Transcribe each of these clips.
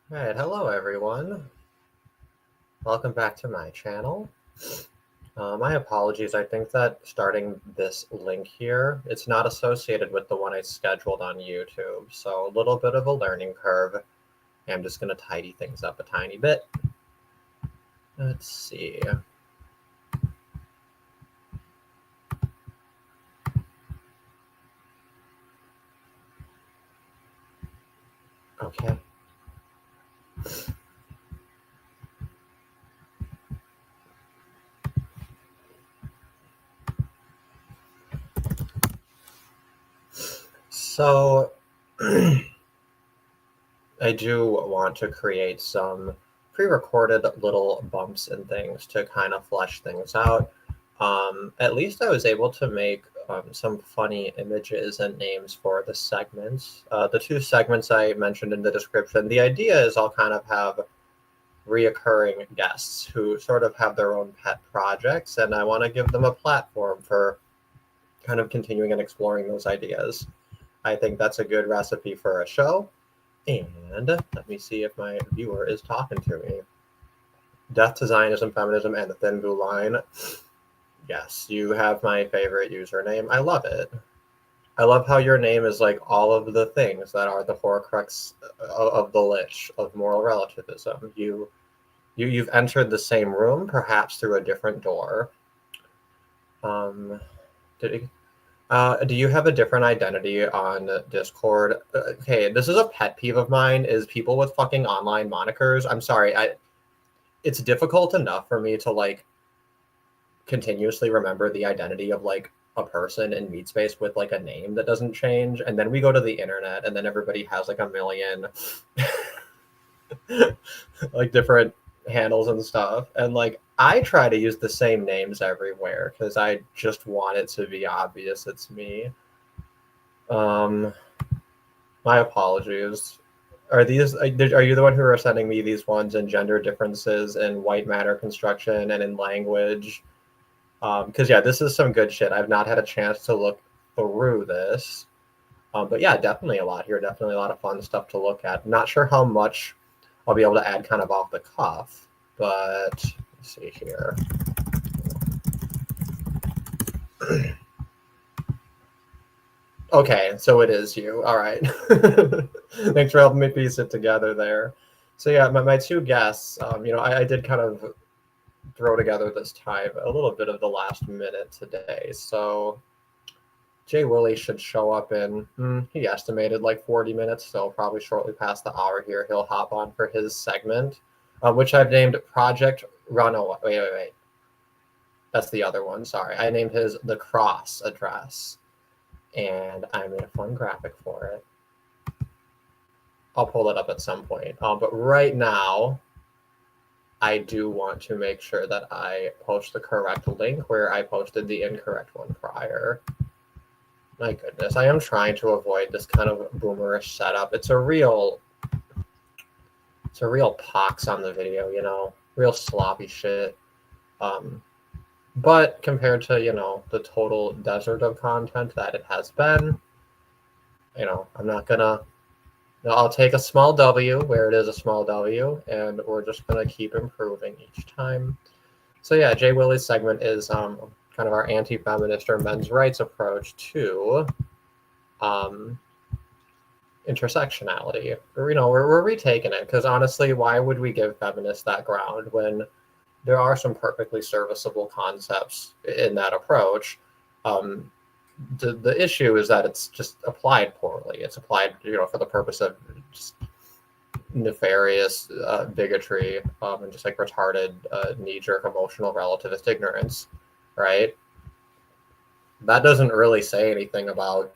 All right, hello everyone. Welcome back to my channel. My apologies, I think that starting this link here, it's not associated with the one I scheduled on YouTube, so a little bit of a learning curve. I'm just going to tidy things up a tiny bit. Let's see. Okay. So I do want to create some pre-recorded little bumps and things to kind of flesh things out. At least I was able to make some funny images and names for the segments. The two segments I mentioned in the description, the idea is I'll kind of have reoccurring guests who sort of have their own pet projects, and I want to give them a platform for kind of continuing and exploring those ideas. I think that's a good recipe for a show. And let me see if my viewer is talking to me. Death to Zionism, Feminism, and the Thin Blue Line. Yes, you have my favorite username. I love it. I love how your name is like all of the things that are the horcrux of the lich of moral relativism. You've entered the same room, perhaps through a different door. Did do you have a different identity on Discord? Okay, this is a pet peeve of mine, is people with fucking online monikers. I'm sorry, it's difficult enough for me to like continuously remember the identity of like a person in meat space with like a name that doesn't change, and then we go to the internet and then everybody has like a million like different handles and stuff, and like I try to use the same names everywhere because I just want it to be obvious it's me. um my apologies. Are you the one who are sending me these ones in gender differences in white matter construction and in language? Because yeah, this is some good shit. I've not had a chance to look through this. But yeah, definitely a lot here. Definitely a lot of fun stuff to look at. Not sure how much I'll be able to add kind of off the cuff, but let's see here. Okay, so it is you. All right. Thanks for helping me piece it together there. So yeah, my two guests, I did kind of throw together this time a little bit of the last minute today. So Jay Willie should show up in, he estimated like 40 minutes, so probably shortly past the hour here, he'll hop on for his segment, which I've named Project RunAway. Wait. That's the other one, sorry. I named his The Cross Address, and I made a fun graphic for it. I'll pull it up at some point. But right now, I do want to make sure that I post the correct link where I posted the incorrect one prior. My goodness, I am trying to avoid this kind of boomerish setup. It's a real pox on the video, real sloppy shit. But compared to, the total desert of content that it has been, I'm not gonna, I'll take a small W where it is a small W, and we're just gonna keep improving each time. So yeah, Jay Willie's segment is kind of our anti-feminist or men's rights approach to intersectionality. We're retaking it because honestly, why would we give feminists that ground when there are some perfectly serviceable concepts in that approach? The issue is that it's just applied poorly. It's applied, for the purpose of just nefarious bigotry and just like retarded knee-jerk emotional relativist ignorance, right? That doesn't really say anything about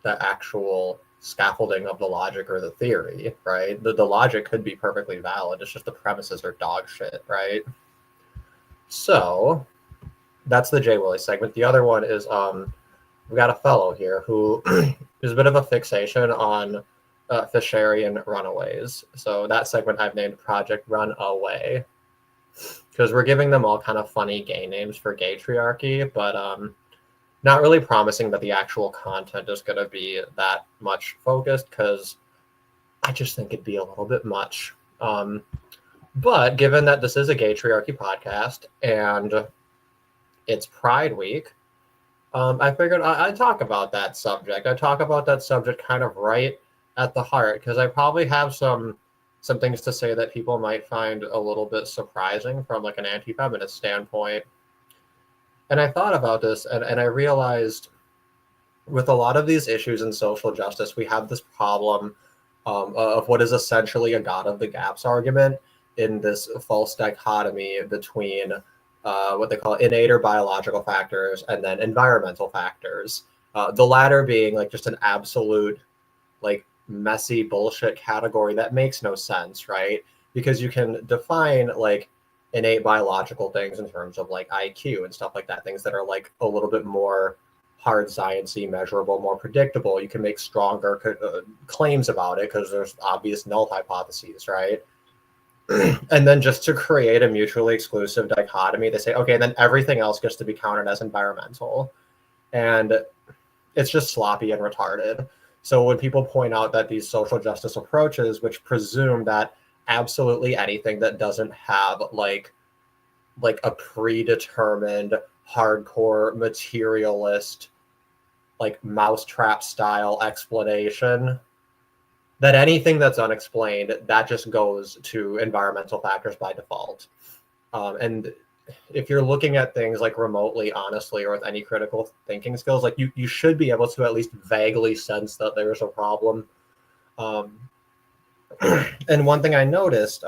the actual scaffolding of the logic or the theory, right? The logic could be perfectly valid. It's just the premises are dog shit, right? So that's the Jay Willie segment. The other one is we got a fellow here who is a bit of a fixation on Fisherian runaways. So that segment I've named Project RunAway because we're giving them all kind of funny gay names for Gaytriarchy, but not really promising that the actual content is going to be that much focused because I just think it'd be a little bit much. But given that this is a Gaytriarchy podcast and it's Pride Week, I figured I'd talk about that subject. I talk about that subject kind of right at the heart because I probably have some things to say that people might find a little bit surprising from like an anti-feminist standpoint. And I thought about this and I realized with a lot of these issues in social justice, we have this problem of what is essentially a God of the gaps argument in this false dichotomy between what they call innate or biological factors and then environmental factors. The latter being like just an absolute like messy bullshit category that makes no sense, right? Because you can define like innate biological things in terms of like IQ and stuff like that, things that are like a little bit more hard sciencey, measurable, more predictable. You can make stronger claims about it because there's obvious null hypotheses, right? And then just to create a mutually exclusive dichotomy, they say, okay, then everything else gets to be counted as environmental. And it's just sloppy and retarded. So when people point out that these social justice approaches, which presume that absolutely anything that doesn't have like a predetermined hardcore materialist like mousetrap style explanation, that anything that's unexplained, that just goes to environmental factors by default. And if you're looking at things like remotely, honestly, or with any critical thinking skills, like you should be able to at least vaguely sense that there's a problem. And one thing I noticed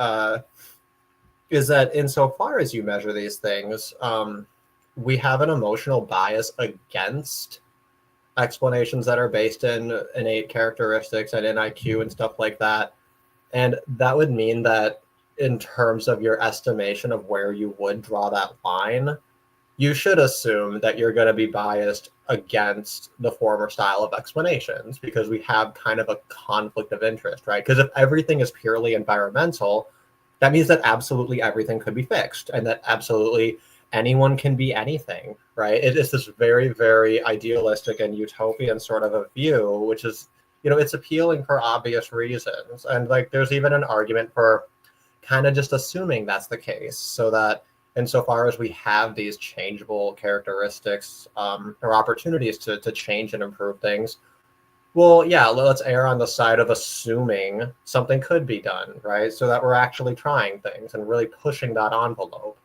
is that insofar as you measure these things, we have an emotional bias against explanations that are based in innate characteristics and in IQ and stuff like that. And that would mean that in terms of your estimation of where you would draw that line, you should assume that you're going to be biased against the former style of explanations because we have kind of a conflict of interest, right? Because if everything is purely environmental, that means that absolutely everything could be fixed and that absolutely anyone can be anything, right? It is this very, very idealistic and utopian sort of a view, which is, you know, it's appealing for obvious reasons. And like, there's even an argument for kind of just assuming that's the case so that insofar as we have these changeable characteristics or opportunities to change and improve things, well, yeah, let's err on the side of assuming something could be done, right? So that we're actually trying things and really pushing that envelope.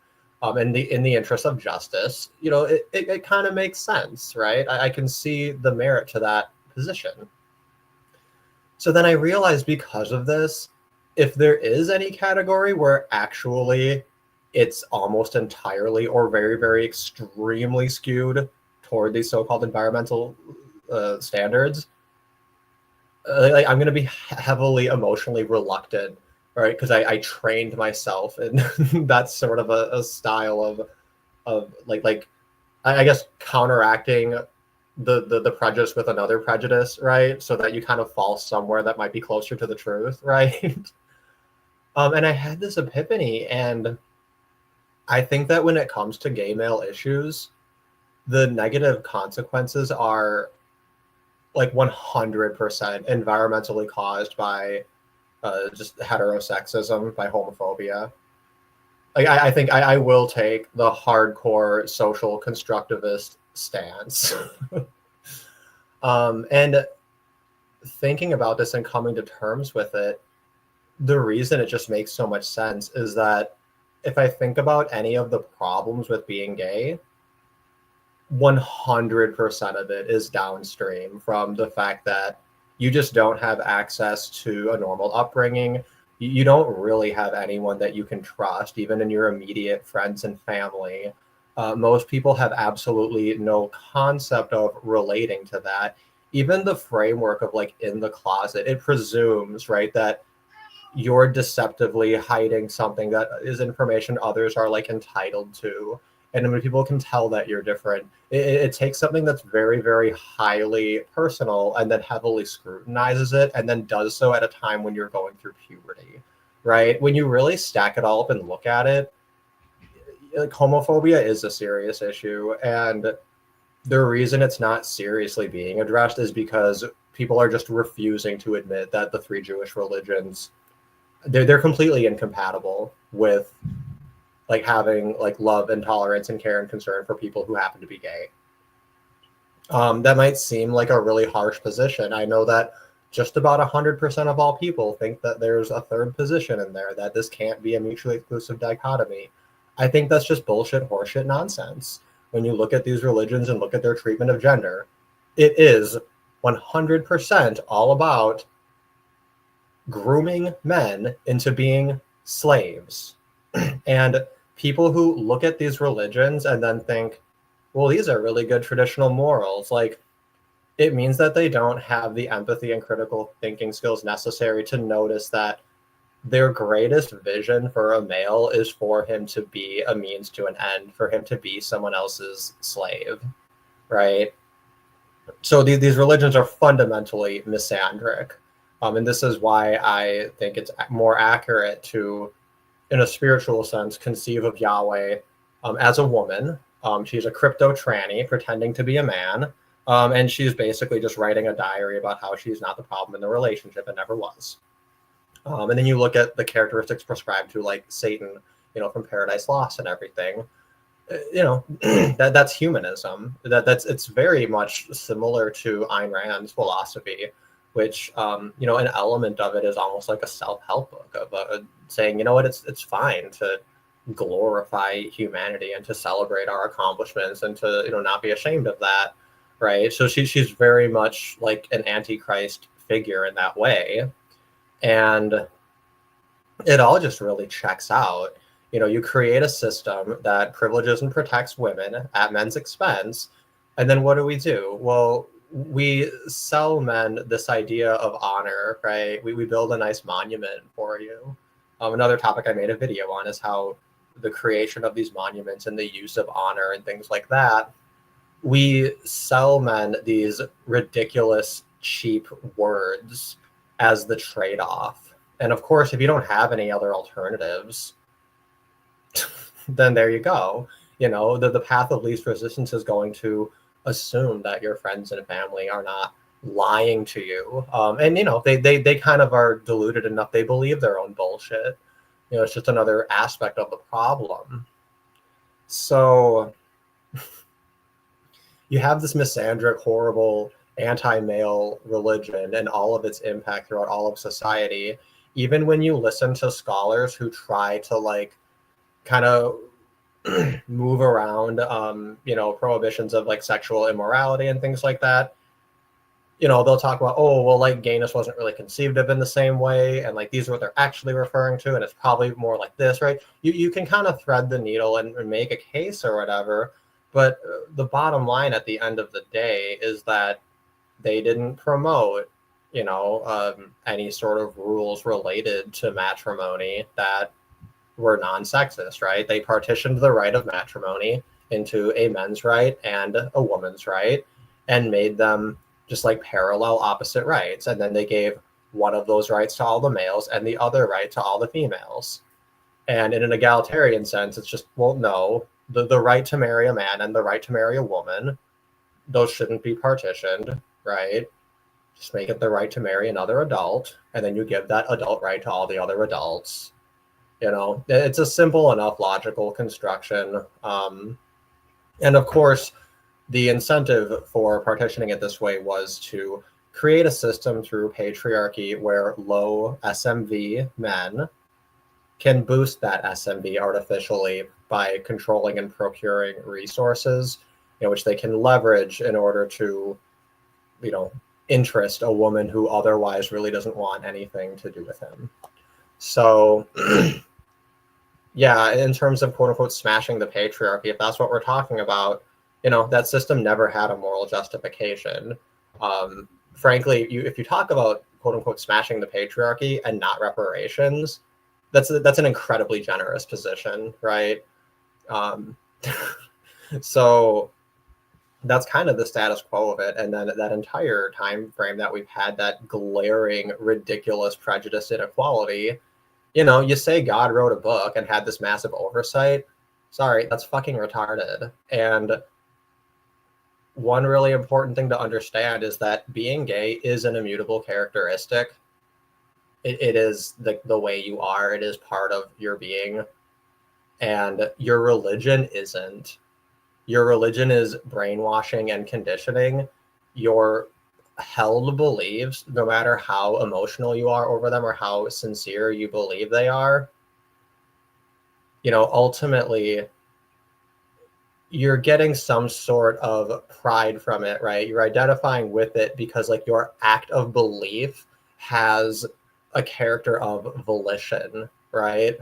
In the interest of justice, you know, it kind of makes sense, right? I can see the merit to that position. So then I realized because of this, if there is any category where actually it's almost entirely or very, very extremely skewed toward these so-called environmental standards, like I'm going to be heavily emotionally reluctant, right? Because I trained myself in that sort of a style of like I guess counteracting the prejudice with another prejudice, right? So that you kind of fall somewhere that might be closer to the truth, right? And I had this epiphany, and I think that when it comes to gay male issues, the negative consequences are like 100% environmentally caused by just heterosexism, by homophobia. Like I think I will take the hardcore social constructivist stance. And thinking about this and coming to terms with it, the reason it just makes so much sense is that if I think about any of the problems with being gay, 100% of it is downstream from the fact that you just don't have access to a normal upbringing. You don't really have anyone that you can trust, even in your immediate friends and family. Most people have absolutely no concept of relating to that. Even the framework of like in the closet, it presumes, right, that you're deceptively hiding something that is information others are like entitled to. And when people can tell that you're different, it takes something that's very, very highly personal and then heavily scrutinizes it and then does so at a time when you're going through puberty, right? When you really stack it all up and look at it, like homophobia is a serious issue. And the reason it's not seriously being addressed is because people are just refusing to admit that the three Jewish religions, they're completely incompatible with like having like love and tolerance and care and concern for people who happen to be gay. That might seem like a really harsh position. I know that just about 100% of all people think that there's a third position in there, that this can't be a mutually exclusive dichotomy. I think that's just bullshit, horseshit nonsense. When you look at these religions and look at their treatment of gender, it is 100% all about grooming men into being slaves. And people who look at these religions and then think, well, these are really good traditional morals, like, it means that they don't have the empathy and critical thinking skills necessary to notice that their greatest vision for a male is for him to be a means to an end, for him to be someone else's slave, right? So these religions are fundamentally misandric. And this is why I think it's more accurate to, in a spiritual sense, conceive of Yahweh as a woman. She's a crypto tranny pretending to be a man. And she's basically just writing a diary about how she's not the problem in the relationship and never was. And then you look at the characteristics prescribed to like Satan, from Paradise Lost and everything. That's humanism. It's very much similar to Ayn Rand's philosophy, which an element of it is almost like a self-help book of saying, it's fine to glorify humanity and to celebrate our accomplishments and to not be ashamed of that, right? So she's very much like an antichrist figure in that way, and it all just really checks out. You create a system that privileges and protects women at men's expense, and then what do? Well, we sell men this idea of honor, right? We build a nice monument for you. Another topic I made a video on is how the creation of these monuments and the use of honor and things like that, we sell men these ridiculous, cheap words as the trade-off. And of course, if you don't have any other alternatives, then there you go. The path of least resistance is going to assume that your friends and family are not lying to you. And they kind of are deluded enough. They believe their own bullshit. It's just another aspect of the problem. So you have this misandric, horrible, anti-male religion and all of its impact throughout all of society. Even when you listen to scholars who try to like kind of move around, prohibitions of like sexual immorality and things like that, they'll talk about, oh, well, like gayness wasn't really conceived of in the same way. And like, these are what they're actually referring to. And it's probably more like this, right? You can kind of thread the needle and make a case or whatever. But the bottom line at the end of the day is that they didn't promote, any sort of rules related to matrimony that were non-sexist, right? They partitioned the right of matrimony into a men's right and a woman's right and made them just like parallel opposite rights. And then they gave one of those rights to all the males and the other right to all the females. And in an egalitarian sense, it's just, well, no, the right to marry a man and the right to marry a woman, those shouldn't be partitioned, right? Just make it the right to marry another adult, and then you give that adult right to all the other adults. It's a simple enough logical construction. And of course, the incentive for partitioning it this way was to create a system through patriarchy where low SMV men can boost that SMV artificially by controlling and procuring resources, which they can leverage in order to, interest a woman who otherwise really doesn't want anything to do with him. So, yeah, in terms of quote unquote smashing the patriarchy, if that's what we're talking about, that system never had a moral justification. Frankly, if you talk about quote unquote smashing the patriarchy and not reparations, that's an incredibly generous position, right? So that's kind of the status quo of it. And then that entire time frame that we've had that glaring, ridiculous prejudice inequality, you say God wrote a book and had this massive oversight. Sorry, that's fucking retarded. And one really important thing to understand is that being gay is an immutable characteristic. It is the way you are. It is part of your being. And your religion isn't. Your religion is brainwashing and conditioning. Your held beliefs, no matter how emotional you are over them or how sincere you believe they are, ultimately you're getting some sort of pride from it, right? You're identifying with it because like your act of belief has a character of volition, right?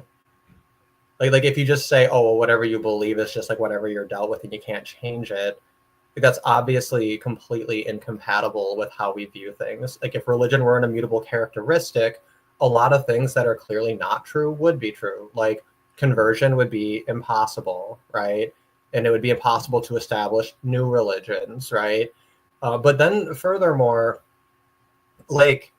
Like if you just say, oh, well, whatever you believe is just like whatever you're dealt with and you can't change it, that's obviously completely incompatible with how we view things. Like if religion were an immutable characteristic, a lot of things that are clearly not true would be true. Like conversion would be impossible, right? And it would be impossible to establish new religions, right? But then furthermore, like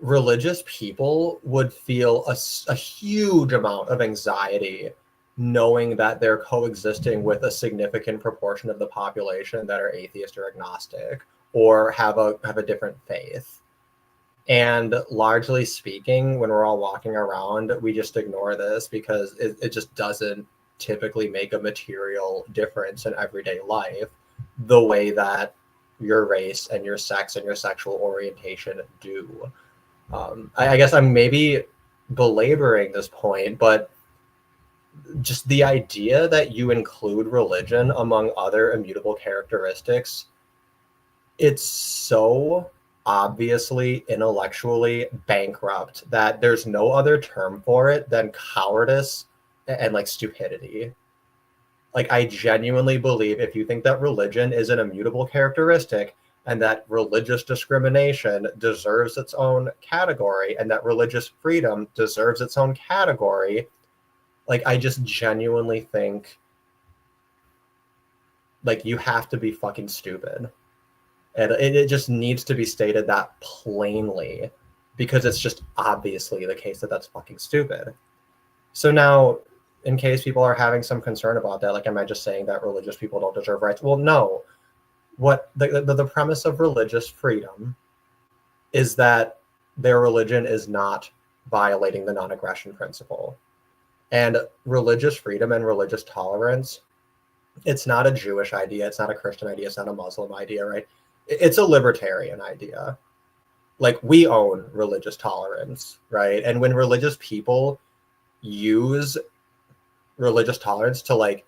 religious people would feel a huge amount of anxiety knowing that they're coexisting with a significant proportion of the population that are atheist or agnostic or have a different faith. And largely speaking, when we're all walking around, we just ignore this because it just doesn't typically make a material difference in everyday life the way that your race and your sex and your sexual orientation do. I guess I'm maybe belaboring this point, but just the idea that you include religion among other immutable characteristics, it's so obviously intellectually bankrupt that there's no other term for it than cowardice and like stupidity. Like I genuinely believe if you think that religion is an immutable characteristic and that religious discrimination deserves its own category and that religious freedom deserves its own category, like I just genuinely think like you have to be fucking stupid. And it just needs to be stated that plainly because it's just obviously the case that that's fucking stupid. So now, in case people are having some concern about that, like, am I just saying that religious people don't deserve rights? Well, no. What the premise of religious freedom is that their religion is not violating the non-aggression principle. And religious freedom and religious tolerance, it's not a Jewish idea, it's not a Christian idea, it's not a Muslim idea, right? It's a libertarian idea. Like we own religious tolerance, right? And when religious people use religious tolerance to like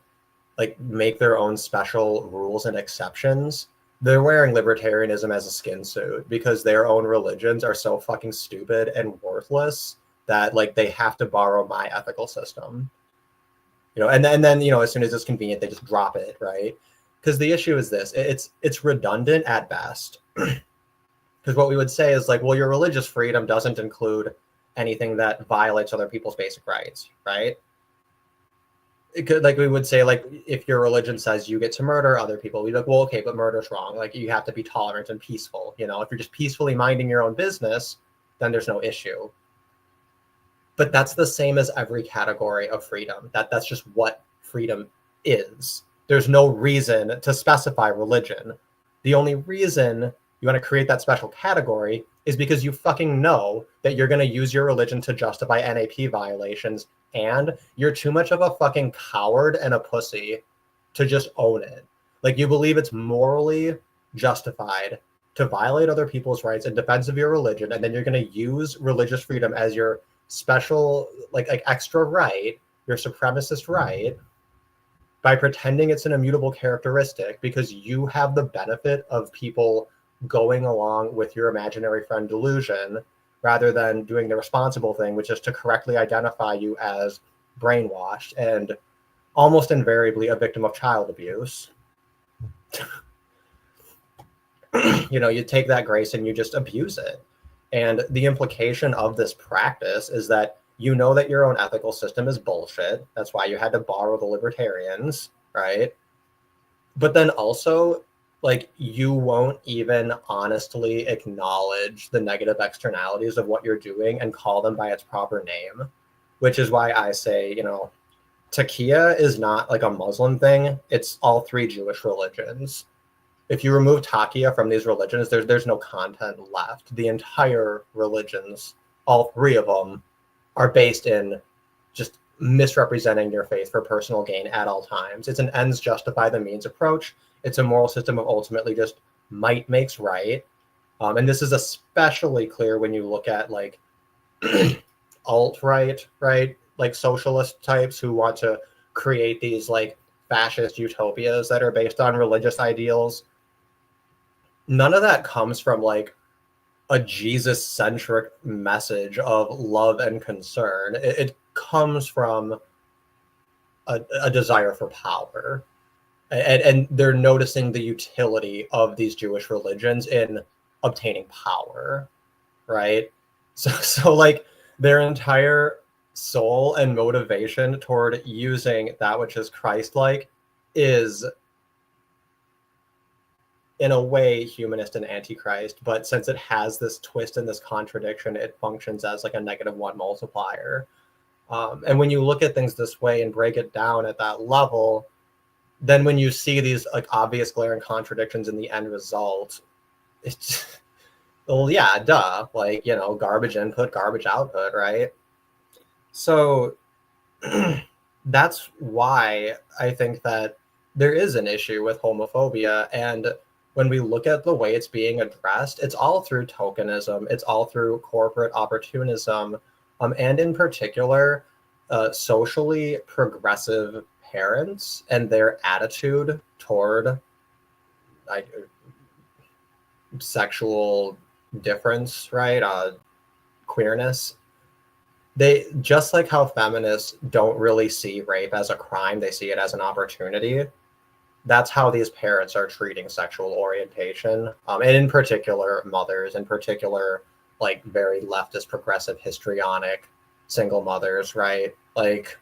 make their own special rules and exceptions, they're wearing libertarianism as a skin suit because their own religions are so fucking stupid and worthless that like they have to borrow my ethical system. And then as soon as it's convenient they just drop it, right? Because the issue is this, it's redundant at best. Because what we would say is like, well, your religious freedom doesn't include anything that violates other people's basic rights, right? It could, like we would say, like if your religion says you get to murder other people, we'd be like, well, okay, but murder's wrong. Like you have to be tolerant and peaceful. If you're just peacefully minding your own business, then there's no issue. But that's the same as every category of freedom. That's just what freedom is. There's no reason to specify religion. The only reason you want to create that special category is because you fucking know that you're going to use your religion to justify NAP violations, and you're too much of a fucking coward and a pussy to just own it. Like you believe it's morally justified to violate other people's rights in defense of your religion, and then you're going to use religious freedom as your special, like extra right, your supremacist right, by pretending it's an immutable characteristic because you have the benefit of people going along with your imaginary friend delusion rather than doing the responsible thing, which is to correctly identify you as brainwashed and almost invariably a victim of child abuse. You take that grace and you just abuse it. And the implication of this practice is that that your own ethical system is bullshit. That's why you had to borrow the libertarians, right? But then also, like, you won't even honestly acknowledge the negative externalities of what you're doing and call them by its proper name, which is why I say, Taqiyya is not like a Muslim thing. It's all three Jewish religions. if you remove takia from these religions, there's no content left. The entire religions, all three of them, are based in just misrepresenting your faith for personal gain at all times. It's an ends justify the means approach. It's a moral system of ultimately just might makes right. And this is especially clear when you look at like alt-right, right? Like socialist types who want to create these like fascist utopias that are based on religious ideals. None of that comes from like a Jesus-centric message of love and concern. It comes from a desire for power. And they're noticing the utility of these Jewish religions in obtaining power, right? So like their entire soul and motivation toward using that which is Christ-like is in a way humanist and antichrist, but since it has this twist and this contradiction, it functions as like a -1 multiplier. And when you look at things this way and break it down at that level, then when you see these like obvious glaring contradictions in the end result, it's well, yeah, duh, like, you know, garbage input, garbage output, right? So that's why I think that there is an issue with homophobia. And when we look at the way it's being addressed, it's all through tokenism, it's all through corporate opportunism, and in particular, socially progressive parents and their attitude toward like sexual difference, right? Queerness. They just like how feminists don't really see rape as a crime, they see it as an opportunity. That's how these parents are treating sexual orientation, and in particular mothers, in particular like very leftist progressive histrionic single mothers, right? Like,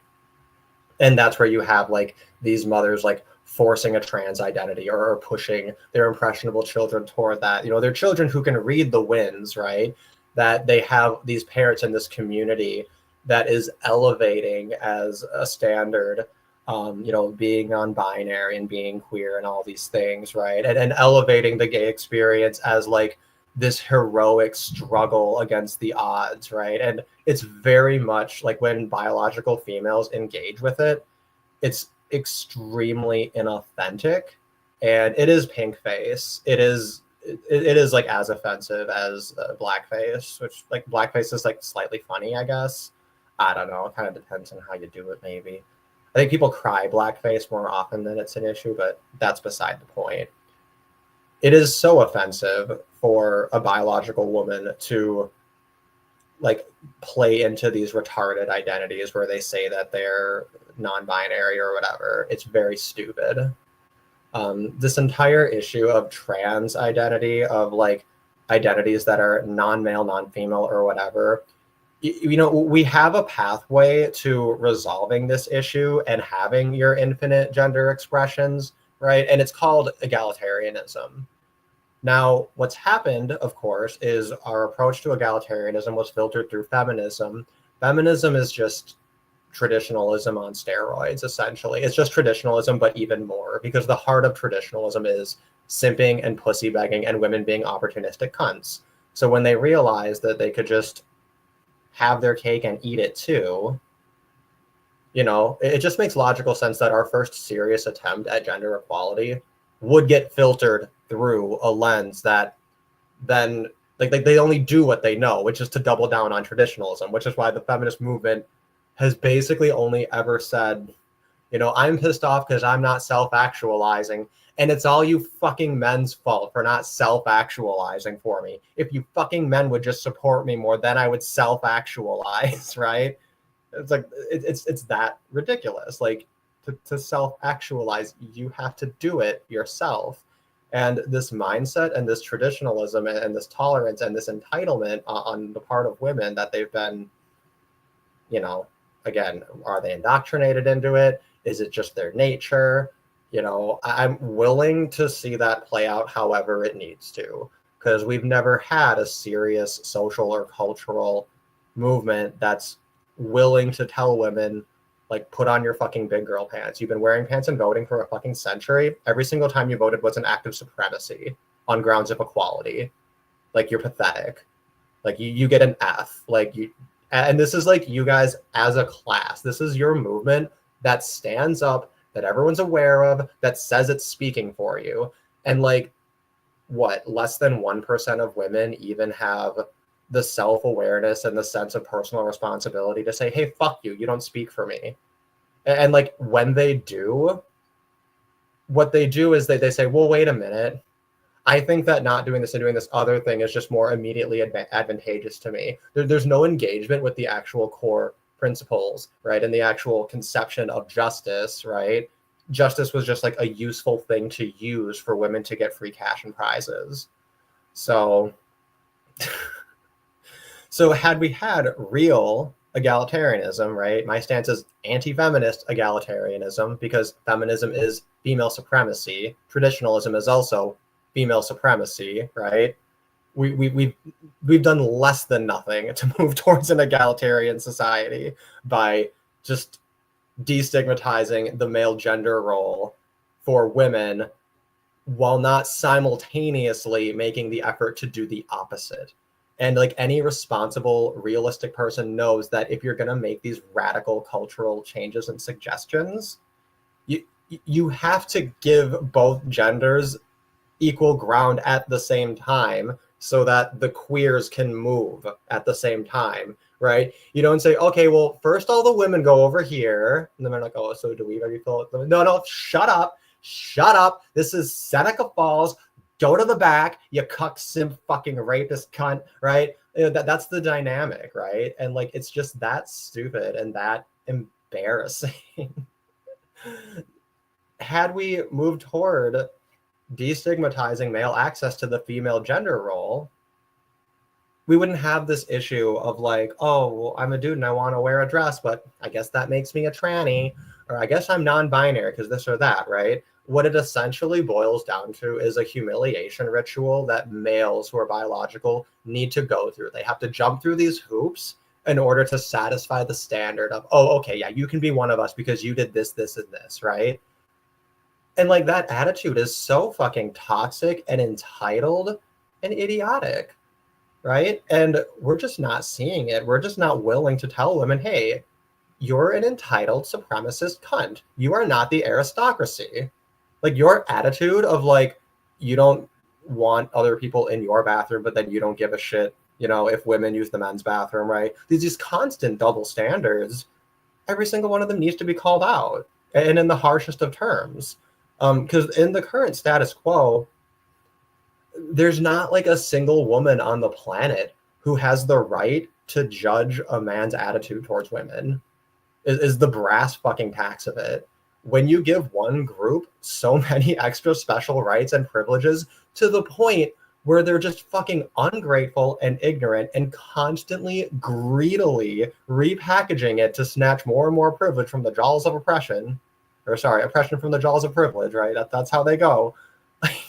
and that's where you have like these mothers like forcing a trans identity or pushing their impressionable children toward that. You know, they're children who can read the winds, right? That they have these parents in this community that is elevating as a standard, you know, being non-binary and being queer and all these things, right? And elevating the gay experience as like this heroic struggle against the odds, right? And it's very much like when biological females engage with it, it's extremely inauthentic, and it is pink face. It is like as offensive as blackface, which like blackface is like slightly funny, I guess. I don't know. It kind of depends on how you do it, maybe. I think people cry blackface more often than it's an issue, but that's beside the point. It is so offensive for a biological woman to like play into these retarded identities where they say that they're non-binary or whatever. It's very stupid. This entire issue of trans identity, of like identities that are non-male, non-female, or whatever, you know, we have a pathway to resolving this issue and having your infinite gender expressions, right? And it's called egalitarianism. Now, what's happened, of course, is our approach to egalitarianism was filtered through feminism. Feminism is just traditionalism on steroids, essentially. It's just traditionalism, but even more, because the heart of traditionalism is simping and pussy begging and women being opportunistic cunts. So when they realized that they could just have their cake and eat it too, you know, it just makes logical sense that our first serious attempt at gender equality would get filtered through a lens that then like they only do what they know, which is to double down on traditionalism, which is why the feminist movement has basically only ever said, you know, I'm pissed off because I'm not self-actualizing, and it's all you fucking men's fault for not self-actualizing for me. If you fucking men would just support me more, then I would self-actualize, right? It's like it's that ridiculous. Like to self-actualize, you have to do it yourself. And this mindset and this traditionalism and this tolerance and this entitlement on the part of women that they've been, you know, again, are they indoctrinated into it? Is it just their nature? You know, I'm willing to see that play out however it needs to, because we've never had a serious social or cultural movement that's willing to tell women, Like, put on your fucking big girl pants. You've been wearing pants and voting for a fucking century. Every single time you voted was an act of supremacy on grounds of equality. Like, you're pathetic. Like, you get an F. Like, you, and this is like you guys as a class. This is your movement that stands up, that everyone's aware of, that says it's speaking for you. And like, what, less than 1% of women even have the self-awareness and the sense of personal responsibility to say, hey, fuck you, you don't speak for me. And like, when they do, what they do is they say, well, wait a minute, I think that not doing this and doing this other thing is just more immediately advantageous to me. There's no engagement with the actual core principles, right? And the actual conception of justice, right? Justice was just like a useful thing to use for women to get free cash and prizes. So, so had we had real egalitarianism, right? My stance is anti-feminist egalitarianism, because feminism is female supremacy. Traditionalism is also female supremacy, right? We've done less than nothing to move towards an egalitarian society by just destigmatizing the male gender role for women while not simultaneously making the effort to do the opposite. And like, any responsible, realistic person knows that if you're going to make these radical cultural changes and suggestions, you have to give both genders equal ground at the same time, so that the queers can move at the same time, right? You don't say, okay, well, first all the women go over here, and then they're like, oh, so do we already feel it? No, shut up. This is Seneca Falls. Go to the back, you cuck, simp, fucking rapist cunt, right? That's the dynamic, right? And like, it's just that stupid and that embarrassing. Had we moved toward destigmatizing male access to the female gender role, we wouldn't have this issue of like, oh, well, I'm a dude and I want to wear a dress, but I guess that makes me a tranny, or I guess I'm non-binary because this or that, right? What it essentially boils down to is a humiliation ritual that males who are biological need to go through. They have to jump through these hoops in order to satisfy the standard of, oh, okay, yeah, you can be one of us because you did this, this, and this, right? And like, that attitude is so fucking toxic and entitled and idiotic, right? And we're just not seeing it. We're just not willing to tell women, hey, you're an entitled supremacist cunt. You are not the aristocracy. Like, your attitude of like, you don't want other people in your bathroom, but then you don't give a shit, you know, if women use the men's bathroom, right? These constant double standards, every single one of them needs to be called out, and in the harshest of terms. Because in the current status quo, there's not like a single woman on the planet who has the right to judge a man's attitude towards women, is the brass fucking tacks of it. When you give one group so many extra special rights and privileges to the point where they're just fucking ungrateful and ignorant and constantly greedily repackaging it to snatch more and more privilege from the jaws of oppression, or sorry, oppression from the jaws of privilege, right? That's how they go. Like,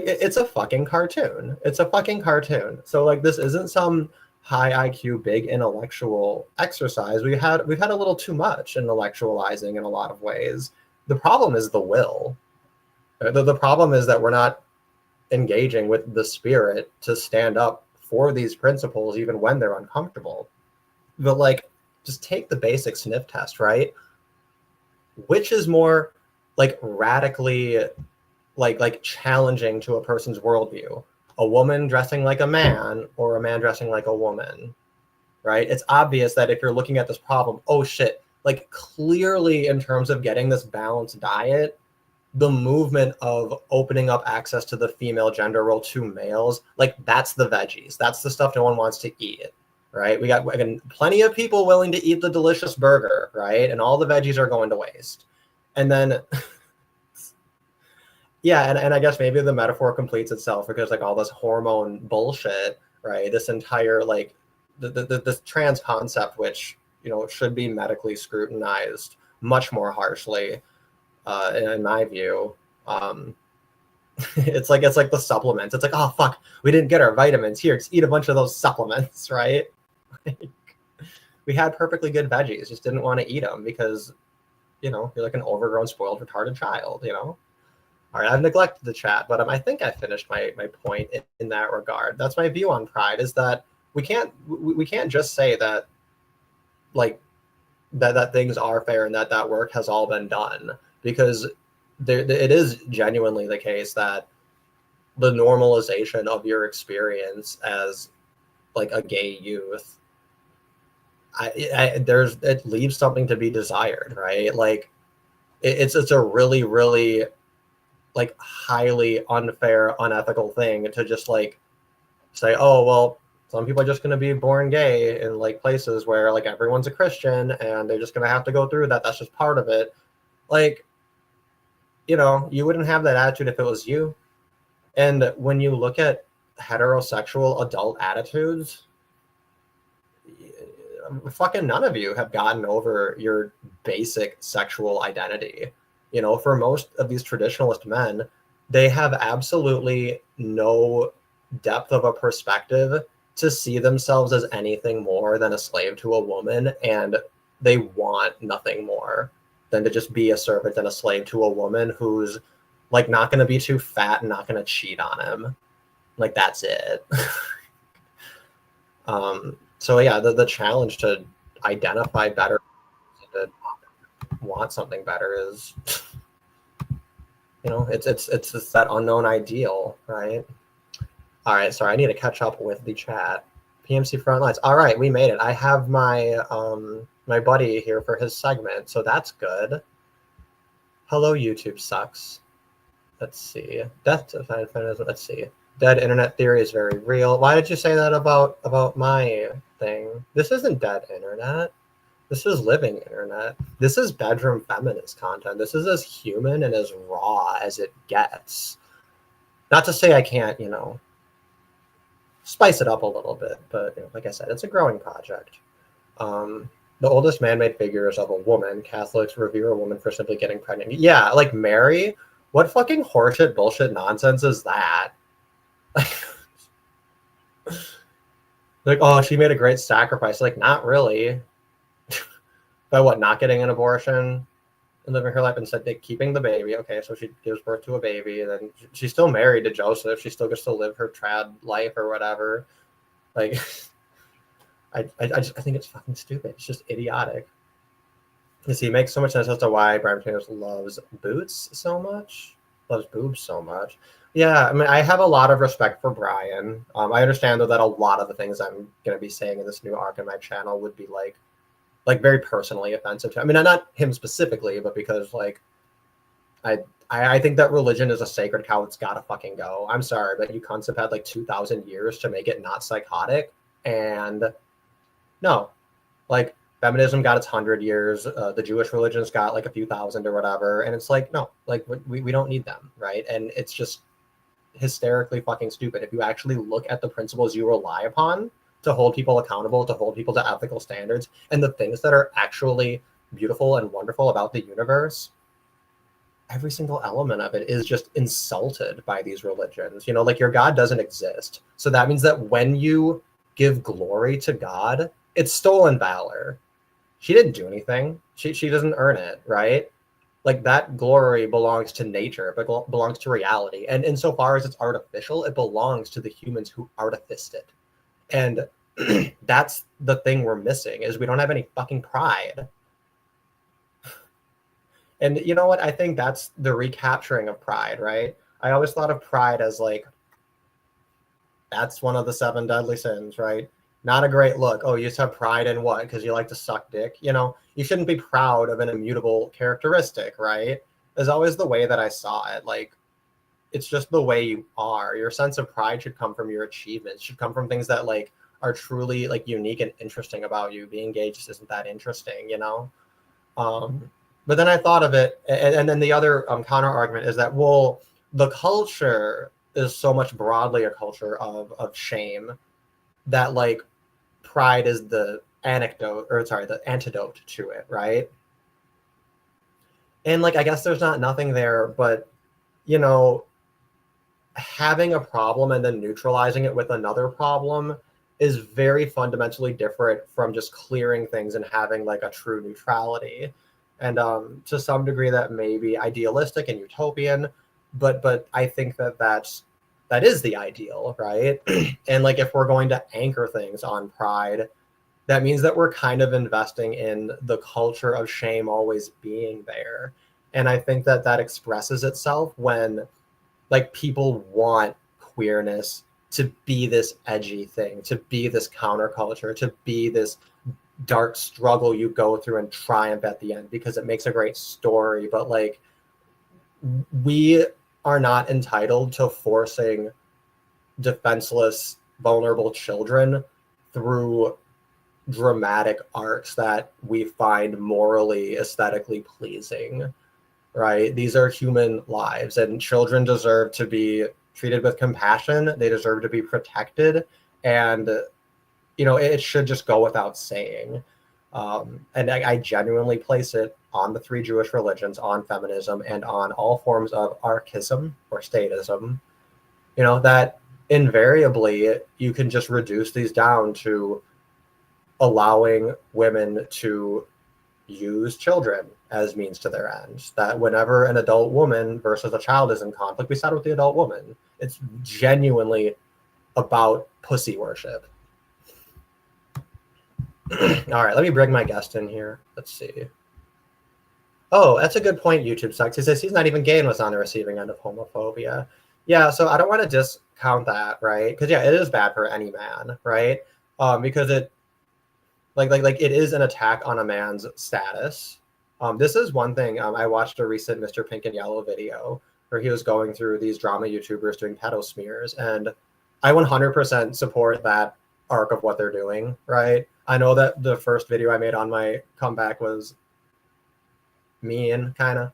it's a fucking cartoon. It's a fucking cartoon. So like, this isn't some high IQ, big intellectual exercise. We've had a little too much intellectualizing in a lot of ways. The problem is the will. The problem is that we're not engaging with the spirit to stand up for these principles, even when they're uncomfortable. But like, just take the basic sniff test, right? Which is more like radically like challenging to a person's worldview? A woman dressing like a man or a man dressing like a woman, right? It's obvious that if you're looking at this problem, oh shit, like clearly in terms of getting this balanced diet, the movement of opening up access to the female gender role to males, like that's the veggies. That's the stuff no one wants to eat, right? We got, again, plenty of people willing to eat the delicious burger, right? And all the veggies are going to waste. And then yeah, and I guess maybe the metaphor completes itself because like all this hormone bullshit, right? This entire like this trans concept, which, you know, should be medically scrutinized much more harshly, in my view. It's like the supplements. It's like, oh fuck, we didn't get our vitamins. Here, just eat a bunch of those supplements, right? we had perfectly good veggies, just didn't want to eat them because, you know, you're like an overgrown, spoiled, retarded child, you know? All right, I've neglected the chat, but I think I finished my point in that regard. That's my view on pride, is that we can't just say that, like, that things are fair and that work has all been done, because it is genuinely the case that the normalization of your experience as like a gay youth, it leaves something to be desired, right? Like it's a really like highly unfair, unethical thing to just like say, oh well, some people are just going to be born gay in like places where like everyone's a Christian and they're just going to have to go through that. That's just part of it. Like, you know, you wouldn't have that attitude if it was you. And when you look at heterosexual adult attitudes, fucking none of you have gotten over your basic sexual identity. You know, for most of these traditionalist men, they have absolutely no depth of a perspective to see themselves as anything more than a slave to a woman, and they want nothing more than to just be a servant and a slave to a woman who's like not going to be too fat and not going to cheat on him. Like that's it. So yeah, the challenge to identify better, to want something better is, you know, it's that unknown ideal, right? All right, sorry, I need to catch up with the chat. PMC Frontlines. All right, we made it. I have my my buddy here for his segment, so that's good. Hello, YouTube sucks. Let's see. Let's see. Dead internet theory is very real. Why did you say that about my thing? This isn't dead internet. This is living internet. This is bedroom feminist content. This is as human and as raw as it gets. Not to say I can't, you know, spice it up a little bit, but you know, like I said, it's a growing project. The oldest man-made figure is of a woman. Catholics revere a woman for simply getting pregnant. Yeah, like Mary. What fucking horseshit bullshit nonsense is that? Like, oh, she made a great sacrifice. Like, not really. By what, not getting an abortion and living her life, and said keeping the baby. Okay, so she gives birth to a baby, and then she's still married to Joseph. She still gets to live her trad life or whatever. Like, I think it's fucking stupid. It's just idiotic. You see, it makes so much sense as to why Brian Martinez loves boots so much, loves boobs so much. Yeah, I mean, I have a lot of respect for Brian. I understand though that a lot of the things I'm gonna be saying in this new arc in my channel would be like very personally offensive to. I mean, not him specifically, but because like I think that religion is a sacred cow that's gotta fucking go. I'm sorry, but you cunts have had like 2,000 years to make it not psychotic, and no, like feminism got its 100 years. The Jewish religion's got like a few thousand or whatever, and it's like no, like we don't need them, right? And it's just hysterically fucking stupid. If you actually look at the principles you rely upon to hold people accountable, to hold people to ethical standards, and the things that are actually beautiful and wonderful about the universe, every single element of it is just insulted by these religions. You know, like your God doesn't exist. So that means that when you give glory to God, it's stolen valor. She didn't do anything. She doesn't earn it, right? Like that glory belongs to nature, but belongs to reality. And insofar as it's artificial, it belongs to the humans who artificed it. And that's the thing we're missing, is we don't have any fucking pride. And you know what? I think that's the recapturing of pride, right? I always thought of pride as like, that's one of the 7 deadly sins, right? Not a great look. Oh, you just have pride in what? Because you like to suck dick? You know, you shouldn't be proud of an immutable characteristic, right? Is always the way that I saw it. Like, it's just the way you are. Your sense of pride should come from your achievements, should come from things that like are truly like unique and interesting about you. Being gay just isn't that interesting, you know? But then I thought of it, and then the other counter argument is that, well, the culture is so much broadly a culture of shame that like pride is the antidote to it, right? And like I guess there's nothing there, but you know, having a problem and then neutralizing it with another problem is very fundamentally different from just clearing things and having like a true neutrality. And to some degree that may be idealistic and utopian, but I think that that is the ideal, right? And like if we're going to anchor things on pride, that means that we're kind of investing in the culture of shame always being there. And I think that that expresses itself when like people want queerness to be this edgy thing, to be this counterculture, to be this dark struggle you go through and triumph at the end because it makes a great story. But like, we are not entitled to forcing defenseless, vulnerable children through dramatic arcs that we find morally, aesthetically pleasing, right? These are human lives, and children deserve to be treated with compassion. They deserve to be protected, and it should just go without saying. And I genuinely place it on the three Jewish religions, on feminism, and on all forms of archaism or statism. That invariably you can just reduce these down to allowing women to use children as means to their ends. That whenever an adult woman versus a child is in conflict, we start with the adult woman. It's genuinely about pussy worship. All right, let me bring my guest in here. Let's see. Oh, that's a good point, YouTube sucks. He says he's not even gay and was on the receiving end of homophobia. Yeah, so I don't want to discount that, right? Because yeah, it is bad for any man, right? Because it like it is an attack on a man's status. This is one thing. I watched a recent Mr. Pink and Yellow video where he was going through these drama YouTubers doing pedo smears, and I 100% support that arc of what they're doing, right? I know that the first video I made on my comeback was mean, kind of.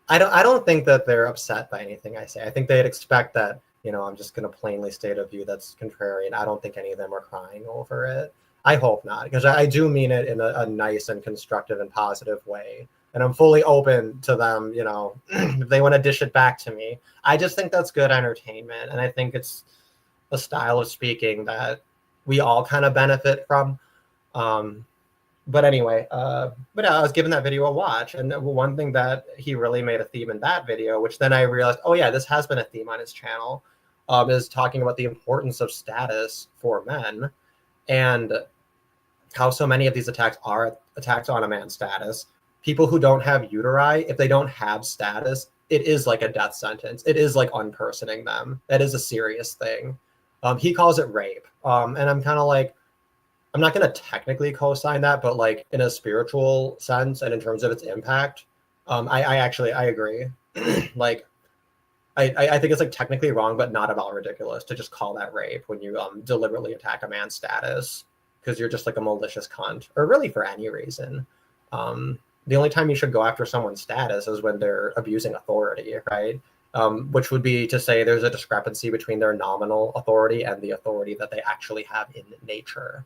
I don't think that they're upset by anything I say. I think they'd expect that, I'm just going to plainly state a view that's contrary, and I don't think any of them are crying over it. I hope not, because I do mean it in a nice and constructive and positive way. And I'm fully open to them, if they want to dish it back to me. I just think that's good entertainment. And I think it's a style of speaking that we all kind of benefit from. But anyway, I was giving that video a watch. And one thing that he really made a theme in that video, which then I realized, oh yeah, this has been a theme on his channel, is talking about the importance of status for men. And how so many of these attacks are attacks on a man's status. People who don't have uteri, if they don't have status, it is like a death sentence. It is like unpersoning them. That is a serious thing. He calls it rape. And I'm kind of like, I'm not going to technically co-sign that, but like in a spiritual sense and in terms of its impact, I agree. Like, I think it's like technically wrong, but not at all ridiculous to just call that rape when you deliberately attack a man's status because you're just like a malicious cunt, or really for any reason. The only time you should go after someone's status is when they're abusing authority, right? Which would be to say there's a discrepancy between their nominal authority and the authority that they actually have in nature.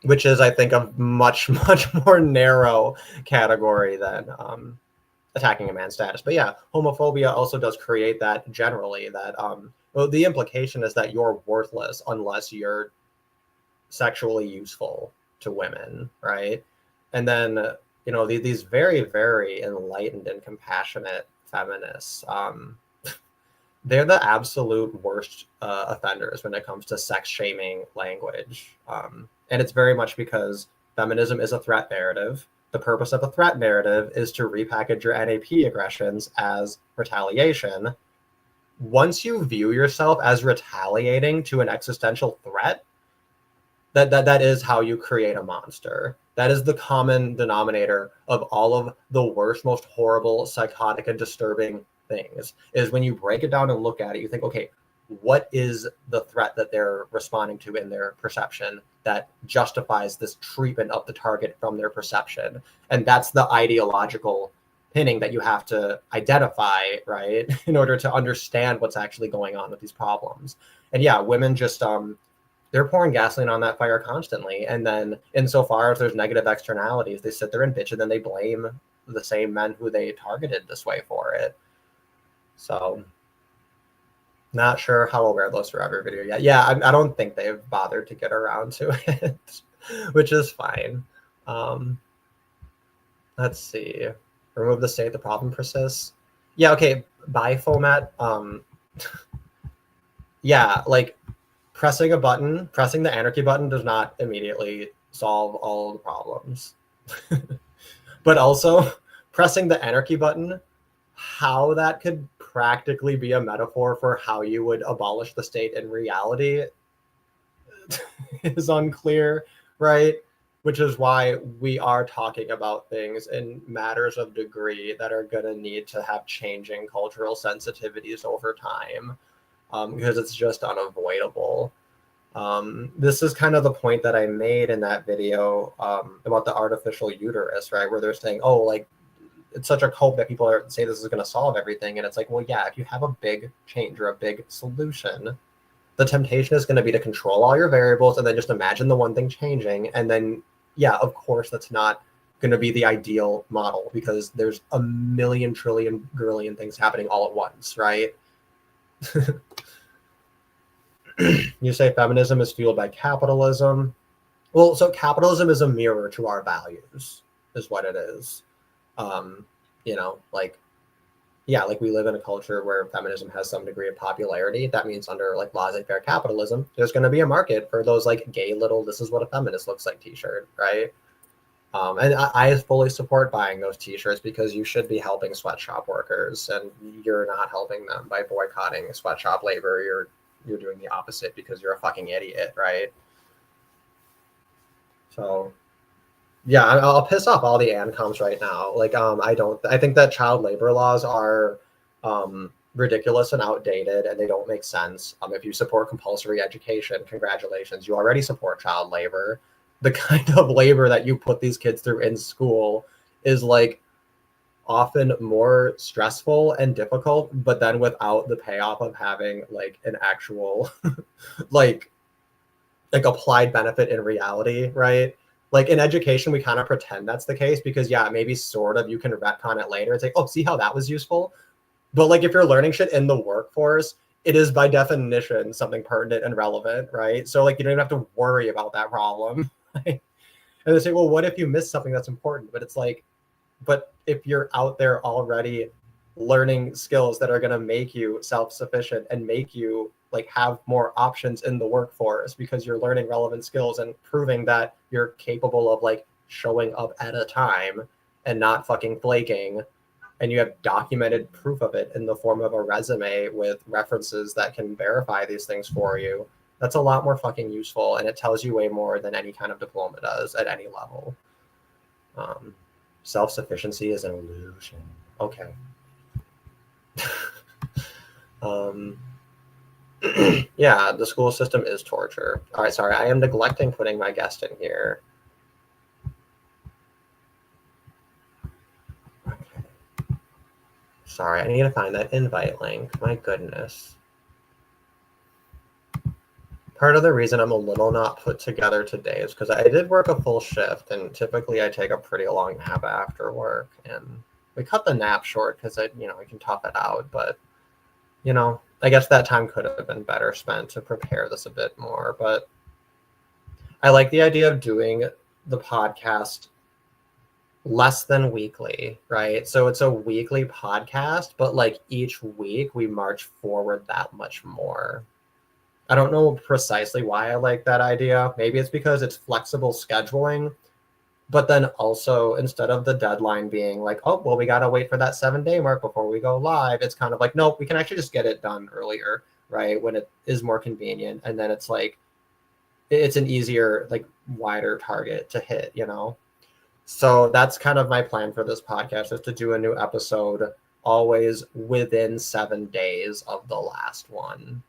Which is, I think, a much, much more narrow category than attacking a man's status. But yeah, homophobia also does create that generally, that well, the implication is that you're worthless unless you're sexually useful to women, right? And then, these very, very enlightened and compassionate feminists, they're the absolute worst offenders when it comes to sex shaming language. And it's very much because feminism is a threat narrative. The purpose of a threat narrative is to repackage your NAP aggressions as retaliation. Once you view yourself as retaliating to an existential threat, that is how you create a monster. That is the common denominator of all of the worst, most horrible, psychotic, and disturbing things, is when you break it down and look at it, you think, okay, what is the threat that they're responding to in their perception that justifies this treatment of the target from their perception? And that's the ideological pinning that you have to identify, right, in order to understand what's actually going on with these problems. And yeah, women just they're pouring gasoline on that fire constantly. And then insofar as there's negative externalities, they sit there and bitch, and then they blame the same men who they targeted this way for it. So Not sure how I'll wear those for every video yet. Yeah, I don't think they've bothered to get around to it, which is fine. Let's see. Remove the state the problem persists. Yeah, okay. Biformat. Yeah, like pressing a button, pressing the anarchy button does not immediately solve all the problems. But also, pressing the anarchy button, how that could practically be a metaphor for how you would abolish the state in reality is unclear, right? Which is why we are talking about things in matters of degree that are going to need to have changing cultural sensitivities over time, because it's just unavoidable. This is kind of the point that I made in that video about the artificial uterus, right? Where they're saying, oh, like, it's such a hope that people say this is going to solve everything. And it's like, well, yeah, if you have a big change or a big solution, the temptation is going to be to control all your variables and then just imagine the one thing changing. And then, yeah, of course, that's not going to be the ideal model because there's a million, trillion, grillion things happening all at once, right? You say feminism is fueled by capitalism. Well, so capitalism is a mirror to our values, is what it is. You know, like, yeah, like we live in a culture where feminism has some degree of popularity. That means under like laissez-faire capitalism, there's going to be a market for those like gay little "this is what a feminist looks like" t-shirt, right? And I fully support buying those t-shirts because you should be helping sweatshop workers, and you're not helping them by boycotting sweatshop labor. You're doing the opposite because you're a fucking idiot, right? So yeah, I'll piss off all the ANCOMs right now. Like, I think that child labor laws are ridiculous and outdated, and they don't make sense. If you support compulsory education, congratulations, you already support child labor. The kind of labor that you put these kids through in school is like often more stressful and difficult, but then without the payoff of having like an actual like applied benefit in reality, right? Like in education, we kind of pretend that's the case because yeah, maybe sort of you can retcon it later and say, oh, see how that was useful. But like if you're learning shit in the workforce, it is by definition something pertinent and relevant, right? So like you don't even have to worry about that problem. And they say, well, what if you miss something that's important? But it's like, but if you're out there already learning skills that are going to make you self-sufficient and make you like have more options in the workforce because you're learning relevant skills and proving that you're capable of like showing up at a time and not fucking flaking, and you have documented proof of it in the form of a resume with references that can verify these things for you, that's a lot more fucking useful, and it tells you way more than any kind of diploma does at any level. Self-sufficiency is an illusion. Okay. Yeah, the school system is torture. All right, sorry, I am neglecting putting my guest in here. Okay. Sorry, I need to find that invite link. My goodness. Part of the reason I'm a little not put together today is because I did work a full shift, and typically I take a pretty long nap after work, and we cut the nap short because I can tough it out, but I guess that time could have been better spent to prepare this a bit more. But I like the idea of doing the podcast less than weekly, right? So it's a weekly podcast, but like each week we march forward that much more. I don't know precisely why I like that idea. Maybe it's because it's flexible scheduling, but then also instead of the deadline being like, oh, well, we got to wait for that 7-day mark before we go live, it's kind of like, nope, we can actually just get it done earlier, right? When it is more convenient. And then it's like, it's an easier, like wider target to hit, So that's kind of my plan for this podcast, is to do a new episode always within 7 days of the last one.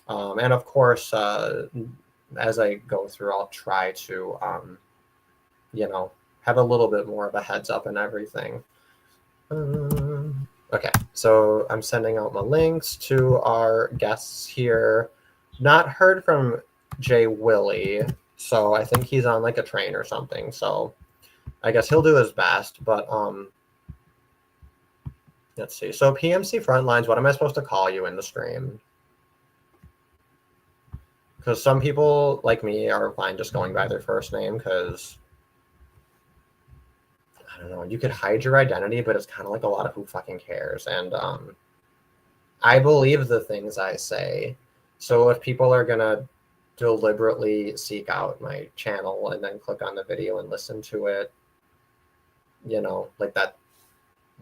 And of course, as I go through, I'll try to, have a little bit more of a heads up and everything. Okay, so I'm sending out my links to our guests here. Not heard from Jay Willie, so I think he's on like a train or something. So I guess he'll do his best, but Let's see. So PMC Frontlines, what am I supposed to call you in the stream? Because some people like me are fine just going by their first name because, I don't know, you could hide your identity, but it's kind of like a lot of who fucking cares. And I believe the things I say. So if people are going to deliberately seek out my channel and then click on the video and listen to it, you know, like that,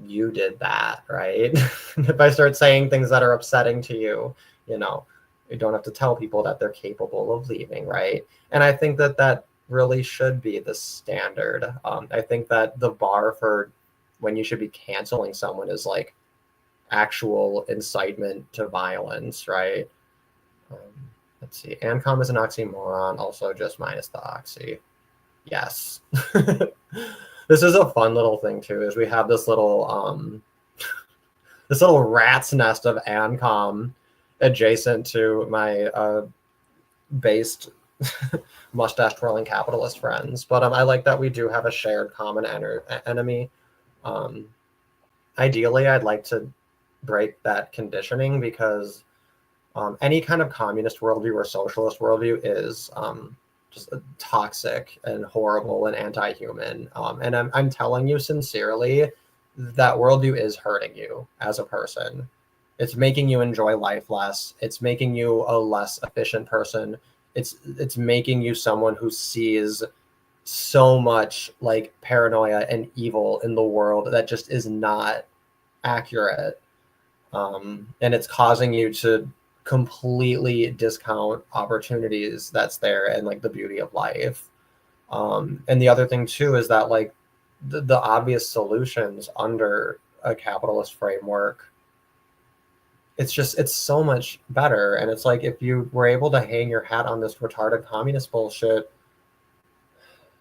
you did that, right? If I start saying things that are upsetting to you, you know, you don't have to tell people that they're capable of leaving, right? And I think that that really should be the standard. I think that the bar for when you should be canceling someone is like actual incitement to violence, right? Um, let's see. ANCOM is an oxymoron, also just minus the oxy. Yes. This is a fun little thing too, is we have this little rat's nest of ANCOM adjacent to my based mustache twirling capitalist friends. But I like that we do have a shared common enemy. Ideally, I'd like to break that conditioning because any kind of communist worldview or socialist worldview is just toxic and horrible and anti-human. And I'm telling you sincerely, that worldview is hurting you as a person. It's making you enjoy life less. It's making you a less efficient person. It's making you someone who sees so much like paranoia and evil in the world that just is not accurate. And it's causing you to completely discount opportunities that's there and like the beauty of life. And the other thing too is that like the obvious solutions under a capitalist framework, it's so much better. And it's like if you were able to hang your hat on this retarded communist bullshit,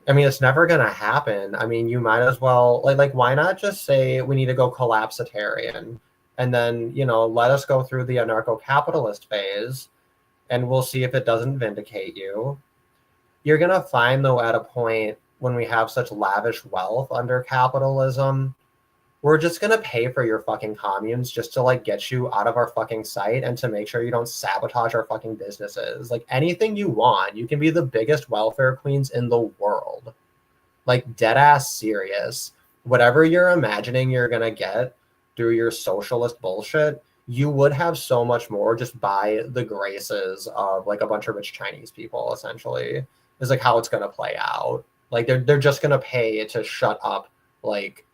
I mean, it's never gonna happen. I mean, you might as well like why not just say we need to go collapsitarian, and then let us go through the anarcho-capitalist phase, and we'll see if it doesn't vindicate you. You're gonna find though at a point when we have such lavish wealth under capitalism, we're just gonna pay for your fucking communes just to like get you out of our fucking sight and to make sure you don't sabotage our fucking businesses. Like anything you want, you can be the biggest welfare queens in the world. Like dead ass serious. Whatever you're imagining you're gonna get through your socialist bullshit, you would have so much more just by the graces of like a bunch of rich Chinese people, essentially, is like how it's gonna play out. Like they're just gonna pay to shut up like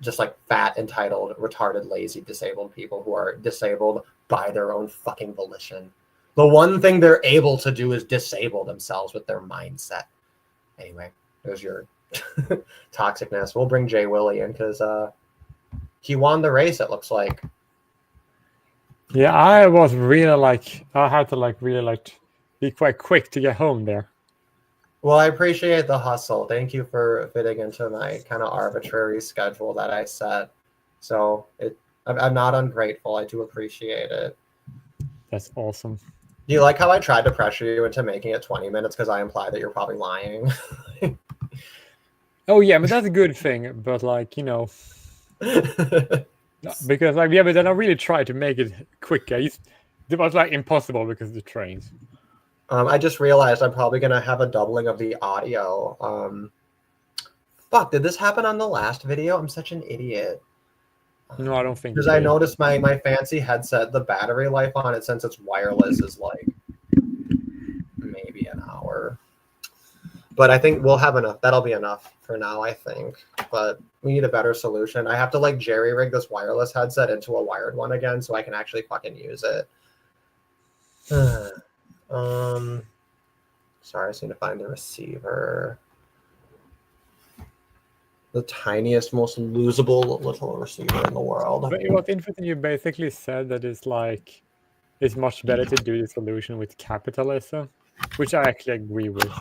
just like fat, entitled, retarded, lazy, disabled people who are disabled by their own fucking volition. The one thing they're able to do is disable themselves with their mindset. Anyway, there's your toxicness. We'll bring Jay Willie in because he won the race, it looks like. Yeah, I was really like, I had to like really like be quite quick to get home there. Well, I appreciate the hustle. Thank you for fitting into my kind of arbitrary schedule that I set. So I'm not ungrateful. I do appreciate it. That's awesome. Do you like how I tried to pressure you into making it 20 minutes because I imply that you're probably lying? Oh yeah, but that's a good thing. But like, because like yeah, but then I really tried to make it quicker. It was like impossible because of the trains. I just realized I'm probably gonna have a doubling of the audio. Fuck, did this happen on the last video? I'm such an idiot. No, I don't think. Because I noticed my fancy headset, the battery life on it, since it's wireless, is like maybe an hour. But I think we'll have enough. That'll be enough for now, I think. But we need a better solution. I have to like jerry rig this wireless headset into a wired one again so I can actually fucking use it. Sorry, I just need to find the receiver. The tiniest, most losable little receiver in the world. But it was interesting. You basically said that it's like it's much better to do the solution with capitalism, which I actually agree with.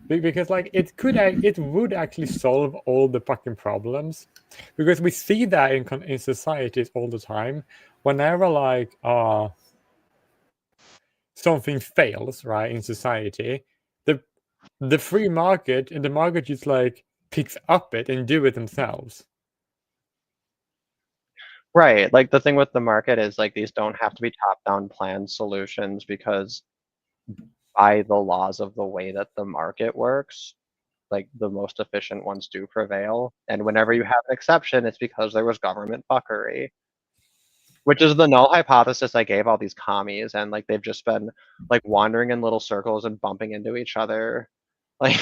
Because like it would actually solve all the fucking problems, because we see that in societies all the time. Whenever like something fails right in society, the free market and the market just like picks up it and do it themselves. Right. Like the thing with the market is like these don't have to be top-down planned solutions because by the laws of the way that the market works, like the most efficient ones do prevail. And whenever you have an exception, it's because there was government fuckery, which is the null hypothesis I gave all these commies, and like they've just been like wandering in little circles and bumping into each other. Like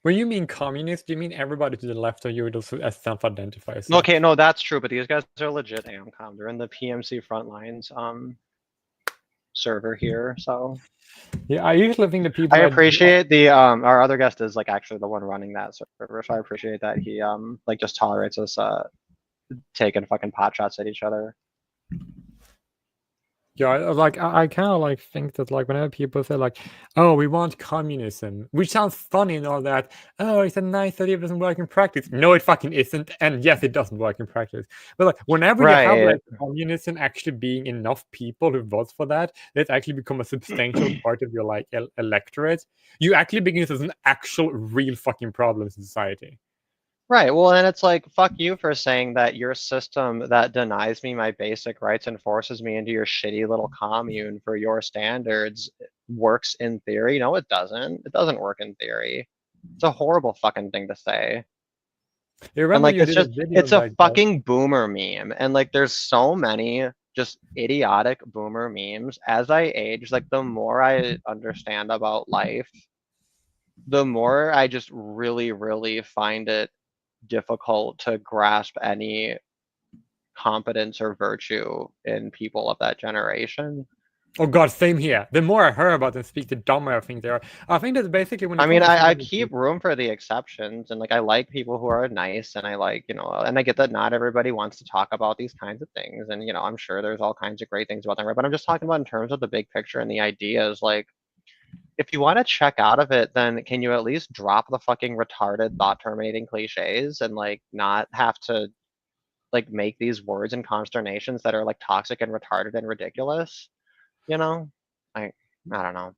When you mean communist, do you mean everybody to the left of you self-identifies? okay, no, that's true, but these guys are legit AMCOM. They're in the PMC Frontlines server here, so Yeah, I usually think the people I appreciate the our other guest is like actually the one running that server, so I appreciate that he like just tolerates us taking fucking pot shots at each other. Yeah, like I kind of like think that like whenever people say like, "Oh, we want communism," which sounds funny and all that. Oh, it's a nice idea, it doesn't work in practice. No, it fucking isn't. And yes, it doesn't work in practice. But like whenever you have like communism actually being enough people who vote for that, that actually become a substantial part of your like electorate, you actually begin to see an actual real fucking problem in society. Right. Well, and it's like, fuck you for saying that your system that denies me my basic rights and forces me into your shitty little commune for your standards works in theory. No, it doesn't. It doesn't work in theory. It's a horrible fucking thing to say. And like, it's a fucking boomer meme. And like, there's so many just idiotic boomer memes. As I age, like the more I understand about life, the more I just really, really find it difficult to grasp any competence or virtue in people of that generation. Oh god, same here. The more I hear about them speak, the dumber I think they are. I think that's basically when I mean, I keep room for the exceptions, and like I like people who are nice, and I like, you know, and I get that not everybody wants to talk about these kinds of things, and you know, I'm sure there's all kinds of great things about them, right? But I'm just talking about in terms of the big picture and the ideas. Like, if you want to check out of it, then can you at least drop the fucking retarded thought terminating cliches and like not have to like make these words and consternations that are like toxic and retarded and ridiculous, you know? I don't know.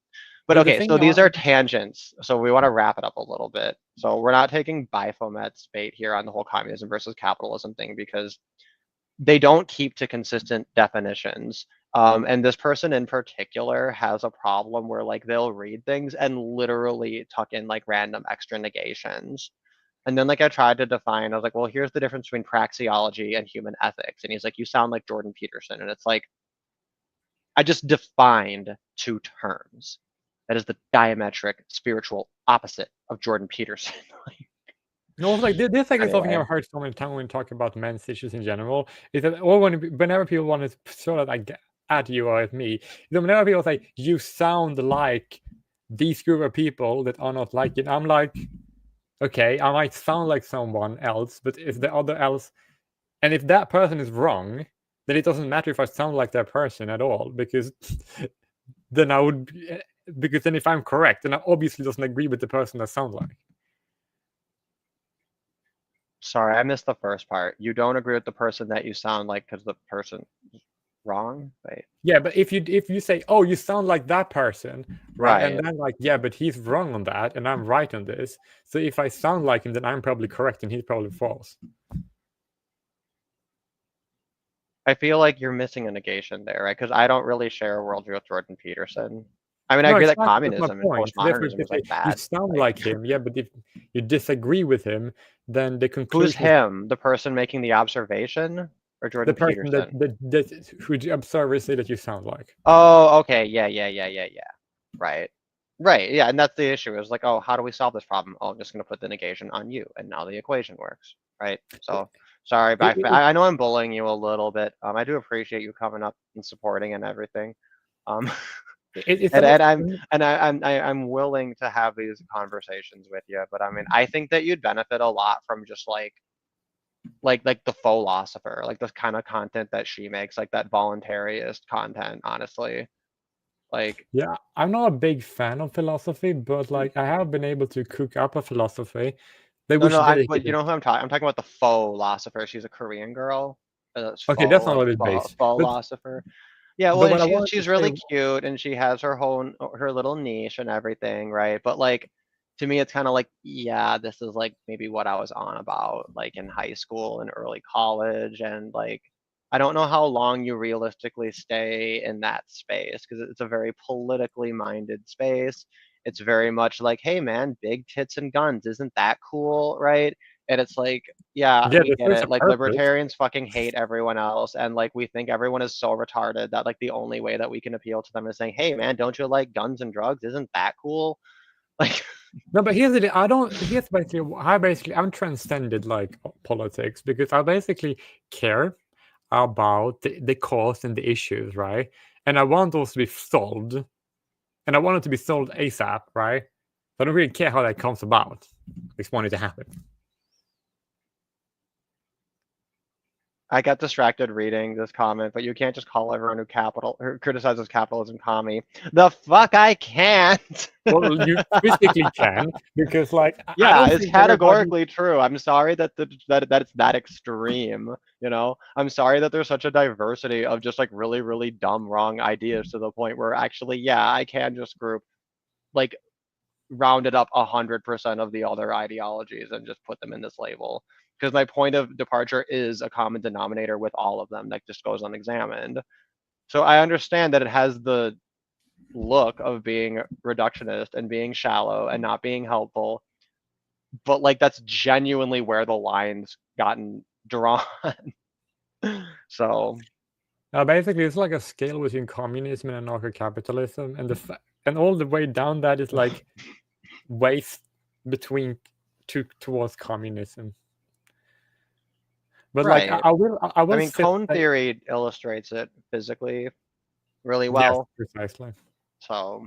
But okay, so these are tangents. So we want to wrap it up a little bit. So we're not taking Baphomet's bait here on the whole communism versus capitalism thing because they don't keep to consistent definitions. And this person in particular has a problem where like they'll read things and literally tuck in like random extra negations. And then like I tried to define, I was like, well, here's the difference between praxeology and human ethics. And he's like, you sound like Jordan Peterson. And it's like, I just defined two terms. That is the diametric spiritual opposite of Jordan Peterson. No, like this like is something I've heard so many times when talking about men's issues in general. Is that or whenever people want to sort of like at you or at me, whenever people say you sound like these group of people that are not like it, I'm like, okay, I might sound like someone else, but if the other else, and if that person is wrong, then it doesn't matter if I sound like that person at all, because then I would, because then if I'm correct, then I obviously doesn't agree with the person I sound like. Sorry, I missed the first part. You don't agree with the person that you sound like because the person is wrong? Wait. Yeah, but if you say, oh, you sound like that person, right? And then like, yeah, but he's wrong on that, and I'm right on this. So if I sound like him, then I'm probably correct, and he's probably false. I feel like you're missing a negation there, right? Because I don't really share a worldview with Jordan Peterson. I mean, I agree that communism and postmodernism is like bad. You sound like him, yeah, but if you disagree with him, then the conclusion. Who's him? The person making the observation, or Jordan Peterson? The person who the observers say that you sound like. Oh, okay, yeah. Right, yeah, and that's the issue. Is like, oh, how do we solve this problem? Oh, I'm just gonna put the negation on you, and now the equation works, right? So. Sorry, but I know I'm bullying you a little bit. I do appreciate you coming up and supporting and everything. I'm willing to have these conversations with you. But I mean, I think that you'd benefit a lot from just like the philosopher, like the kind of content that she makes, like that voluntarist content. Honestly, like yeah, I'm not a big fan of philosophy, but like I have been able to cook up a philosophy. But you know who I'm talking? I'm talking about the philosopher. She's a Korean girl. Okay, that's not what it's based. Philosopher. Yeah, well, she's really cute, and she has her little niche and everything, right? But like, to me, it's kind of like, yeah, this is like maybe what I was on about, like in high school and early college. And like, I don't know how long you realistically stay in that space because it's a very politically minded space. It's very much like, hey man, big tits and guns, isn't that cool, right? And it's like, yeah, Yeah, we get there's it. a Like purpose. libertarians fucking hate everyone else, and like we think everyone is so retarded that like the only way that we can appeal to them is saying, hey man, don't you like guns and drugs? Isn't that cool? Like, No, but here's the thing. I'm transcended like politics because I basically care about the cause and the issues, right? And I want those to be solved, and I want it to be solved ASAP, right? So I don't really care how that comes about. I just want it to happen. I got distracted reading this comment, but you can't just call everyone who criticizes capitalism commie. The fuck I can't. Well, you physically can because, like, I Yeah, don't it's think everybody. categorically true. I'm sorry that that it's that extreme. You know, I'm sorry that there's such a diversity of just like really, really dumb, wrong ideas to the point where actually, yeah, I can just group like rounded up 100% of the other ideologies and just put them in this label. Because my point of departure is a common denominator with all of them that just goes unexamined. So I understand that it has the look of being reductionist and being shallow and not being helpful, but like that's genuinely where the lines gotten drawn. So Basically, it's like a scale between communism and anarcho-capitalism, and all the way down that is like ways between towards communism. But right. like, I will. I mean, cone theory illustrates it physically really well. Yes, precisely. So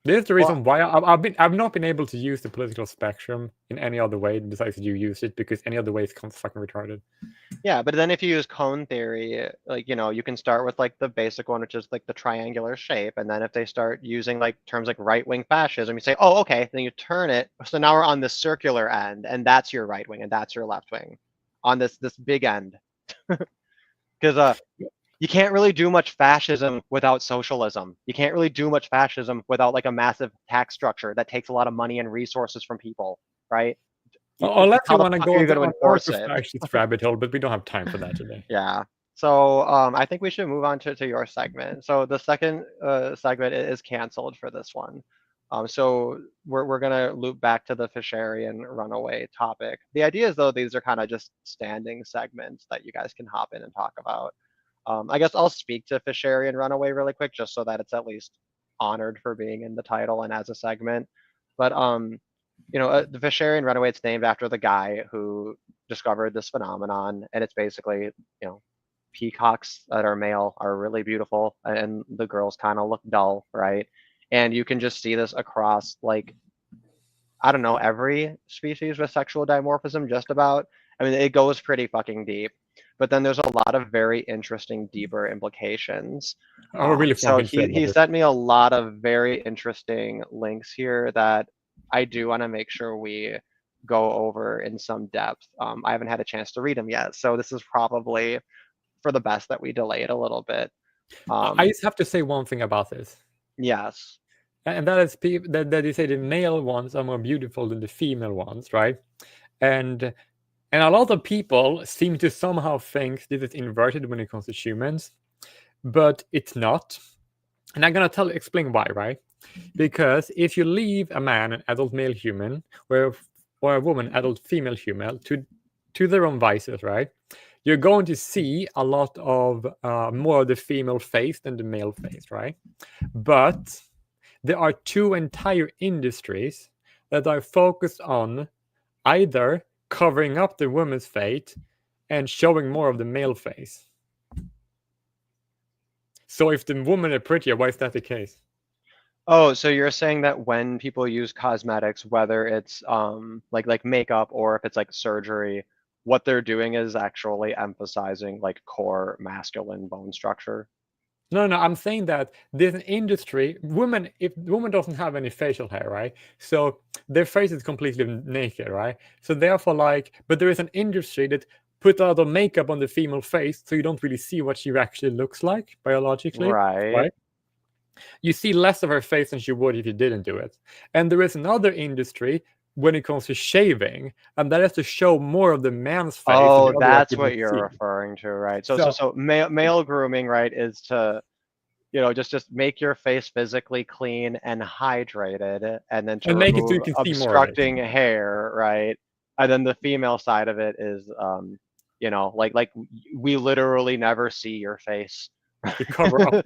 This is the reason why I've not been able to use the political spectrum in any other way besides you use it, because any other way is fucking retarded. Yeah, but then if you use cone theory, like, you know, you can start with like the basic one, which is like the triangular shape. And then if they start using like terms like right-wing fascism, you say, oh, okay, then you turn it. So now we're on the circular end, and that's your right wing and that's your left wing on this big end. Because you can't really do much fascism without socialism. You can't really do much fascism without like a massive tax structure that takes a lot of money and resources from people, right? Unless you want to go into on enforce it. fascist rabbit hole, but we don't have time for that today. Yeah. So I think we should move on to your segment. So the second segment is canceled for this one. So we're gonna loop back to the Fisherian runaway topic. The idea is though these are kind of just standing segments that you guys can hop in and talk about. I guess I'll speak to Fisherian runaway really quick just so that it's at least honored for being in the title and as a segment. But you know, the Fisherian runaway, it's named after the guy who discovered this phenomenon, and it's basically, you know, peacocks that are male are really beautiful and the girls kind of look dull, right? And you can just see this across like, I don't know, every species with sexual dimorphism, just about. I mean, it goes pretty fucking deep, but then there's a lot of very interesting, deeper implications. Oh, really So fucking he sent me a lot of very interesting links here that I do want to make sure we go over in some depth. I haven't had a chance to read them yet, so this is probably for the best that we delay it a little bit. I just have to say one thing about this. Yes. And that is that they say the male ones are more beautiful than the female ones, right? And a lot of people seem to somehow think this is inverted when it comes to humans, but it's not. And I'm gonna explain why, right? Because if you leave a man, an adult male human, or a woman, adult female human, to their own vices, right? You're going to see a lot of more of the female face than the male face, right? But there are two entire industries that are focused on either covering up the woman's fate and showing more of the male face. So if the women are prettier, why is that the case? Oh, so you're saying that when people use cosmetics, whether it's like makeup or if it's like surgery, what they're doing is actually emphasizing like core masculine bone structure? No, I'm saying that there's an industry. If woman doesn't have any facial hair, right? So their face is completely naked, right? So therefore, but there is an industry that put a lot of makeup on the female face, so you don't really see what she actually looks like biologically, Right. You see less of her face than you would if you didn't do it. And there is another industry when it comes to shaving, and that is to show more of the man's face. Oh, that that's people what you're see. referring to, right? So male grooming, right, is to, just make your face physically clean and hydrated, and then to And make it so you remove can see more of it. obstructing hair, right? And then the female side of it is, like we literally never see your face. To cover up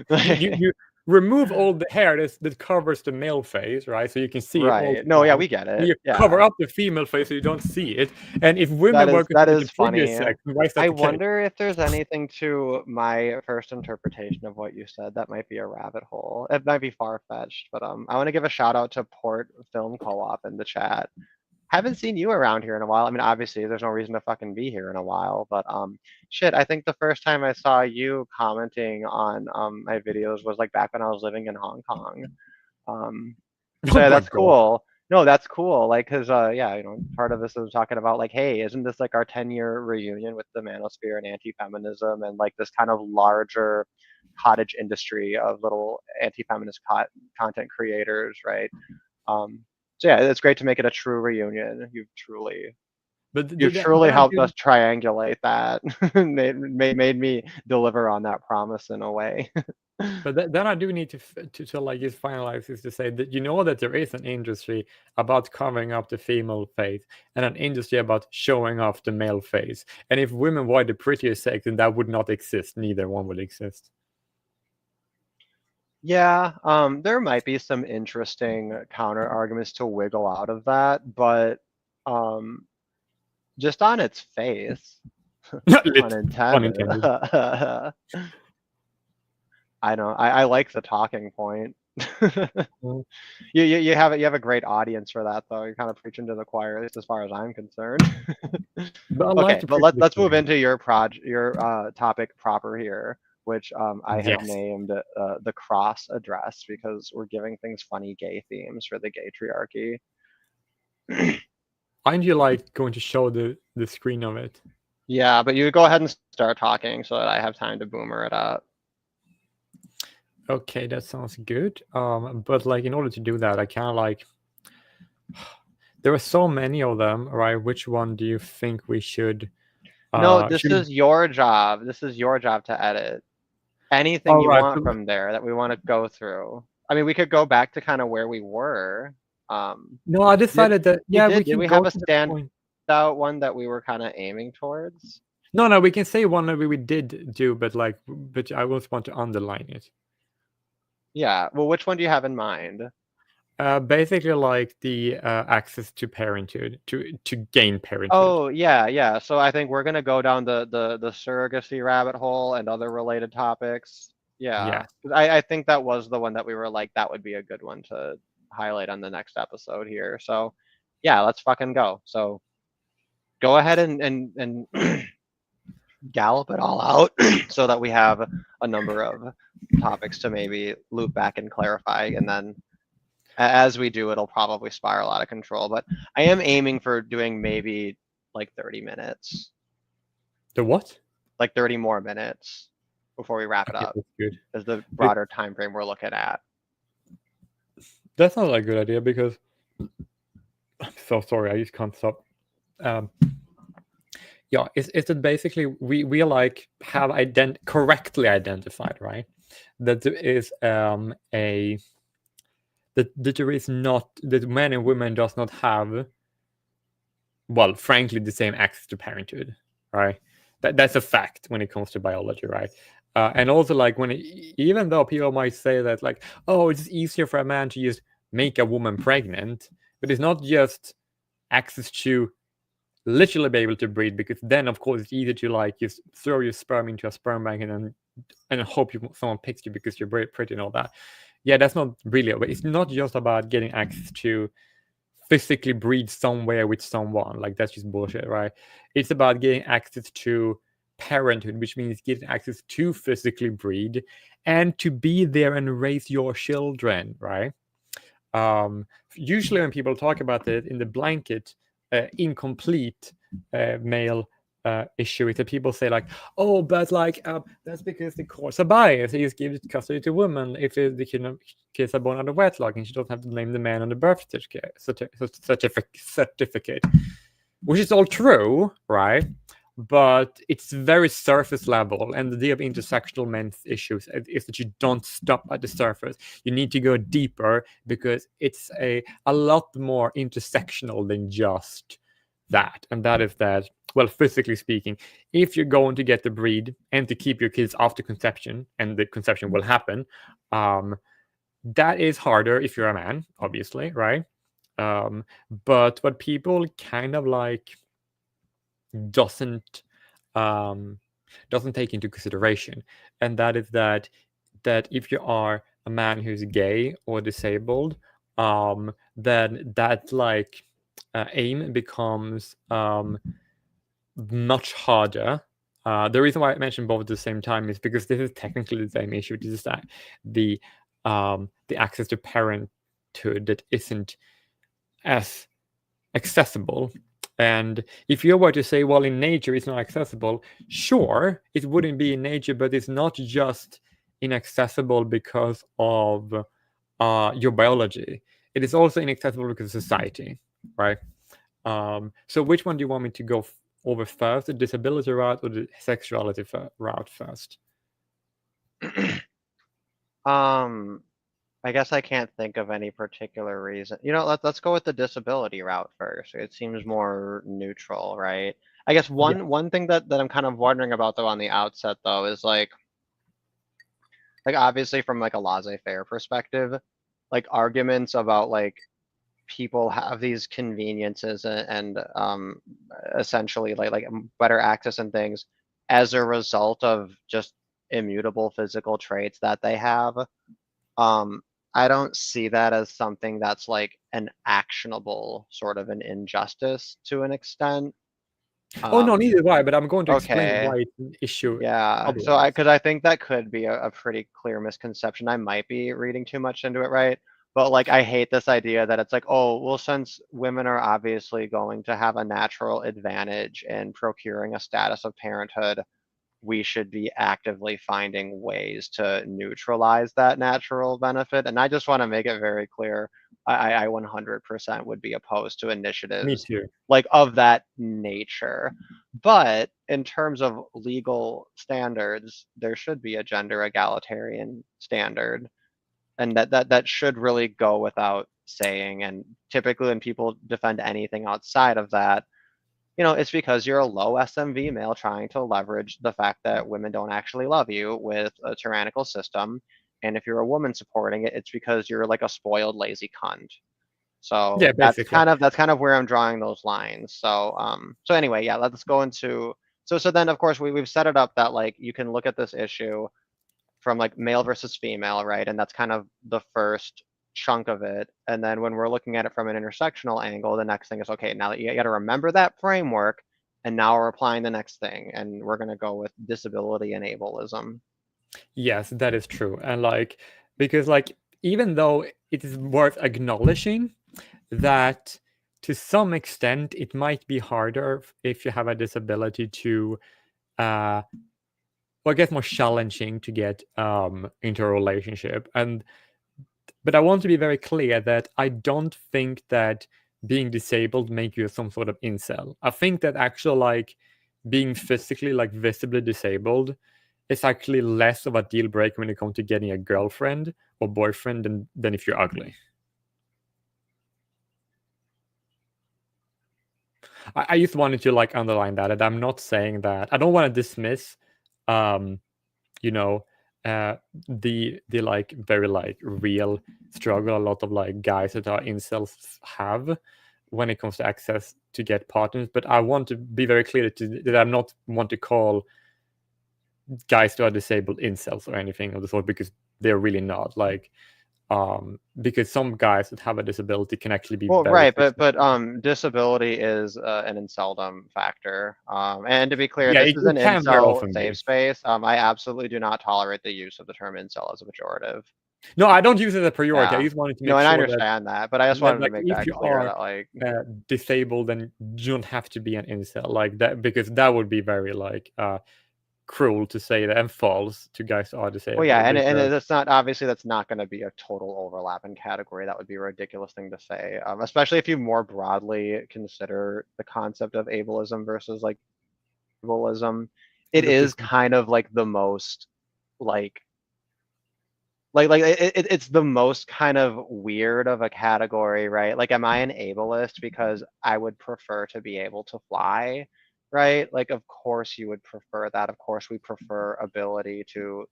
the face. You remove all the hair that covers the male face, right? So you can see it all the Right. No, yeah, time. we get And it. you Yeah. cover up the female face so you don't see it. And if women were That considered is the previous funny. sex, why is that I the case? wonder if there's anything to my first interpretation of what you said. That might be a rabbit hole. It might be far-fetched, but I want to give a shout out to Port Film Co-op in the chat. Haven't seen you around here in a while. I mean, obviously, there's no reason to fucking be here in a while, but shit, I think the first time I saw you commenting on my videos was like back when I was living in Hong Kong. So yeah, Oh my that's God. cool. No, that's cool. Like, cause yeah, part of this is talking about like, hey, isn't this like our 10-year reunion with the manosphere and anti-feminism and like this kind of larger cottage industry of little anti-feminist content creators, right? So yeah, it's great to make it a true reunion. You've truly helped us triangulate that. made me deliver on that promise in a way. But then I do need to like just finalize this to say that that there is an industry about covering up the female face and an industry about showing off the male face. And if women were the prettier sex, then that would not exist. Neither one would exist. Yeah, there might be some interesting counter arguments to wiggle out of that, but just on its face, pun intended. I know. I like the talking point. You have a great audience for that though. You're kind of preaching to the choir, at least as far as I'm concerned. Okay, but let's move into your topic proper here, which I have named the cross address because we're giving things funny gay themes for the Gaytriarchy. Aren't you like going to show the screen of it? Yeah, but you go ahead and start talking so that I have time to boomer it up. Okay, that sounds good. But like in order to do that, I kind of like there are so many of them, right? Which one do you think we should? No, this is your job. This is your job to edit. Anything you want from there that we want to go through. I mean, we could go back to kind of where we were. No, I decided that did we have a standout one that we were kind of aiming towards? No, we can say one that we did do, but I also want to underline it. Yeah, well, which one do you have in mind? Basically, like the access to parenthood, to gain parenthood. Oh yeah. So I think we're gonna go down the surrogacy rabbit hole and other related topics. Yeah. I think that was the one that we were like, that would be a good one to highlight on the next episode here. So yeah, let's fucking go. So go ahead and gallop it all out so that we have a number of topics to maybe loop back and clarify, and then as we do, it'll probably spiral out of control. But I am aiming for doing maybe like 30 minutes. The what? Like 30 more minutes before we wrap it up. That's good. Is the broader time frame we're looking at. That's not a good idea because I'm so sorry, I just can't stop. Yeah, it's that basically we like have correctly identified, right? That there is that there is not, that men and women does not have, well, frankly, the same access to parenthood, right? That's a fact when it comes to biology, right? And also, like, even though people might say that, like, oh, it's easier for a man to just make a woman pregnant, but it's not just access to literally be able to breed, because then, of course, it's easier to like just throw your sperm into a sperm bank and hope someone picks you because you're very pretty and all that. Yeah, that's not really. It's not just about getting access to physically breed somewhere with someone. Like, that's just bullshit, right? It's about getting access to parenthood, which means getting access to physically breed and to be there and raise your children, right? Usually when people talk about it in the blanket, incomplete male issue is that people say like, oh, but like that's because the courts are biased. They just give custody to women if the kids are born out of wedlock, and she doesn't have to name the man on the birth certificate, which is all true, right? But it's very surface level, and the idea of intersectional men's issues is that you don't stop at the surface. You need to go deeper because it's a lot more intersectional than just that. And that is that, well, physically speaking, if you're going to get the breed and to keep your kids after conception, and the conception will happen, that is harder if you're a man, obviously, right? But what people kind of like doesn't take into consideration, and that is that if you are a man who's gay or disabled, then that like aim becomes much harder. The reason why I mentioned both at the same time is because this is technically the same issue. This is that the access to parenthood that isn't as accessible. And if you were to say, well, in nature it's not accessible, sure, it wouldn't be in nature, but it's not just inaccessible because of your biology. It is also inaccessible because of society, right? So which one do you want me to go over first, the disability route or the sexuality route first? I guess I can't think of any particular reason. Let's go with the disability route first. It seems more neutral, right? I guess one thing that I'm kind of wondering about though on the outset though is like obviously from like a laissez-faire perspective, like arguments about like people have these conveniences and essentially like better access and things as a result of just immutable physical traits that they have. I don't see that as something that's like an actionable sort of an injustice to an extent. Oh no, neither do I, but I'm going to explain Okay. why it's an issue. Yeah, so otherwise. because I think that could be a pretty clear misconception. I might be reading too much into it, right? But like I hate this idea that it's like, oh, well, since women are obviously going to have a natural advantage in procuring a status of parenthood, we should be actively finding ways to neutralize that natural benefit. And I just want to make it very clear, I 100% would be opposed to Me initiatives too. like of that nature. But in terms of legal standards, there should be a gender egalitarian standard. And that should really go without saying. And typically when people defend anything outside of that, it's because you're a low SMV male trying to leverage the fact that women don't actually love you with a tyrannical system. And if you're a woman supporting it, it's because you're like a spoiled, lazy cunt. So Yeah, that's basically. kind of where I'm drawing those lines. So anyway, yeah, let's go into so then of course we've set it up that like you can look at this issue from like male versus female, right? And that's kind of the first chunk of it. And then when we're looking at it from an intersectional angle, the next thing is, okay, now that you got to remember that framework, and now we're applying the next thing, and we're going to go with disability and ableism. Yes, that is true. And like, because like, even though it is worth acknowledging that to some extent it might be harder if you have a disability to well, I guess more challenging to get into a relationship. But I want to be very clear that I don't think that being disabled make you some sort of incel. I think that actually like being physically like visibly disabled is actually less of a deal breaker when it comes to getting a girlfriend or boyfriend than if you're ugly. I just wanted to like underline that, and I'm not saying that I don't want to dismiss the like very like real struggle a lot of like guys that are incels have when it comes to access to get partners. But I want to be very clear that I'm not want to call guys that are disabled incels or anything of the sort, because they're really not. Like because some guys that have a disability can actually be very right, but disability is an inceldom factor. And to be clear, yeah, this is an it can very incel often safe be. space. I absolutely do not tolerate the use of the term incel as a pejorative. No, I don't use it as a priority. Yeah. I just wanted to make No, and I sure that understand that, but I just wanted to make if that you clear are that like disabled, then you don't have to be an incel like that, because that would be very like cruel to say that, and false to guys who are disabled. well, yeah, and because that's not obviously that's not going to be a total overlap in category. That would be a ridiculous thing to say, especially if you more broadly consider the concept of ableism versus like ableism. It is kind of like the most like it's the most kind of weird of a category, right? Like, am I an ableist because I would prefer to be able to fly, right? Like, of course you would prefer that. Of course we prefer ability to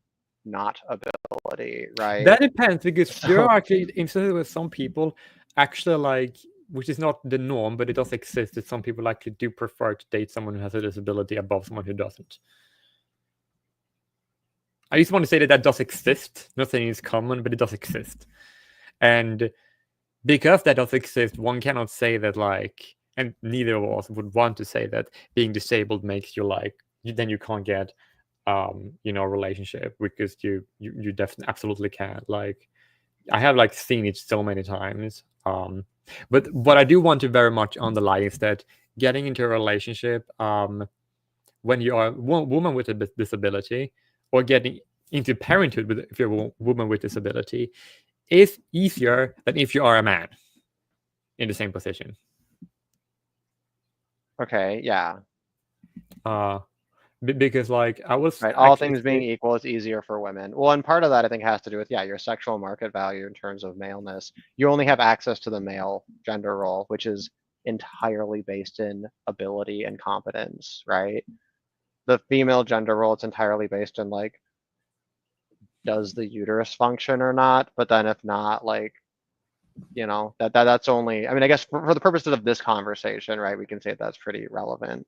not ability, right? that depends, because there So, are actually instances where some people actually like, which is not the norm, but it does exist, that some people actually do prefer to date someone who has a disability above someone who doesn't. I just want to say that that does exist. Not saying it's common, but it does exist. And because that does exist, one cannot say that like, and neither of us would want to say that being disabled makes you like, then you can't get you know, a relationship, because you definitely absolutely can. Like, I have like seen it so many times. But what I do want to very much underline is that getting into a relationship when you are a woman with a disability, or getting into parenthood with, if you're a woman with disability, is easier than if you are a man in the same position. okay, yeah. Because like I was right, all things being equal, it's easier for women. Well, and part of that I think has to do with, yeah, your sexual market value in terms of maleness. You only have access to the male gender role, which is entirely based in ability and competence, right? The female gender role, it's entirely based in like, does the uterus function or not? But then if not, like, you know, that's only, I mean, I guess for the purposes of this conversation, right, we can say that's pretty relevant.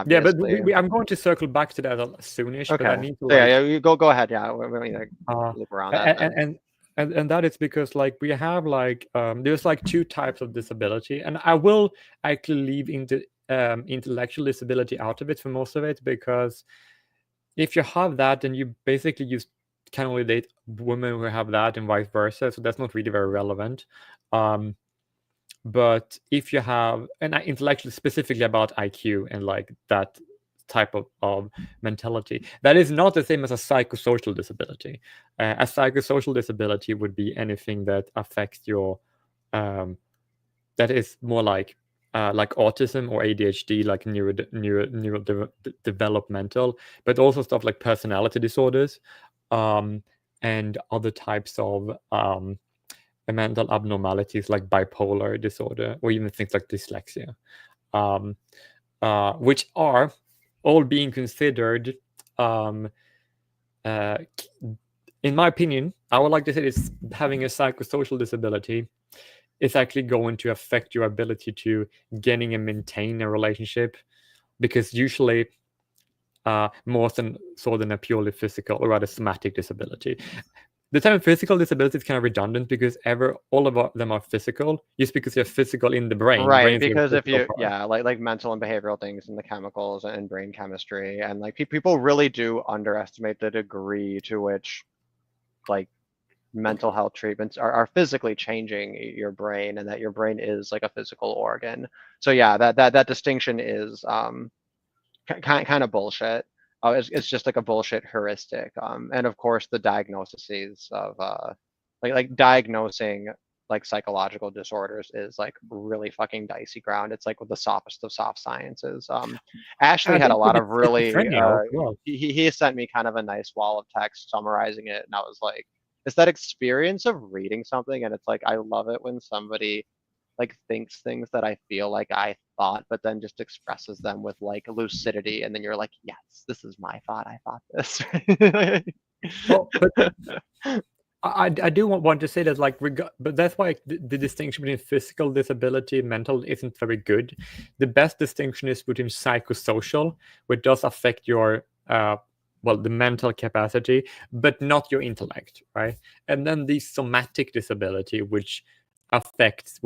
Yeah, but Obviously. I'm going to circle back to that soonish. Okay. But I need to like, yeah, you go ahead. Yeah, we need to loop around that. And that is because like we have like there's like two types of disability, and I will actually leave into intellectual disability out of it for most of it, because if you have that, then you basically just can only date women who have that, and vice versa. So that's not really very relevant. But if you have, and intellectually, specifically about IQ and like that type of mentality, that is not the same as a psychosocial disability. A psychosocial disability would be anything that affects your that is more like autism or ADHD, like neurodevelopmental, but also stuff like personality disorders, and other types of mental abnormalities like bipolar disorder, or even things like dyslexia, which are all being considered, in my opinion, I would like to say this: having a psychosocial disability is actually going to affect your ability to getting and maintain a relationship, because usually more than a purely physical or rather somatic disability. The term physical disability is kind of redundant, because all of them are physical, just because you're physical in the brain. Right, because if you, like mental and behavioral things and the chemicals and brain chemistry, and like people really do underestimate the degree to which like mental health treatments are physically changing your brain, and that your brain is like a physical organ. So yeah, that distinction is kind of bullshit. It's just like a bullshit heuristic. And of course the diagnoses of like diagnosing like psychological disorders is like really fucking dicey ground. It's like with the softest of soft sciences. Ashley had a lot of really he sent me kind of a nice wall of text summarizing it, and I was like, it's that experience of reading something, and it's like, I love it when somebody like thinks things that I feel like I thought, but then just expresses them with like lucidity, and then you're like, yes, this is my thought. I thought this. Well, but I do want to say that, like, but that's why the distinction between physical disability and mental isn't very good. The best distinction is between psychosocial, which does affect your the mental capacity, but not your intellect, right? And then the somatic disability, which affects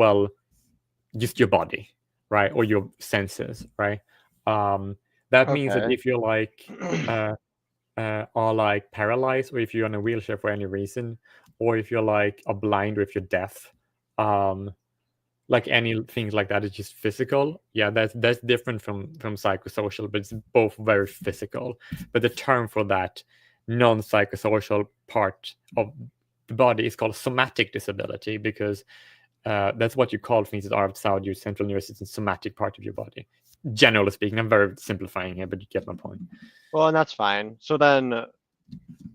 just your body, right, or your senses, right? That means that if you're like are like paralyzed, or if you're in a wheelchair for any reason, or if you're like a blind, or if you're deaf, like any things like that is just physical. Yeah, that's different from psychosocial, but it's both very physical. But the term for that non-psychosocial part of the body is called somatic disability, because that's what you call things that are outside your central nervous system, somatic part of your body. Generally speaking, I'm very simplifying here, but you get my point. Well, and that's fine. So then,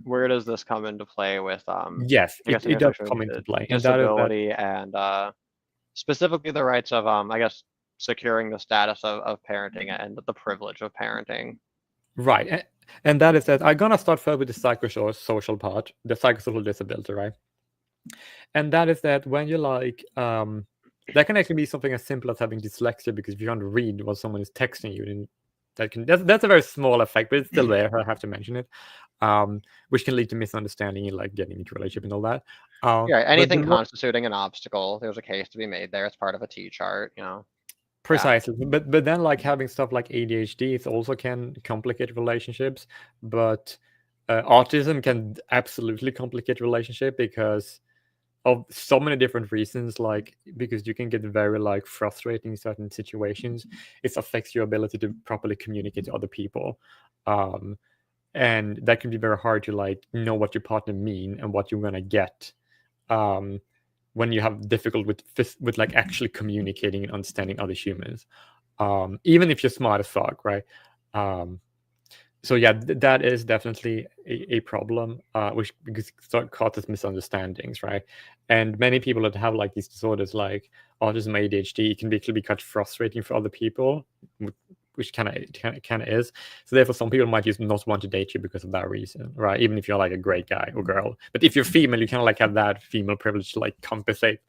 where does this come into play with Yes, I guess it does come into play, and that is that, disability and specifically the rights of I guess securing the status of parenting and the privilege of parenting. right? And that is that I'm gonna start first with the psychosocial part, the psychosocial disability, right? And that is that when you like that can actually be something as simple as having dyslexia, because if you can't read what someone is texting you, then that's a very small effect, but it's still there. I have to mention it, which can lead to misunderstanding and like getting into a relationship and all that. Yeah, But anything constituting an obstacle, there's a case to be made there. It's part of a T-chart, you know. Precisely, but then like having stuff like ADHD, it also can complicate relationships. But autism can absolutely complicate relationship because of so many different reasons, like because you can get very like frustrating in certain situations. It affects your ability to properly communicate to other people, and that can be very hard to like know what your partner mean and what you're gonna get when you have difficult with like actually communicating and understanding other humans, even if you're smart as fuck, right? So yeah, that is definitely a problem, which because it causes misunderstandings, right? And many people that have like these disorders, like autism, ADHD, can be quite frustrating for other people, which kind of is. So therefore, some people might just not want to date you because of that reason, right? Even if you're like a great guy or girl, but if you're female, you kind of like have that female privilege to like compensate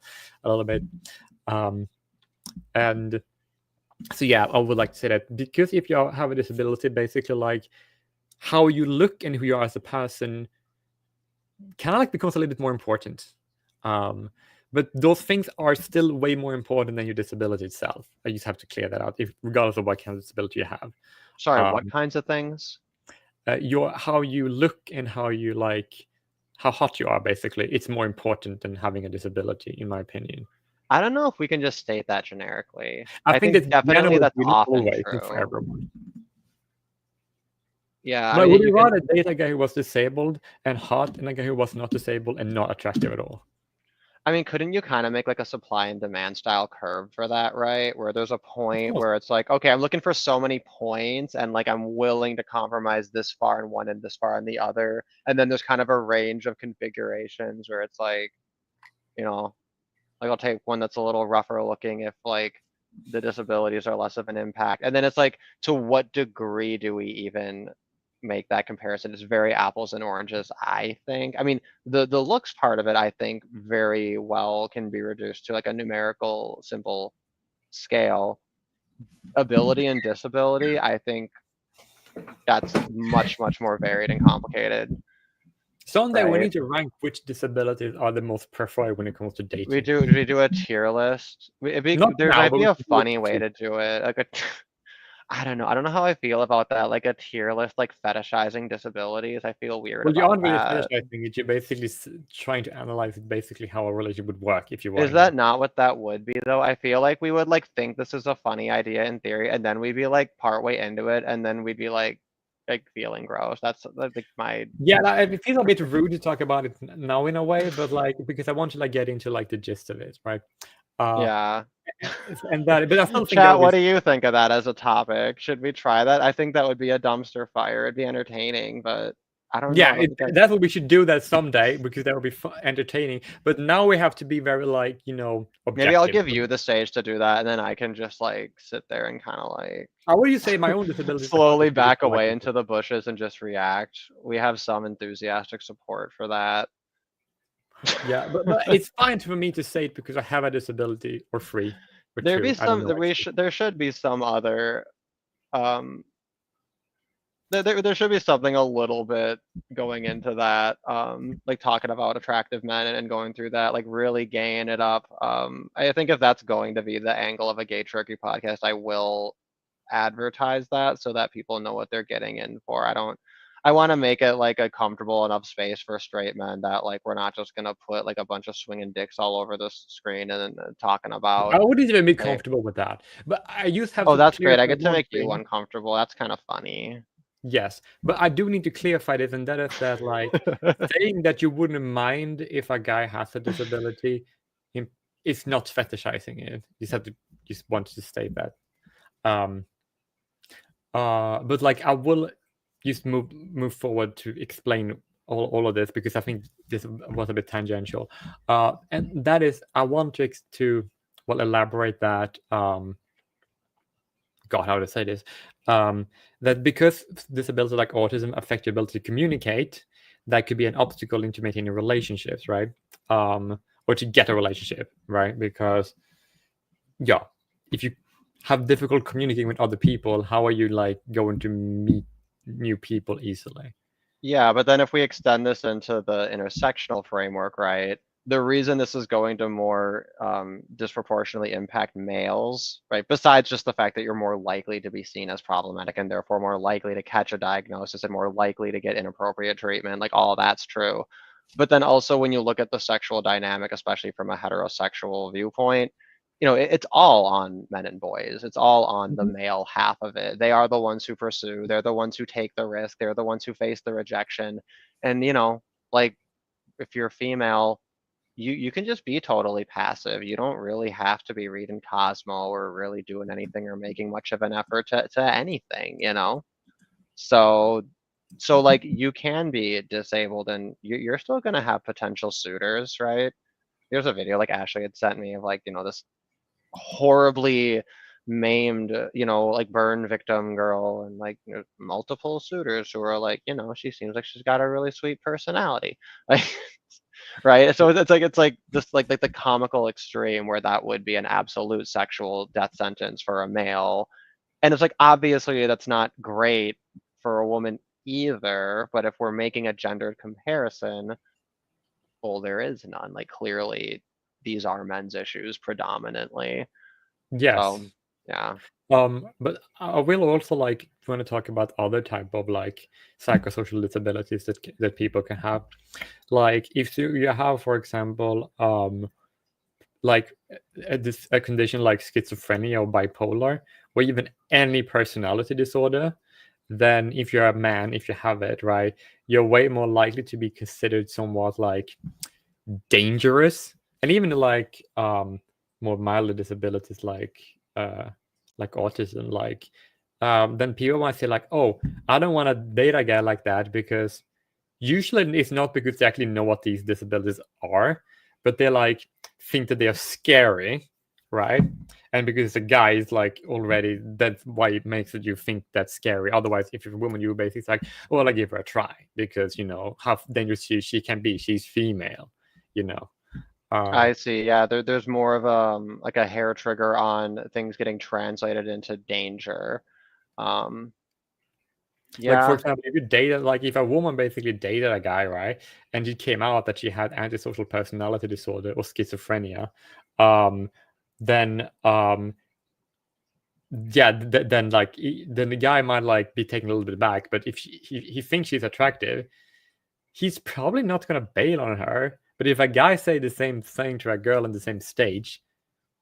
a little bit, and. So yeah, I would like to say that because if you have a disability, basically like how you look and who you are as a person kind of like becomes a little bit more important. But those things are still way more important than your disability itself. I just have to clear that out, regardless of what kind of disability you have. Sorry, what kinds of things? How you look and how you like, how hot you are. Basically, it's more important than having a disability, in my opinion. I don't know if we can just state that generically. I think it's definitely that's often always true. for everyone. Yeah, But would you rather date a guy who was disabled and hot, and a guy who was not disabled and not attractive at all? I mean, couldn't you kind of make like a supply and demand style curve for that, right? Where there's a point where it's like, okay, I'm looking for so many points, and like I'm willing to compromise this far in one and this far in the other. And then there's kind of a range of configurations where it's like, you know, like I'll take one that's a little rougher looking if like the disabilities are less of an impact. And then it's like, to what degree do we even make that comparison? It's very apples and oranges, I think. I mean, the looks part of it, I think very well can be reduced to like a numerical, simple scale. Ability and disability, I think that's much, much more varied and complicated. Someday we need to rank which disabilities are the most preferred when it comes to dating. We do a tier list. There might be a funny way to do it. Like I don't know. I don't know how I feel about that. Like a tier list, like fetishizing disabilities. I feel weird about you aren't really that. fetishizing it. You're basically trying to analyze basically how a relationship would work if you want. Is that not what that would be though? I feel like we would like think this is a funny idea in theory, and then we'd be like partway into it, and then we'd be like feeling gross. That's like my it feels a bit rude to talk about it now in a way, but like because I want to like get into like the gist of it, right? Yeah. And that, but I still think Chat, what do you think of that as a topic? Should we try that? I think that would be a dumpster fire. It'd be entertaining, but I don't know. Yeah, that's what we should do that someday, because that would be entertaining. But now we have to be very like, you know, objective. Maybe I'll give you the stage to do that, and then I can just like sit there and kind of like. How would you say my own disability? Slowly back away into the bushes and just react. We have some enthusiastic support for that. Yeah, but it's fine for me to say it because I have a disability or free. There should be some other there should be something a little bit going into that, like talking about attractive men and going through that, like really gaying it up. I think if that's going to be the angle of a Gaytriarchy podcast, I will advertise that so that people know what they're getting in for. I I want to make it like a comfortable enough space for straight men that like we're not just gonna put like a bunch of swinging dicks all over the screen and then talking about. I wouldn't even be like, comfortable with that. But I just have oh, to that's great. I clarify get to one make you thing. uncomfortable. That's kind of funny. Yes, but I do need to clarify this, and that is that, like, saying that you wouldn't mind if a guy has a disability, it's not fetishizing it. You just want to state that. But like, I will just move forward to explain all of this, because I think this was a bit tangential. And that is, I want to elaborate that. God, how to say this? That because disability like autism affect your ability to communicate, that could be an obstacle into maintaining relationships, right? Or to get a relationship, right? Because, yeah, if you have difficult communicating with other people, how are you like going to meet new people easily? Yeah, but then if we extend this into the intersectional framework, right? The reason this is going to more disproportionately impact males, right? Besides just the fact that you're more likely to be seen as problematic and therefore more likely to catch a diagnosis and more likely to get inappropriate treatment, like all that's true. But then also when you look at the sexual dynamic, especially from a heterosexual viewpoint, it's all on men and boys. It's all on the male half of it. They are the ones who pursue. They're the ones who take the risk. They're the ones who face the rejection. And like if you're female, you can just be totally passive. You don't really have to be reading Cosmo or really doing anything or making much of an effort to anything, So like you can be disabled and you're still gonna have potential suitors, right? There's a video like Ashley had sent me of like, this horribly maimed, like burn victim girl and like multiple suitors who are like, she seems like she's got a really sweet personality. Like right. So it's like this like the comical extreme where that would be an absolute sexual death sentence for a male. And it's like obviously that's not great for a woman either, but if we're making a gendered comparison, well, there is none. Like clearly these are men's issues predominantly. Yes. So yeah. But I will also like want to talk about other type of like psychosocial disabilities that people can have. Like if you have, for example, like a condition like schizophrenia or bipolar, or even any personality disorder, then if you're a man, if you have it, right, you're way more likely to be considered somewhat like dangerous. And even like more milder disabilities like autism, like then people might say like, oh, I don't want to date a guy like that, because usually it's not because they actually know what these disabilities are, but they like think that they are scary, right? And because the guy is like already, that's why it makes it you think that's scary. Otherwise, if you're a woman, you basically like, well, I give her a try, because how dangerous she can be. She's female, I see. Yeah, there's more of like a hair trigger on things getting translated into danger. Like, for Yeah. example, if you dated, like if a woman basically dated a guy, right, and it came out that she had antisocial personality disorder or schizophrenia, then yeah, then then the guy might like be taken a little bit back. But if he thinks she's attractive, he's probably not gonna bail on her. But if a guy say the same thing to a girl on the same stage,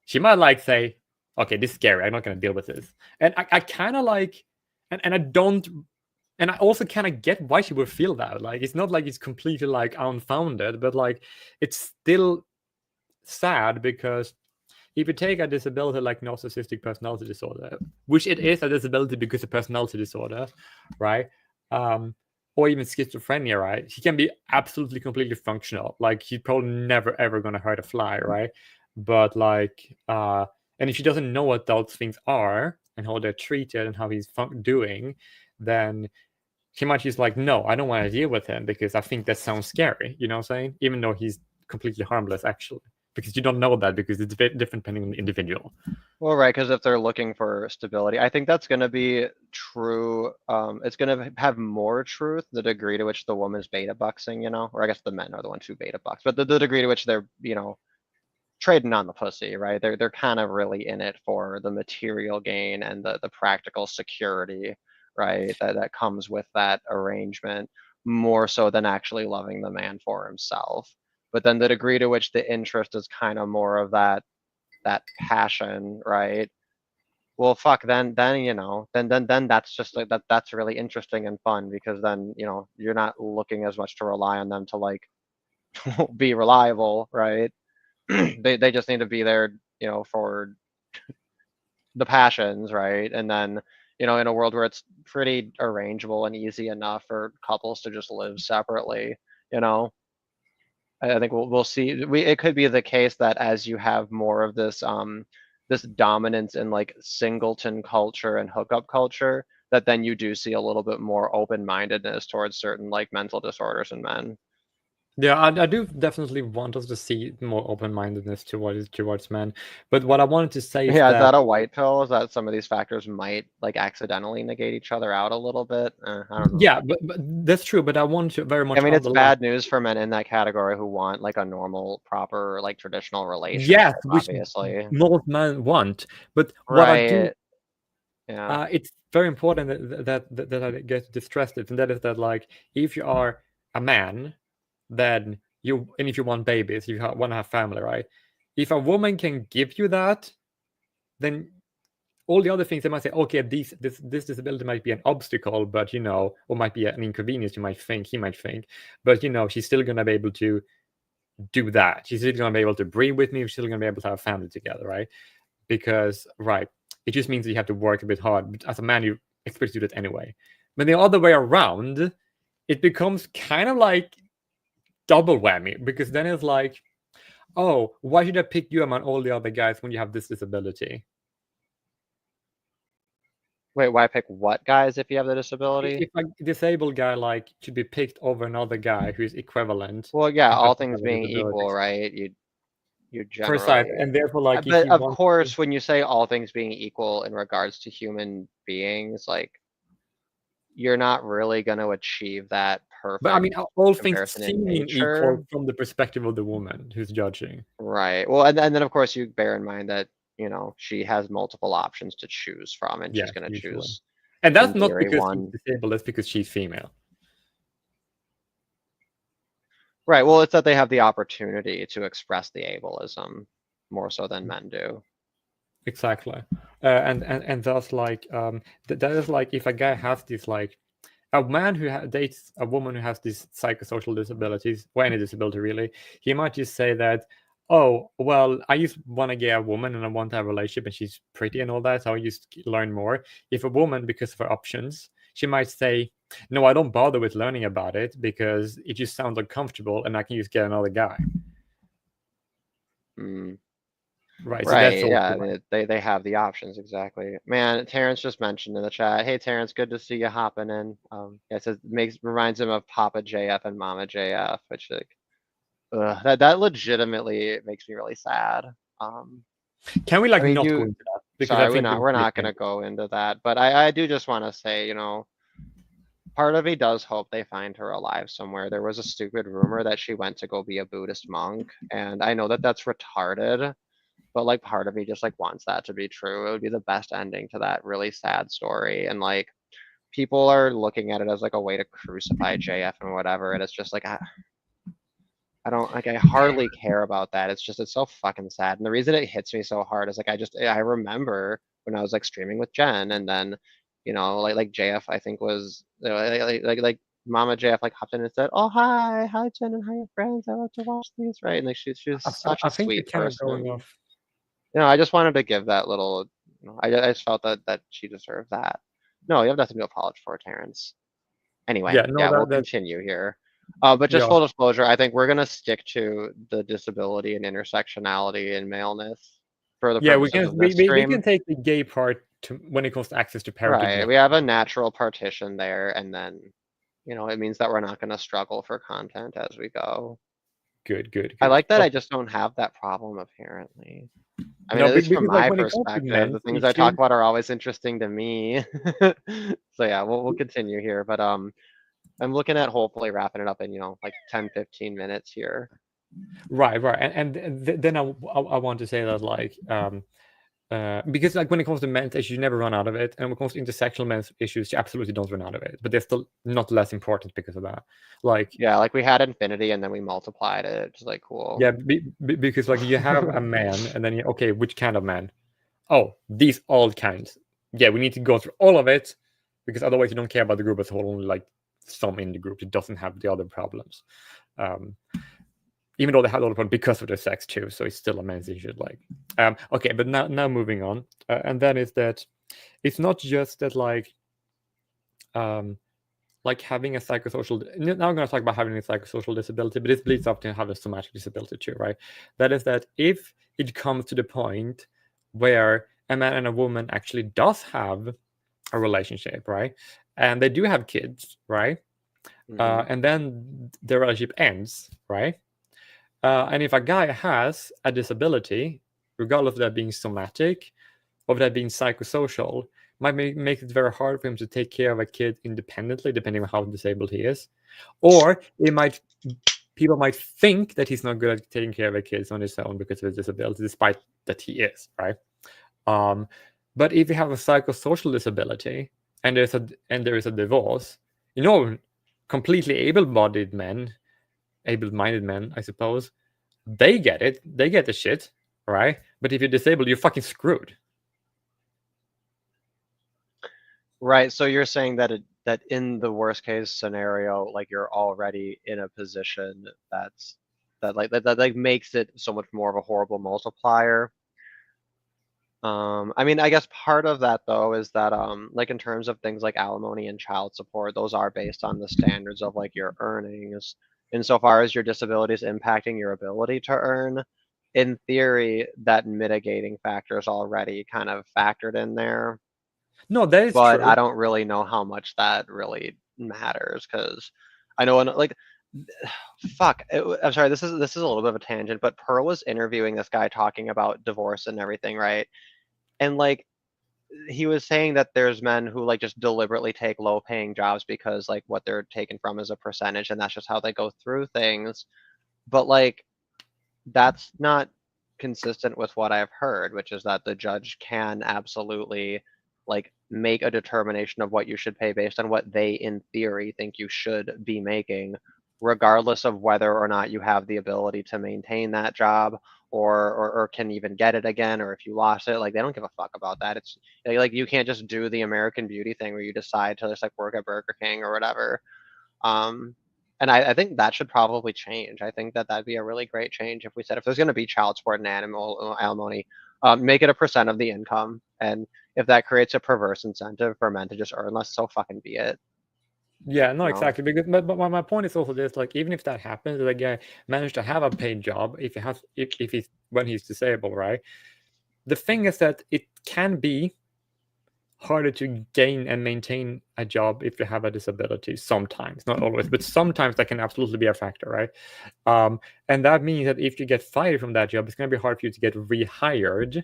she might like say, okay, this is scary, I'm not gonna deal with this. And I kind of like, and I don't, and I also kind of get why she would feel that. Like, it's not like it's completely like unfounded, but like it's still sad, because if you take a disability like narcissistic personality disorder, which it is a disability because of personality disorder, right? Or even schizophrenia, right? He can be absolutely completely functional. Like he's probably never ever gonna hurt a fly, right? But like, and if he doesn't know what those things are and how they're treated and how he's doing, then he might just like, no, I don't want to deal with him because I think that sounds scary. You know what I'm saying? Even though he's completely harmless, actually, because you don't know that, because it's a bit different depending on the individual. Well, right, because if they're looking for stability, I think that's going to be true. It's going to have more truth the degree to which the woman's beta bucksing, or I guess the men are the ones who beta bucks, but the degree to which they're, trading on the pussy, right? They're kind of really in it for the material gain and the practical security right? That comes with that arrangement more so than actually loving the man for himself. But then the degree to which the interest is kind of more of that passion, right? Well, fuck, then then that's just like that's really interesting and fun, because then, you're not looking as much to rely on them to like be reliable, right? They just need to be there, for the passions, right? And then, in a world where it's pretty arrangeable and easy enough for couples to just live separately, you know, I think we'll see. It could be the case that as you have more of this dominance in like singleton culture and hookup culture, that then you do see a little bit more open-mindedness towards certain like mental disorders in men. Yeah, I do definitely want us to see more open-mindedness towards men. But what I wanted to say is Yeah, is that that a white pill? Is that some of these factors might like accidentally negate each other out a little bit? I don't know. yeah, but that's true. But I want to very much I mean, it's underline. bad news for men in that category who want like a normal, proper, like traditional relationship, Yes, which obviously. most men want. But what I do, Right. Yeah. it's very important that I get distressed it, and that is that like if you are a man, then and if you want babies, you want to have family, right? If a woman can give you that, then all the other things they might say, okay, this disability might be an obstacle, but or might be an inconvenience. He might think, but she's still gonna be able to do that. She's still gonna be able to breathe with me. She's still gonna be able to have a family together, right? Because it just means that you have to work a bit hard. But as a man, you expect to do that anyway. But the other way around, it becomes kind of like double whammy, because then it's like, oh, why should I pick you among all the other guys when you have this disability? Wait, why pick what guys if you have the disability? If a disabled guy like should be picked over another guy who's equivalent Well, yeah, and all doesn't things have a being disability equal, right? You precisely, generally, and therefore, like, if but you of want course, when you say all things being equal in regards to human beings, like you're not really going to achieve that but I perfect mean, all things comparison in seeming nature. equal from the perspective of the woman who's judging. Right. Well, and then of course you bear in mind that, she has multiple options to choose from, and Yeah, she's going to usually. choose, And in that's not theory, because she's one. disabled, that's because she's female. Right. Well, it's that they have the opportunity to express the ableism more so than men do. Exactly. And thus, like, that is like, if a guy has this, like, a man who dates a woman who has these psychosocial disabilities, or any disability really, he might just say that, oh, well, I just want to get a woman and I want to have a relationship and she's pretty and all that, so I just learn more. If a woman, because of her options, she might say, no, I don't bother with learning about it because it just sounds uncomfortable and I can just get another guy. Mm. Right. So that's Right. also Yeah. I mean, they have the options, exactly. Man, Terrence just mentioned in the chat. Hey, Terrence, good to see you hopping in. Yeah, it says reminds him of Papa JF and Mama JF, which like, that legitimately makes me really sad. Can we like I mean, not go into that? Because I sorry, think we're not gonna go into that, but I do just want to say, part of me does hope they find her alive somewhere. There was a stupid rumor that she went to go be a Buddhist monk, and I know that that's retarded, but like part of me just like wants that to be true. It would be the best ending to that really sad story. And like people are looking at it as like a way to crucify JF and whatever, and it's just like I don't like, I hardly care about that. It's so fucking sad. And the reason it hits me so hard is like I remember when I was like streaming with Jen, and then like JF I think was like Mama JF like hopped in and said, "Oh hi Jen and hi your friends. I love to watch these," right? And like she was such I a think sweet you're kind of person. going off. I just wanted to give that little. I just felt that she deserved that. No, you have nothing to apologize for, Terrence. Anyway, Yeah, no, yeah, we'll that continue here. But just yeah. full disclosure, I think we're gonna stick to the disability and intersectionality and maleness for the Yeah, purposes of this we can stream. take the gay part when it comes to access to parenting. Right, we have a natural partition there, and then it means that we're not gonna struggle for content as we go. Good. I like that I Okay. just don't have that problem apparently. I mean, No, at least from because like my when it comes to perspective, men, the you things I talk shouldn't. about are always interesting to me. So yeah, we'll continue here, but I'm looking at hopefully wrapping it up in like 10-15 minutes here. Right, and then I want to say that like because like when it comes to men's issues, you never run out of it, and when it comes to intersectional men's issues, you absolutely don't run out of it. But they're still not less important because of that. Like Yeah, like we had infinity and then we multiplied it. It's like cool. yeah, because like you have a man, and then okay, which kind of man? Oh, these all kinds. Yeah, we need to go through all of it because otherwise you don't care about the group as a whole. Only like some in the group, it doesn't have the other problems. Even though they had a lot of problems because of their sex too, so it's still a men's issue. Like, okay, but now moving on, and then is that it's not just that like having a psychosocial. Now I'm going to talk about having a psychosocial disability, but this bleeds up to have a somatic disability too, right? That is that if it comes to the point where a man and a woman actually does have a relationship, right, and they do have kids, right, and then the relationship ends, right. And if a guy has a disability, regardless of that being somatic, of that being psychosocial, might make it very hard for him to take care of a kid independently, depending on how disabled he is. Or people might think that he's not good at taking care of a kid on his own because of his disability, despite that he is, right? But if you have a psychosocial disability and there is a divorce, completely able-minded men, I suppose, they get it. They get the shit, right? But if you're disabled, you're fucking screwed. Right. So you're saying that that in the worst case scenario, like you're already in a position that makes it so much more of a horrible multiplier. I mean, I guess part of that though is that like in terms of things like alimony and child support, those are based on the standards of like your earnings. Insofar as your disability is impacting your ability to earn, in theory, that mitigating factor is already kind of factored in there. No, that is But true. I don't really know how much that really matters because I know like fuck. I'm sorry. This is a little bit of a tangent, but Pearl was interviewing this guy talking about divorce and everything, right? And like he was saying that there's men who like just deliberately take low paying jobs because like what they're taken from is a percentage and that's just how they go through things. But like that's not consistent with what I've heard, which is that the judge can absolutely like make a determination of what you should pay based on what they in theory think you should be making, regardless of whether or not you have the ability to maintain that job or can even get it again, or if you lost it. Like they don't give a fuck about that. It's like you can't just do the American Beauty thing where you decide to just like work at Burger King or whatever. And I think that should probably change. I think that that'd be a really great change if we said if there's going to be child support and alimony, make it a percent of the income. And if that creates a perverse incentive for men to just earn less, so fucking be it. Yeah, no, exactly. Because but my point is also this: like, even if that happens, the guy managed to have a paid job, if he's when he's disabled, right? The thing is that it can be harder to gain and maintain a job if you have a disability sometimes, not always, but sometimes that can absolutely be a factor, right? And that means that if you get fired from that job, it's going to be hard for you to get rehired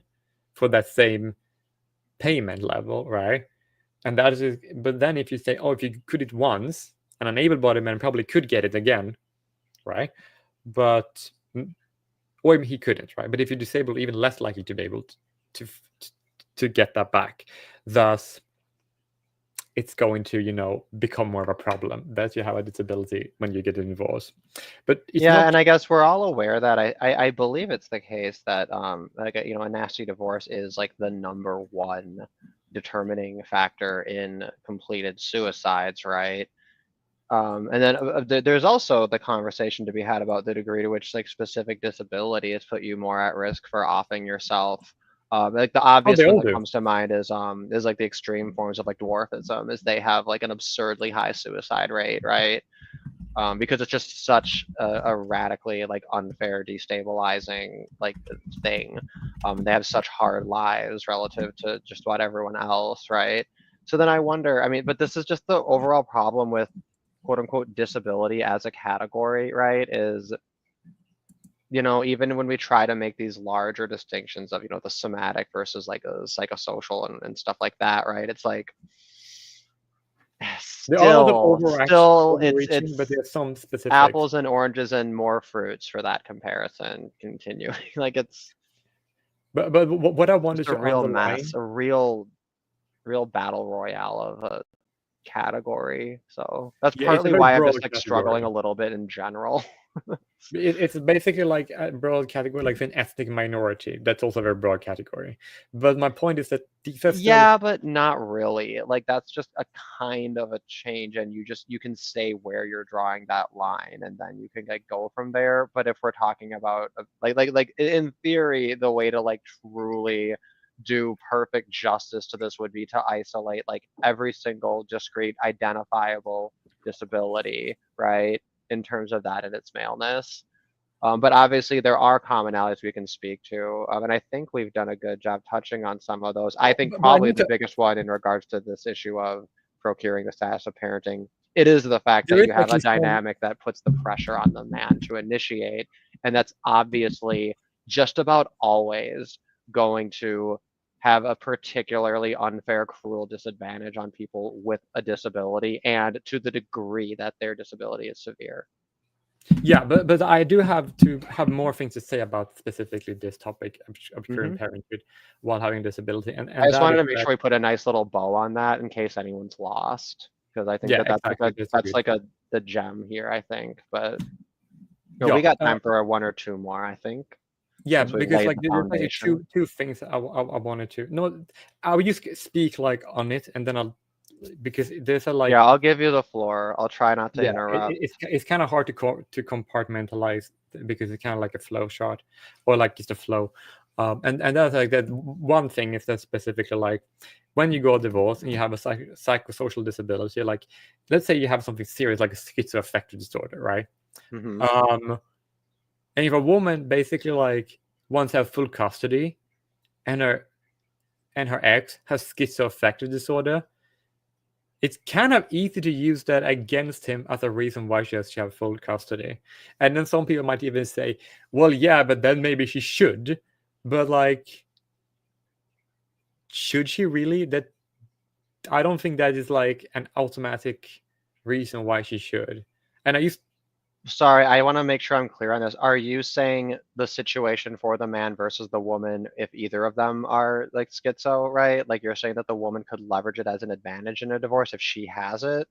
for that same payment level, right? And that is, but then if you say, oh, if you could it once, an able-bodied man probably could get it again, right? But or he couldn't, right? But if you're disabled, even less likely to be able to get that back. Thus, it's going to become more of a problem that you have a disability when you get a divorce. But yeah, and I guess we're all aware that I believe it's the case that like a nasty divorce is like the #1 determining factor in completed suicides, right? And then there's also the conversation to be had about the degree to which like specific disability has put you more at risk for offing yourself. Like the obvious one that comes to mind is like the extreme forms of like dwarfism, is they have like an absurdly high suicide rate, right? Because it's just such a radically like unfair, destabilizing like thing. They have such hard lives relative to just about everyone else, right? So then I wonder, I mean, but this is just the overall problem with quote unquote disability as a category, right? Is even when we try to make these larger distinctions of the somatic versus like a psychosocial and stuff like that, right? It's like still it's but there's some specific apples and oranges and more fruits for that comparison continuing. Like it's But what I wanted Just a to real underline. mess, a real battle royale of a category. So that's Yeah, it's a partly very why I'm broad just like struggling category. a little bit in general. It's basically like a broad category, like an ethnic minority. That's also a very broad category. But my point is that these are still. Yeah, but not really. Like that's just a kind of a change, and you can say where you're drawing that line, and then you can like go from there. But if we're talking about like in theory, the way to like truly do perfect justice to this would be to isolate like every single discrete identifiable disability, right? In terms of that and its maleness. But obviously there are commonalities we can speak to, and I think we've done a good job touching on some of those. I think But I probably need the to. biggest one in regards to this issue of procuring the status of parenting, it is the fact There that is you have a actually some. dynamic that puts the pressure on the man to initiate, and that's obviously just about always going to have a particularly unfair, cruel disadvantage on people with a disability, and to the degree that their disability is severe. Yeah, but I do have to have more things to say about specifically this topic of Hmm. curing parenthood while having disability, I and just that wanted is to make that. sure we put a nice little bow on that in case anyone's lost, because I think Yeah, that that's like exactly. a That's a that's good like point. the gem here, I think. But no, Yeah, we got time for one or two more, I think, yeah, since we've because laid like the there's like foundation. two things I wanted to. No, I'll just speak like on it, and then I'll, because there's a Yeah, like. I'll give you the floor. I'll try not to Yeah, interrupt. it's kind of hard to compartmentalize because it's kind of like a flow chart, or like just a flow. And that's like that. One thing is that specifically like when you go divorced and you have a psychosocial disability, like let's say you have something serious like a schizoaffective disorder, right? Hmm. And if a woman basically like wants to have full custody, and her ex has schizoaffective disorder, it's kind of easy to use that against him as a reason why she has to have full custody. And then some people might even say, well, yeah, but then maybe she should. But like, should she really? That I don't think that is like an automatic reason why she should. And I used. Sorry, I want to make sure I'm clear on this. Are you saying the situation for the man versus the woman, if either of them are like schizo, right? Like you're saying that the woman could leverage it as an advantage in a divorce if she has it?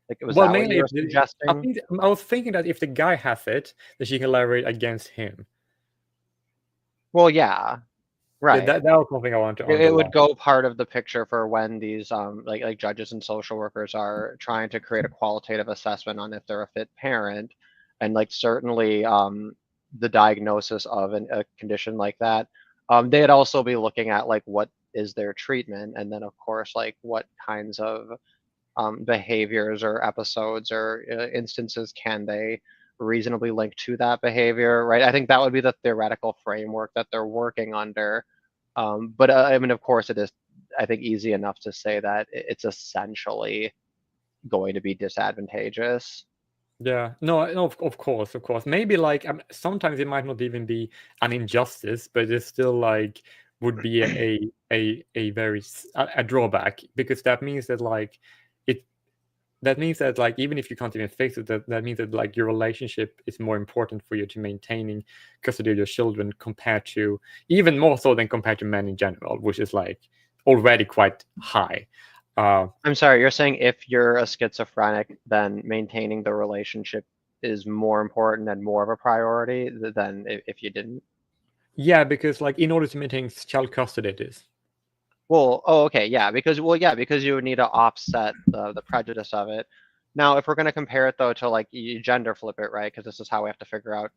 Like, was Well, that what you mainly, were suggesting? I was thinking that if the guy has it, that she can leverage against him. Well, yeah, Yeah, right. that was something I wanted to It would underline. go part of the picture for when these like judges and social workers are trying to create a qualitative assessment on if they're a fit parent, and like certainly the diagnosis of a condition like that. They'd also be looking at like what is their treatment, and then of course like what kinds of behaviors or episodes or instances can they reasonably link to that behavior, right? I think that would be the theoretical framework that they're working under. But I mean, of course, it is, I think, easy enough to say that it's essentially going to be disadvantageous. Yeah, no, of course, of course. Maybe like sometimes it might not even be an injustice, but it's still like would be a very a drawback, because that means that like it that means that like even if you can't even fix it, that means that like your relationship is more important for you to maintaining custody of your children compared to, even more so than compared to men in general, which is like already quite high. I'm sorry, you're saying if you're a schizophrenic, then maintaining the relationship is more important and more of a priority than if you didn't? Yeah, because like in order to maintain child custody, it is. Well, oh, okay, yeah, because you would need to offset the prejudice of it. Now, if we're going to compare it though to like you gender flip it, right? Because this is how we have to figure out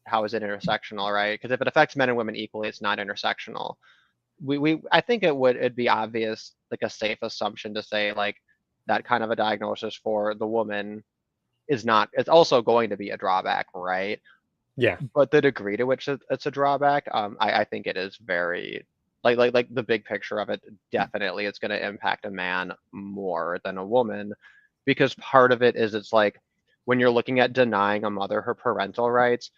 how is it intersectional, right? Because if it affects men and women equally, it's not intersectional. I think it'd be obvious, like a safe assumption to say like that kind of a diagnosis for the woman is not, it's also going to be a drawback, right? Yeah. But the degree to which it's a drawback, I think it is very like the big picture of it. Definitely, it's going to impact a man more than a woman, because part of it is it's like when you're looking at denying a mother her parental rights,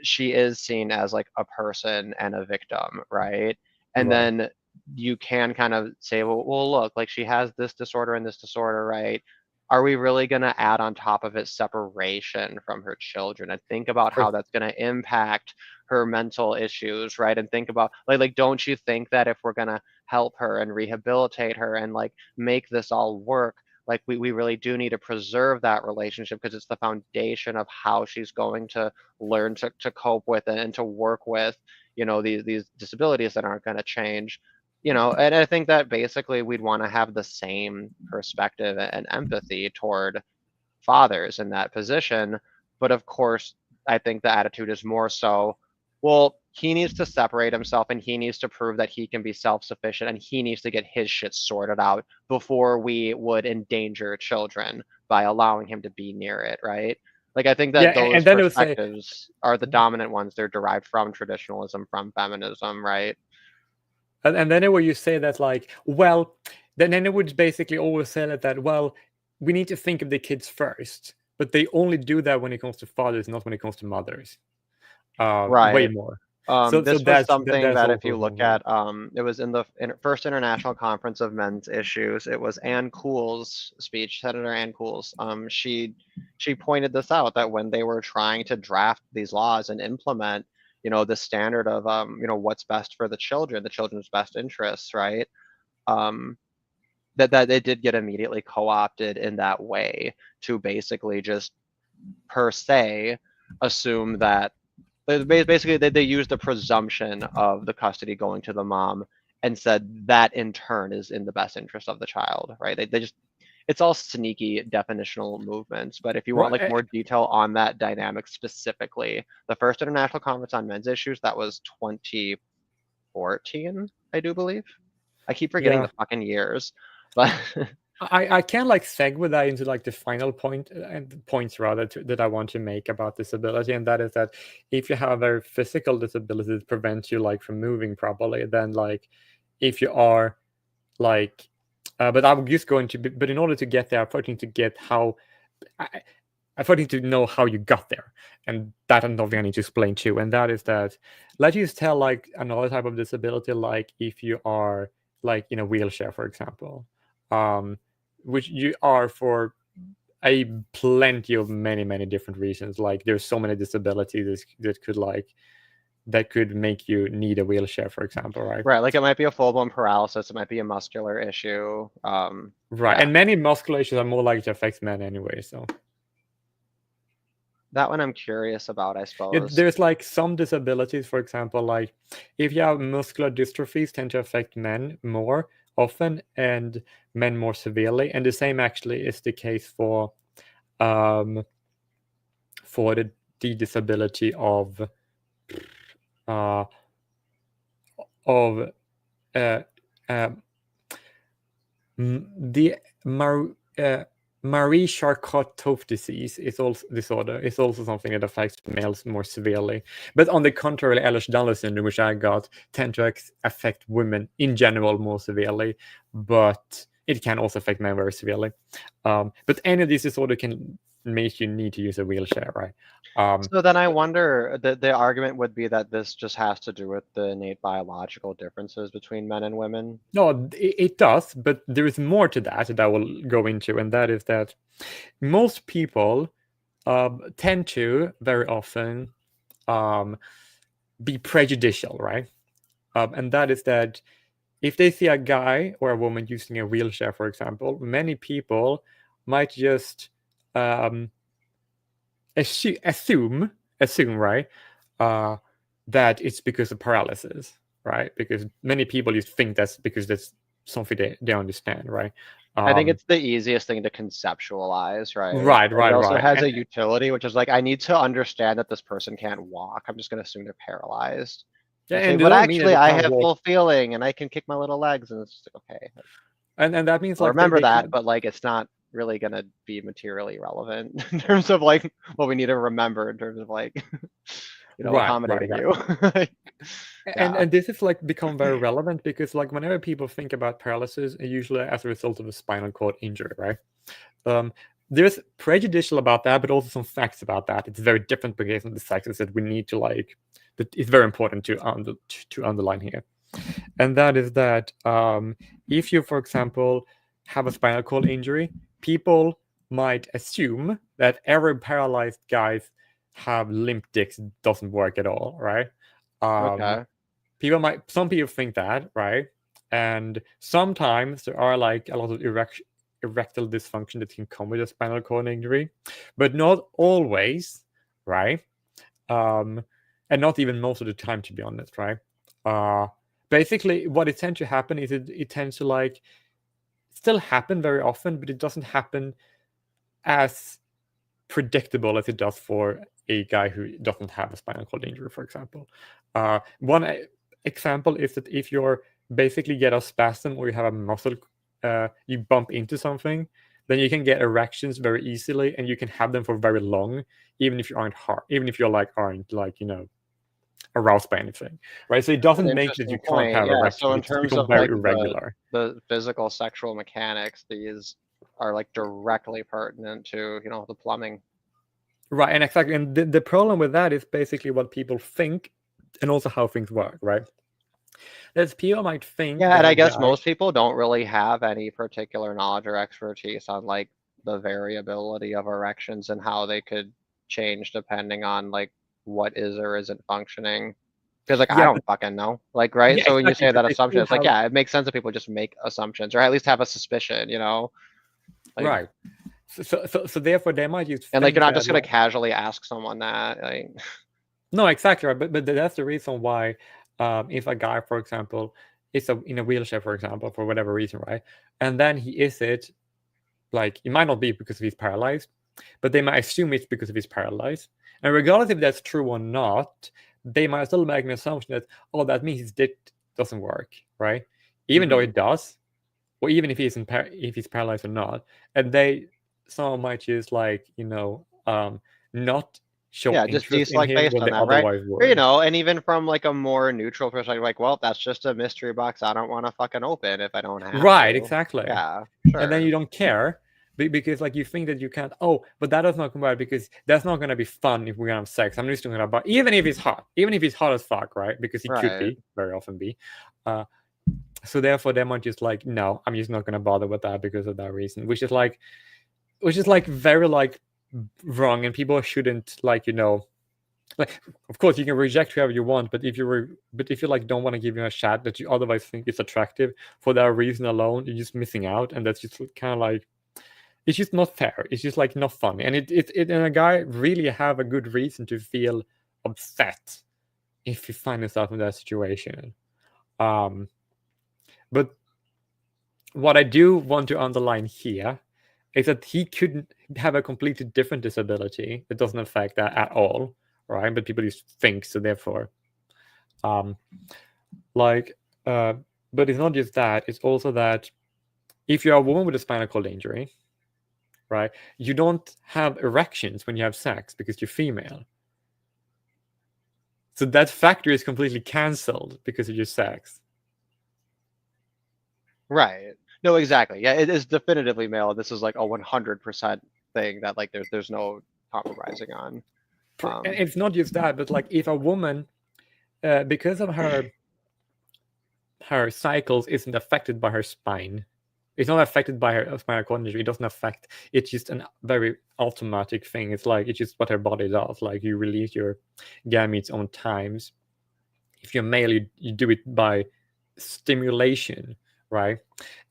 she is seen as like a person and a victim, right? And Right. then you can kind of say, well, look, like she has this disorder and this disorder, right? are we really going to add on top of it separation from her children, and think about how that's going to impact her mental issues, right? And think about like don't you think that if we're going to help her and rehabilitate her and like make this all work, like we really do need to preserve that relationship, because it's the foundation of how she's going to learn to cope with it and to work with, you know, these disabilities that aren't going to change. You know, and I think that basically we'd want to have the same perspective and empathy toward fathers in that position. But of course, I think the attitude is more so, well, he needs to separate himself and he needs to prove that he can be self-sufficient and he needs to get his shit sorted out before we would endanger children by allowing him to be near it, right? Like, I think that those perspectives are the dominant ones. They're derived from traditionalism, from feminism, right? And then it would you say that like, well, then it would basically always say that, well, we need to think of the kids first, but they only do that when it comes to fathers, not when it comes to mothers. Right. Way more. This was something that if you look at, it was in the first International Conference of Men's Issues. It was Ann Cool's speech, Senator Ann Cool's. She pointed this out, that when they were trying to draft these laws and implement, you know, the standard of, you know, what's best for the children's best interests, right? That it did get immediately co-opted in that way to basically just per se assume that basically they used the presumption of the custody going to the mom and said that in turn is in the best interest of the child, right? They just, it's all sneaky definitional movements. But if you want like more detail on that dynamic specifically, the first International Conference on Men's Issues, that was 2014, I do believe. I keep forgetting the fucking years, but I can like segue that into like the final point and points rather that I want to make about disability, and that is that if you have a physical disability that prevents you like from moving properly, then like if you are like but I'm just going to but in order to get there, I'm fighting to get how I'm fighting to know how you got there, and that I'm not I need to explain too, and that is that let's just tell like another type of disability, like if you are like in a wheelchair, for example, which you are for a plenty of many different reasons. Like there's so many disabilities that could make you need a wheelchair, for example, right? Right, like it might be a full-blown paralysis, it might be a muscular issue. Right, and many muscular issues are more likely to affect men anyway, so. That one I'm curious about, I suppose. There's like some disabilities, for example, like if you have muscular dystrophies tend to affect men more often and men more severely, and the same actually is the case for the disability of the Marie-Charcot disease is also disorder. It's also something that affects males more severely. But on the contrary, Ehlers-Danlos syndrome, which I got, tend to affect women in general more severely, but it can also affect men very severely. But any of these disorders can make you need to use a wheelchair, right? So then I wonder, the argument would be that this just has to do with the innate biological differences between men and women. No, it does, but there is more to that I will go into, and that is that most people tend to very often be prejudicial, right? And that is that if they see a guy or a woman using a wheelchair, for example, many people might just assume, right, that it's because of paralysis, right? Because many people just think that's because that's something they understand, right? I think it's the easiest thing to conceptualize, right? Right. It also has a utility, which is like, I need to understand that this person can't walk. I'm just going to assume they're paralyzed. Yeah, but actually, I have full feeling and I can kick my little legs, and it's just like, okay. And that means like remember that, but like it's not really going to be materially relevant in terms of like what we need to remember in terms of like accommodating you. And this is like become very relevant because like whenever people think about paralysis, usually as a result of a spinal cord injury, right? There's prejudicial about that, but also some facts about that. It's very different because of the factors that we need to like. That it's very important to underline here, and that is that if you, for example, have a spinal cord injury, people might assume that every paralyzed guys have limp dicks doesn't work at all, right? Okay. Some people think that, right? And sometimes there are like a lot of erectile dysfunction that can come with a spinal cord injury, but not always, right? And not even most of the time, to be honest, right? Basically, what it tends to happen is it tends to like still happen very often, but it doesn't happen as predictable as it does for a guy who doesn't have a spinal cord injury, for example. One example is that if you're basically get a spasm or you have a muscle, you bump into something, then you can get erections very easily, and you can have them for very long, even if you aren't aroused by anything, right? So it doesn't make that you can't have erections. So in It's terms become of very like irregular. the physical sexual mechanics, these are like directly pertinent to, you know, the plumbing. Right, and exactly. And the problem with that is basically what people think and also how things work, right? As people might think. Yeah, and I guess most people don't really have any particular knowledge or expertise on like the variability of erections and how they could change depending on like what is or isn't functioning. Because like I don't fucking know. Like, right? Yeah, So when you exactly, say but that they assumption, still it's like, have- yeah, it makes sense that people just make assumptions or at least have a suspicion, you know? Like, right. So therefore they might use and like you're not things just gonna that, casually ask someone that. Like, no, exactly right. But that's the reason why if a guy, for example, is in a wheelchair, for example, for whatever reason, right? And then he is it, like it might not be because he's paralyzed, but they might assume it's because of his paralyzed. And regardless if that's true or not, they might still make an assumption that, oh, that means his dick doesn't work, right? Even though it does, or even if if he's paralyzed or not. And someone might just like, not show yeah, just interest in dislike him based when on they that, right? otherwise Or, you would. know, and even from like a more neutral perspective, like, well, that's just a mystery box I don't want to fucking open if I don't have Right, to. exactly. Yeah, And then sure. you don't care because like you think that you can't. Oh, but that does not come out because that's not gonna be fun if we're gonna have sex. I'm just gonna buy, even if he's hot as fuck, right? Because he could Right. be very often be. So therefore, they might just like, no, I'm just not gonna bother with that because of that reason, which is like very like wrong, and people shouldn't like like, of course you can reject whoever you want, but if you like don't want to give him a shot that you otherwise think is attractive for that reason alone, you're just missing out, and that's just kind of like, it's just not fair. It's just like not funny, and and a guy really have a good reason to feel upset if he finds himself in that situation. But what I do want to underline here is that he couldn't have a completely different disability that doesn't affect that at all, right? But people just think, so therefore, like, but it's not just that. It's also that if you're a woman with a spinal cord injury, right, you don't have erections when you have sex because you're female. So that factor is completely cancelled because of your sex. Right. No, exactly. Yeah, it is definitively male. This is like a 100% thing that like there's no compromising on. And it's not just that, but like if a woman, because of her cycles isn't affected by her spine, it's not affected by her spinal cord injury. It doesn't affect. It's just a very automatic thing. It's just what her body does. Like you release your gametes on times. If you're male, you do it by stimulation, right?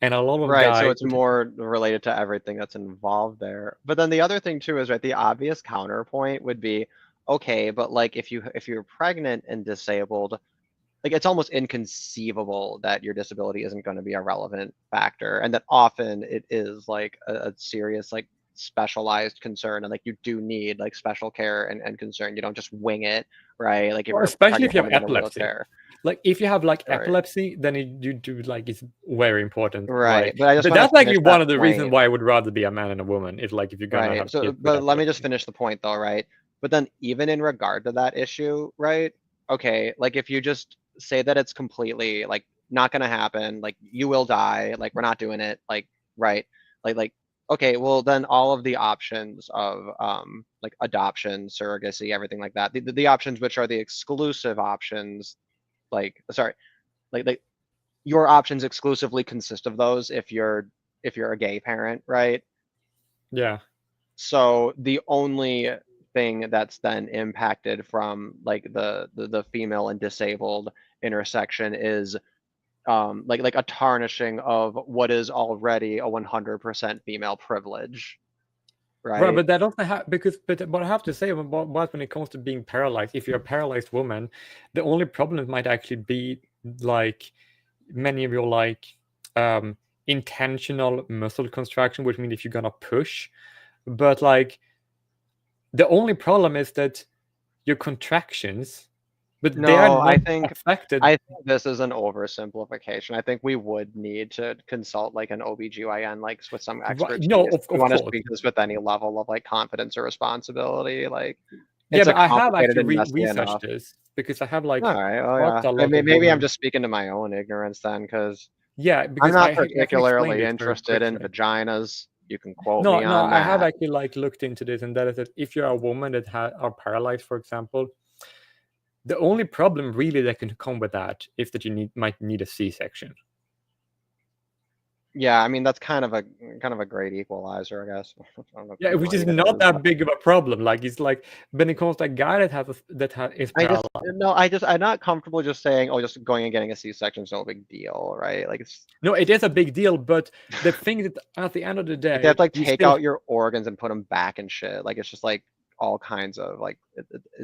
And a lot of Right, guys. so it's more related to everything that's involved there. But then the other thing too is, right, the obvious counterpoint would be, okay, but like if you're pregnant and disabled, like it's almost inconceivable that your disability isn't going to be a relevant factor, and that often it is like a serious like specialized concern, and like you do need like special care and concern. You don't just wing it, right? Like if you're a especially if pregnant you have woman in a epilepsy. wheelchair. Like if you have like Right. epilepsy, then you do like it's very important, Right, right? but I just want That's to like finish one that of the reasons point. why I would rather be a man and a woman. If like if you're gonna Right. have So, kids with but let me just epilepsy. finish the point though, right? But then even in regard to that issue, right? Okay, like if you just say that it's completely like not gonna happen, like you will die, like we're not doing it, like right? Like okay, well then all of the options of like adoption, surrogacy, everything like that, the options which are the exclusive options, like sorry, like your options exclusively consist of those if you're a gay parent, right? Yeah. So the only thing that's then impacted from like the female and disabled intersection is like a tarnishing of what is already a 100% female privilege, Right, right? but that doesn't have but what I have to say about when it comes to being paralyzed, if you're a paralyzed woman, the only problem might actually be like many of your like intentional muscle contraction, which means if you're gonna push, but like the only problem is that your contractions, but they are No, not affected. I think this is an oversimplification. I think we would need to consult like an OBGYN, like with some experts. No, If of you want to course. speak to this with any level of like confidence or responsibility, like Yeah, it's a but I have complicated actually and messy researched enough. this because I have like All right, oh talked yeah. a lot of Maybe I'm women. just speaking to my own ignorance then, because Yeah, I'm because not I can explain particularly this very interested in quickly. vaginas. You can quote No, me no, on I have that. actually like looked into this, and that is that if you're a woman that are paralyzed, for example, the only problem really that can come with that is that you might need a C-section. Yeah, I mean that's kind of a great equalizer, I guess. I don't know if Yeah, you're which is right, it not is, that but big of a problem. Like it's like when it comes to a guy that is paralyzed. I'm not comfortable just saying, oh, just going and getting a C-section is no big deal, right? Like it's No, it is a big deal, but the thing that at the end of the like they have day, to like you take still out your organs and put them back and shit. Like it's just like all kinds of like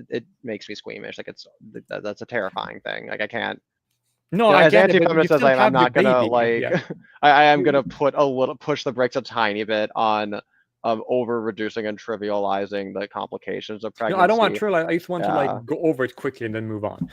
it makes me squeamish. Like that's a terrifying thing. Like I can't. no, You know, I as get it, but you anti-feminist as still I'm have your not gonna baby. like Yeah. I am gonna push the brakes a tiny bit on over reducing and trivializing the complications of No, I don't want pregnancy. to. I just want to Yeah. like go over it quickly and then move on.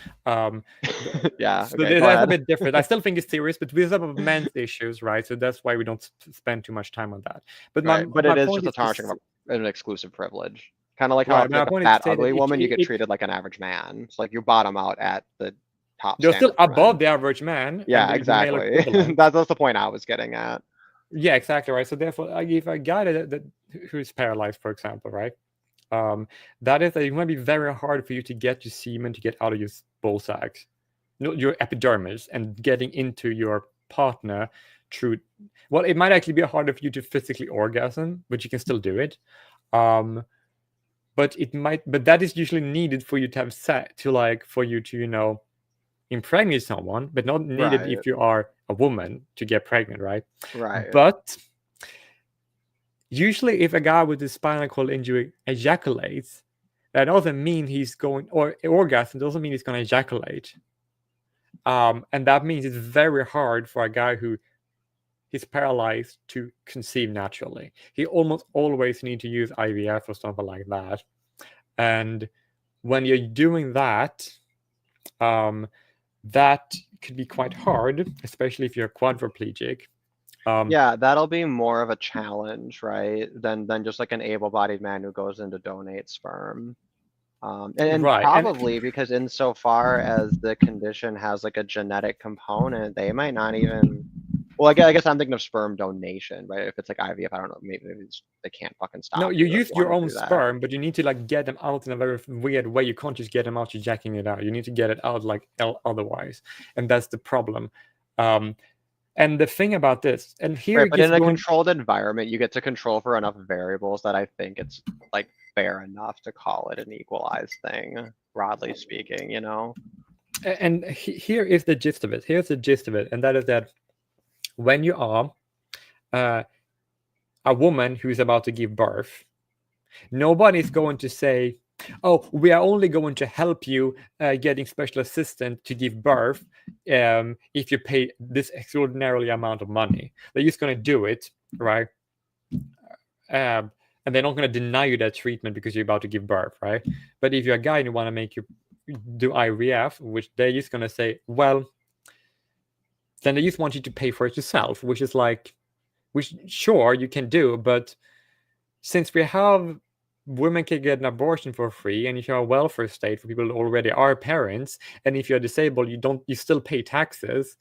Yeah, So okay, go that's a ahead. bit different. I still think it's serious, but with some of men's issues, right? So that's why we don't spend too much time on that. But Right, but my it is point just a is to tarnishing of an exclusive privilege. Kind of like how right. if you're My like a point is to fat, say that ugly woman, you get treated like an average man. It's like you bottom out at the top you're still standard for men. above the average man and Yeah, the male exactly. equivalent. That's the point I was getting at. Yeah, exactly right. So therefore, if a guy who's paralyzed, for example, right, that is it might be very hard for you to get your semen to get out of your ball sacs, your epidermis, and getting into your partner through. Well, it might actually be harder for you to physically orgasm, but you can still do it. But that is usually needed for you to have for you to impregnate someone, but not needed Right, if you are a woman to get pregnant, right? right. But usually if a guy with a spinal cord injury ejaculates, that doesn't mean he's going, or orgasm doesn't mean he's going to ejaculate. And that means it's very hard for a guy who is paralyzed to conceive naturally. He almost always need to use IVF or something like that. And when you're doing that, that could be quite hard, especially if you're quadriplegic. Yeah, that'll be more of a challenge, right? Than just like an able-bodied man who goes in to donate sperm. And Right, and probably because insofar as the condition has like a genetic component, they might not even. Well, I guess I'm thinking of sperm donation, right? If it's like IVF, I don't know. Maybe they can't fucking no, stop you you if use you your want to own do that. sperm, but you need to like get them out in a very weird way. You can't just get them out ejaculating it out. You need to get it out like otherwise, and that's the problem. And the thing about this, and here Right, it but gets in a going. controlled environment, you get to control for enough variables that I think it's like fair enough to call it an equalized thing, broadly speaking, you know? And here is the gist of it. Here's the gist of it, and that is that when you are a woman who's about to give birth, nobody's going to say, "Oh, we are only going to help you getting special assistant to give birth if you pay this extraordinarily amount of money." They're just going to do it, right? And they're not going to deny you that treatment because you're about to give birth, right? But if you're a guy and you want to make you do IVF, which they're just going to say, well, then they just want you to pay for it yourself, which is like, which sure you can do, but since we have women can get an abortion for free, and if you're a welfare state for people who already are parents, and if you're disabled, you still pay taxes,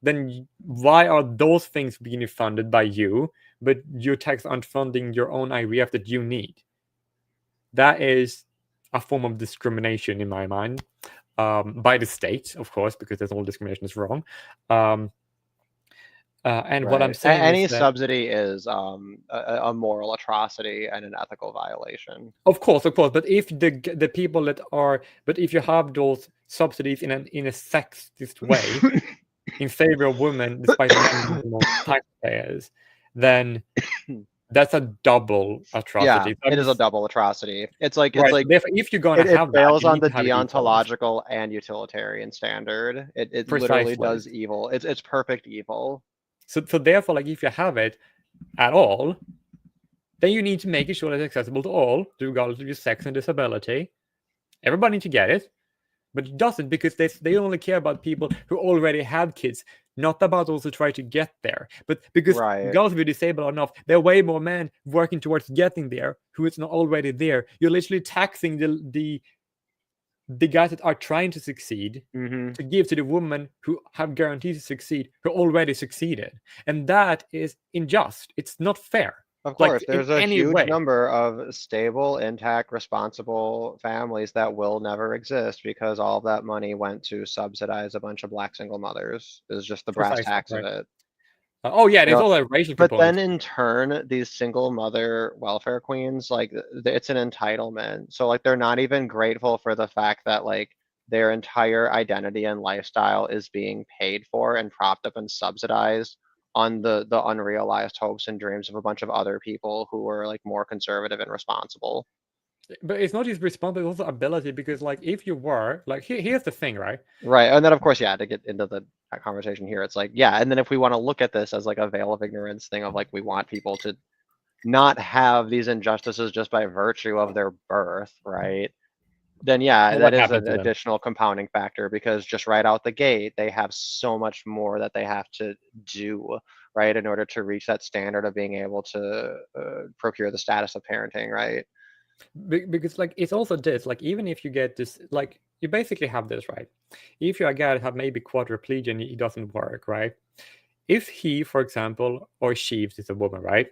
then why are those things being funded by you, but your tax aren't funding your own IVF that you need? That is a form of discrimination in my mind, by the state, of course, because all discrimination is wrong. And what I'm Right. saying Any is that, subsidy is a moral atrocity and an ethical violation. of course, but if the people that are, but if you have those subsidies in a sexist way in favor of women, despite men being the most taxpayers, then that's a double Yeah, atrocity. So it is a double atrocity. It's like right. So therefore, if you're gonna it have that, fails you on need the to have it equal. deontological and utilitarian standard. It literally Precisely. does evil. It's perfect evil. So therefore, like if you have it at all, then you need to make it sure that it's accessible to all, regardless of your sex and disability. Everybody needs to get it, but it doesn't, because they only care about people who already have kids, not about those who try to get there. But because Right. regardless if you're disabled or not, there are way more men working towards getting there who is not already there. You're literally taxing the guys that are trying to succeed to give to the women who have guaranteed to succeed, who already succeeded. And that is unjust. It's not fair. Of Like, course, in there's a any huge way. number of stable, intact, responsible families that will never exist because all of that money went to subsidize a bunch of Black single mothers. Is just the brass Precisely, tacks of right. it. Oh yeah, there's know, all that racial But then components. in turn, these single mother welfare queens, like it's an entitlement. So like they're not even grateful for the fact that like their entire identity and lifestyle is being paid for and propped up and subsidized on the unrealized hopes and dreams of a bunch of other people who were like more conservative and responsible. But it's not just responsibility, it's also ability, because like if you were like here's the thing, right? Right. And then of course, yeah, to get into that conversation here, it's like, yeah, and then if we want to look at this as like a veil of ignorance thing of like we want people to not have these injustices just by virtue of their birth, right? Then yeah, Well, that what is happened an to them? additional compounding factor because just right out the gate, they have so much more that they have to do, right, in order to reach that standard of being able to procure the status of parenting, right? Because like it's also this, like even if you get this, like you basically have this, right? If you're a guy that have maybe quadriplegia and he doesn't work, right? If he, for example, or she, if it's a woman, right?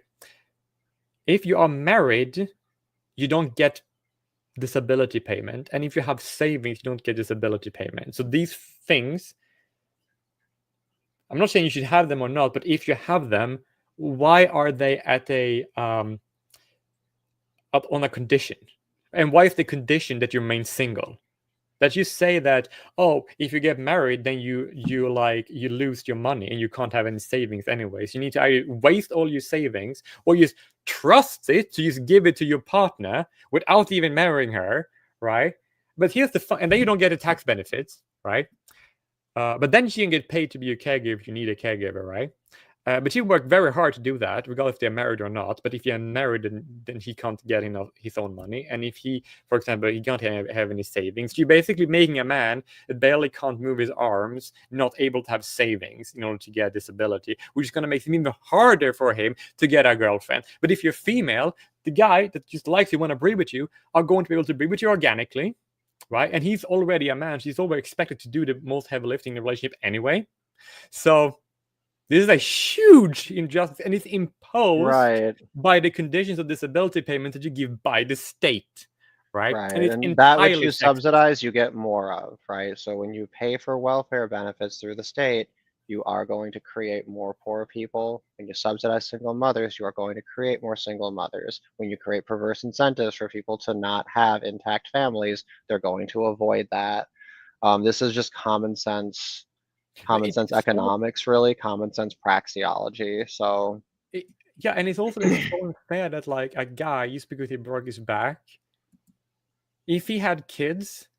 If you are married, you don't get disability payment, and if you have savings, you don't get disability payment. So these things, I'm not saying you should have them or not, but if you have them, why are they at a up on a condition? And why is the condition that you remain single? That you say that, oh, if you get married, then you lose your money and you can't have any savings anyways. You need to either waste all your savings or just trust it to just give it to your partner without even marrying her, right? But here's the fun, and then you don't get the tax benefits, right? But then she can get paid to be a caregiver if you need a caregiver, right? But he worked very hard to do that, regardless if they're married or not. But if you're married, then he can't get his own money. And if he, for example, he can't have any savings, you're basically making a man that barely can't move his arms, not able to have savings in order to get a disability, which is going to make it even harder for him to get a girlfriend. But if you're female, the guy that just likes you, want to breed with you, are going to be able to breed with you organically, right? And he's already a man. She's already expected to do the most heavy lifting in the relationship anyway. So this is a huge injustice, and it's imposed by the conditions of disability payment that you give by the state, right? And it's that which you sexist. subsidize, you get more of, right? So when you pay for welfare benefits through the state, you are going to create more poor people. When you subsidize single mothers, you are going to create more single mothers. When you create perverse incentives for people to not have intact families, they're going to avoid that. This is just common sense economics, really, common sense praxeology. So yeah, and it's also so unfair that like a guy, just because he broke his back, if he had kids,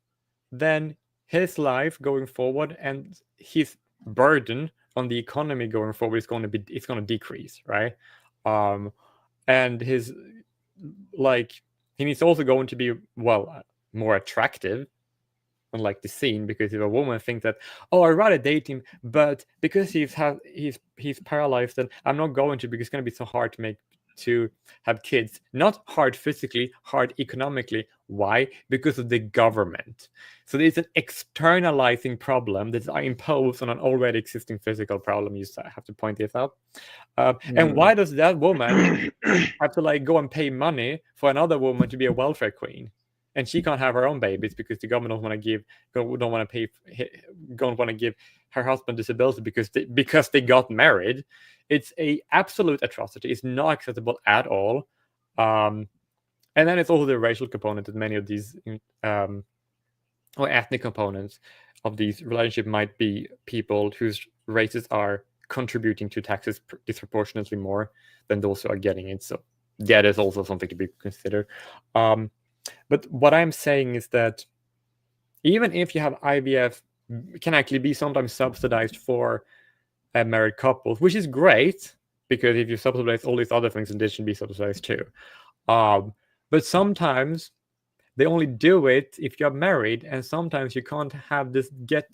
then his life going forward and his burden on the economy going forward is going to decrease, right? And his he's also going to be more attractive on like the scene, because if a woman thinks that, oh, I'd rather date him, but because he's paralyzed, then I'm not going to, because it's going to be so hard to have kids. Not hard physically, hard economically. Why? Because of the government. So there's an externalizing problem that's imposed on an already existing physical problem. You have to point this out. And why does that woman have to like go and pay money for another woman to be a welfare queen? And she can't have her own babies because the government don't want to give her husband disability because they got married. It's a absolute atrocity. It's not acceptable at all. And then it's also the racial component that many of these or ethnic components of these relationship might be people whose races are contributing to taxes disproportionately more than those who are getting it. So that is also something to be considered. But what I'm saying is that even if you have IVF, can actually be sometimes subsidized for married couples, which is great, because if you subsidize all these other things, then they should be subsidized too. But sometimes they only do it if you're married, and sometimes you can't have this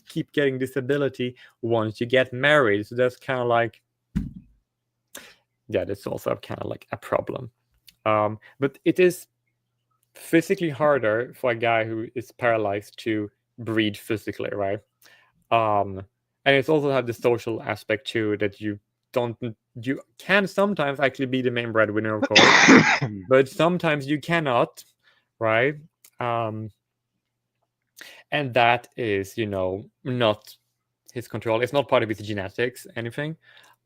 keep getting disability once you get married. So that's kind of like, yeah, that's also kind of like a problem. But it is physically harder for a guy who is paralyzed to breed physically, right? And it's also have the social aspect too, that you can sometimes actually be the main breadwinner, of course, but sometimes you cannot, right? And that is, not his control. It's not part of his genetics, anything.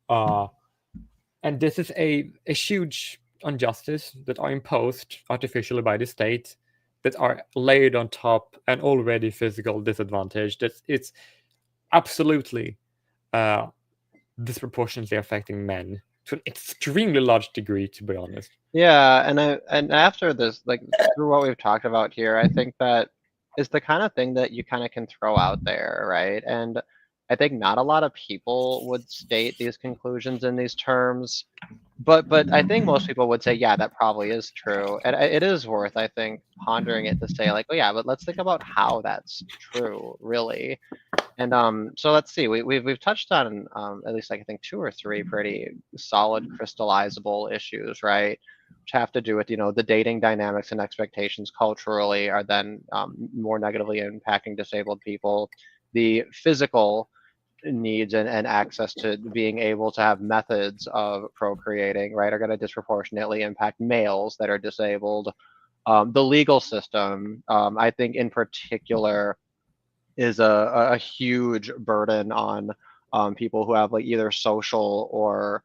And this is a huge injustice that are imposed artificially by the state, that are laid on top an already physical disadvantage. That it's absolutely disproportionately affecting men to an extremely large degree, to be honest. Yeah, and after this, like through what we've talked about here, I think that is the kind of thing that you kind of can throw out there, right? And I think not a lot of people would state these conclusions in these terms, but I think most people would say, yeah, that probably is true, and it is worth, I think, pondering it to say like, oh yeah, but let's think about how that's true, really. And so let's see, we've touched on at least like I think 2 or 3 pretty solid crystallizable issues, right? Which have to do with, the dating dynamics and expectations culturally are then more negatively impacting disabled people. The physical needs and access to being able to have methods of procreating, right, are going to disproportionately impact males that are disabled. The legal system, I think in particular, is a huge burden on people who have like either social or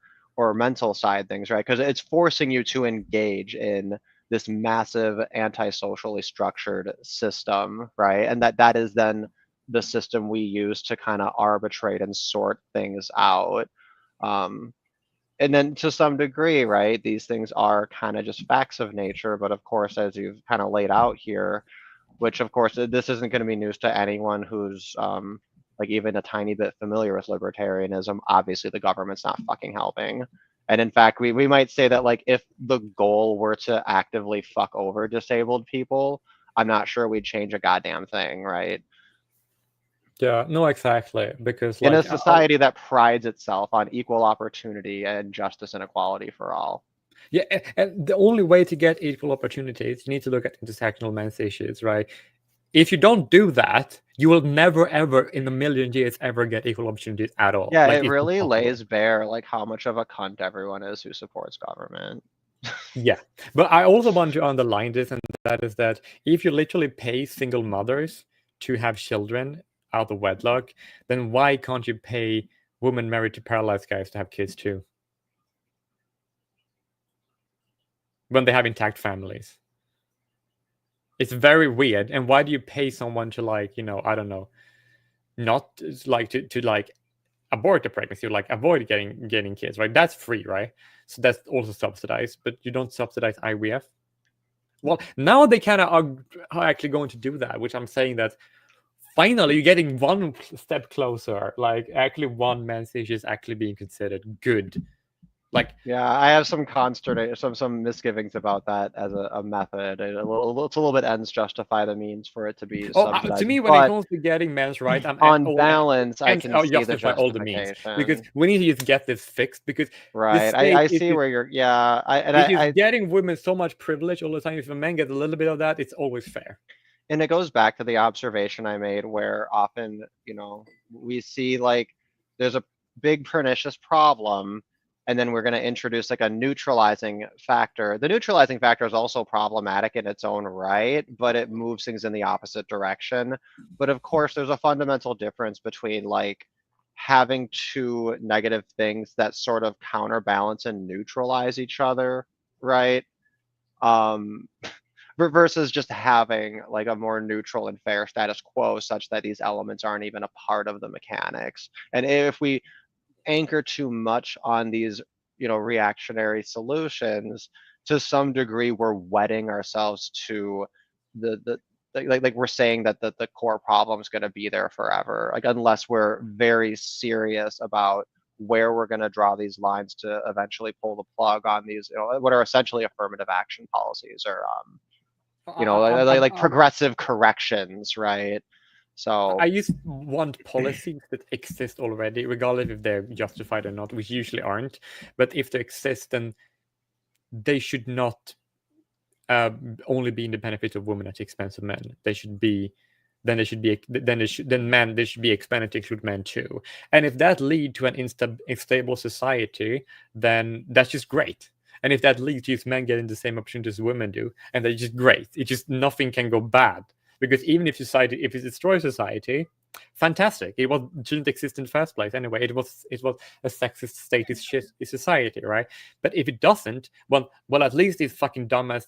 mental side things, right? Because it's forcing you to engage in this massive anti-socially structured system, right? And that is then the system we use to kind of arbitrate and sort things out. And then to some degree, right, these things are kind of just facts of nature. But of course, as you've kind of laid out here, which of course this isn't going to be news to anyone who's like even a tiny bit familiar with libertarianism. Obviously the government's not fucking helping, and in fact we might say that like if the goal were to actively fuck over disabled people, I'm not sure we'd change a goddamn thing, right? Yeah, no, exactly, because in like a society that prides itself on equal opportunity and justice and equality for all. Yeah, and the only way to get equal opportunities, you need to look at intersectional men's issues, right? If you don't do that, you will never, ever, in a million years, ever get equal opportunities at all. Yeah, like, it really lays bare like how much of a cunt everyone is who supports government. Yeah, but I also want to underline this, and that is that if you literally pay single mothers to have children out of wedlock, then why can't you pay women married to paralyzed guys to have kids too? When they have intact families. It's very weird. And why do you pay someone to like, I don't know, not like to like abort the pregnancy or like avoid getting kids, right? That's free, right? So that's also subsidized, but you don't subsidize IVF. Well, now they kind of are actually going to do that, which I'm saying that finally you're getting one step closer. Like actually one man's issue is actually being considered good. Like, yeah, I have some consternation, some misgivings about that as a method. It's a little bit ends justify the means for it to be subsidized. To me, when it comes to getting men's rights, I'm on balance, I can see the justify all the means, because justification. we need to just get this fixed. Because Right, I see where you're. Yeah, I getting women so much privilege all the time. If a man gets a little bit of that, it's always fair. And it goes back to the observation I made, where often, we see like there's a big pernicious problem, and then we're going to introduce like a neutralizing factor. The neutralizing factor is also problematic in its own right, but it moves things in the opposite direction. But of course, there's a fundamental difference between like having two negative things that sort of counterbalance and neutralize each other, right? Versus just having like a more neutral and fair status quo such that these elements aren't even a part of the mechanics. And if we anchor too much on these, reactionary solutions, to some degree, we're wedding ourselves to the like we're saying that the core problem is going to be there forever, like unless we're very serious about where we're going to draw these lines to eventually pull the plug on these, what are essentially affirmative action policies, or like progressive corrections, right? So I just want policies that exist already, regardless if they're justified or not, which usually aren't. But if they exist, then they should not only be in the benefit of women at the expense of men. They should be then they should be expanded to include men too. And if that lead to an unstable society, then that's just great. And if that leads to men getting the same opportunities as women do, and that's just great. It's just nothing can go bad. Because even if it destroys society, fantastic. It shouldn't exist in the first place anyway. It was a sexist, statist society, right? But if it doesn't, well, at least these fucking dumbass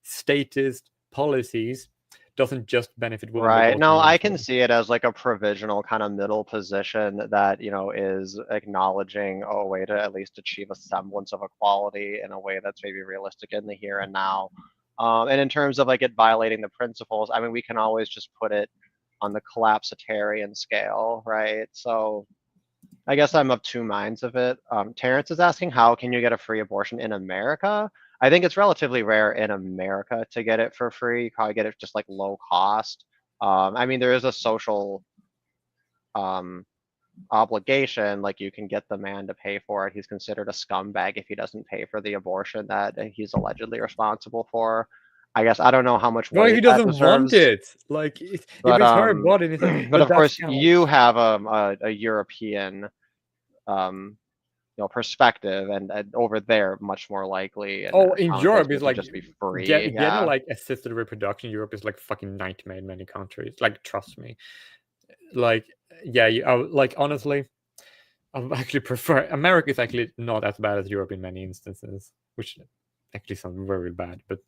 statist policies doesn't just benefit women. Right. No, I can see it as like a provisional kind of middle position that, is acknowledging a way to at least achieve a semblance of equality in a way that's maybe realistic in the here and now. And in terms of like it violating the principles, I mean, we can always just put it on the collapsitarian scale, right? So I guess I'm of two minds of it. Terrence is asking, how can you get a free abortion in America? I think it's relatively rare in America to get it for free. You probably get it just like low cost. I mean, there is a social obligation, like you can get the man to pay for it. He's considered a scumbag if he doesn't pay for the abortion that he's allegedly responsible for. I guess I don't know how much weight he doesn't that deserves, want it. Like, if it's her body, but of course you have a European perspective, and over there much more likely. And in Europe is like just be free. Getting like assisted reproduction in Europe is like fucking nightmare in many countries. Like, trust me. Like, like honestly, I actually prefer America. Is actually not as bad as Europe in many instances, which actually sounds very bad. But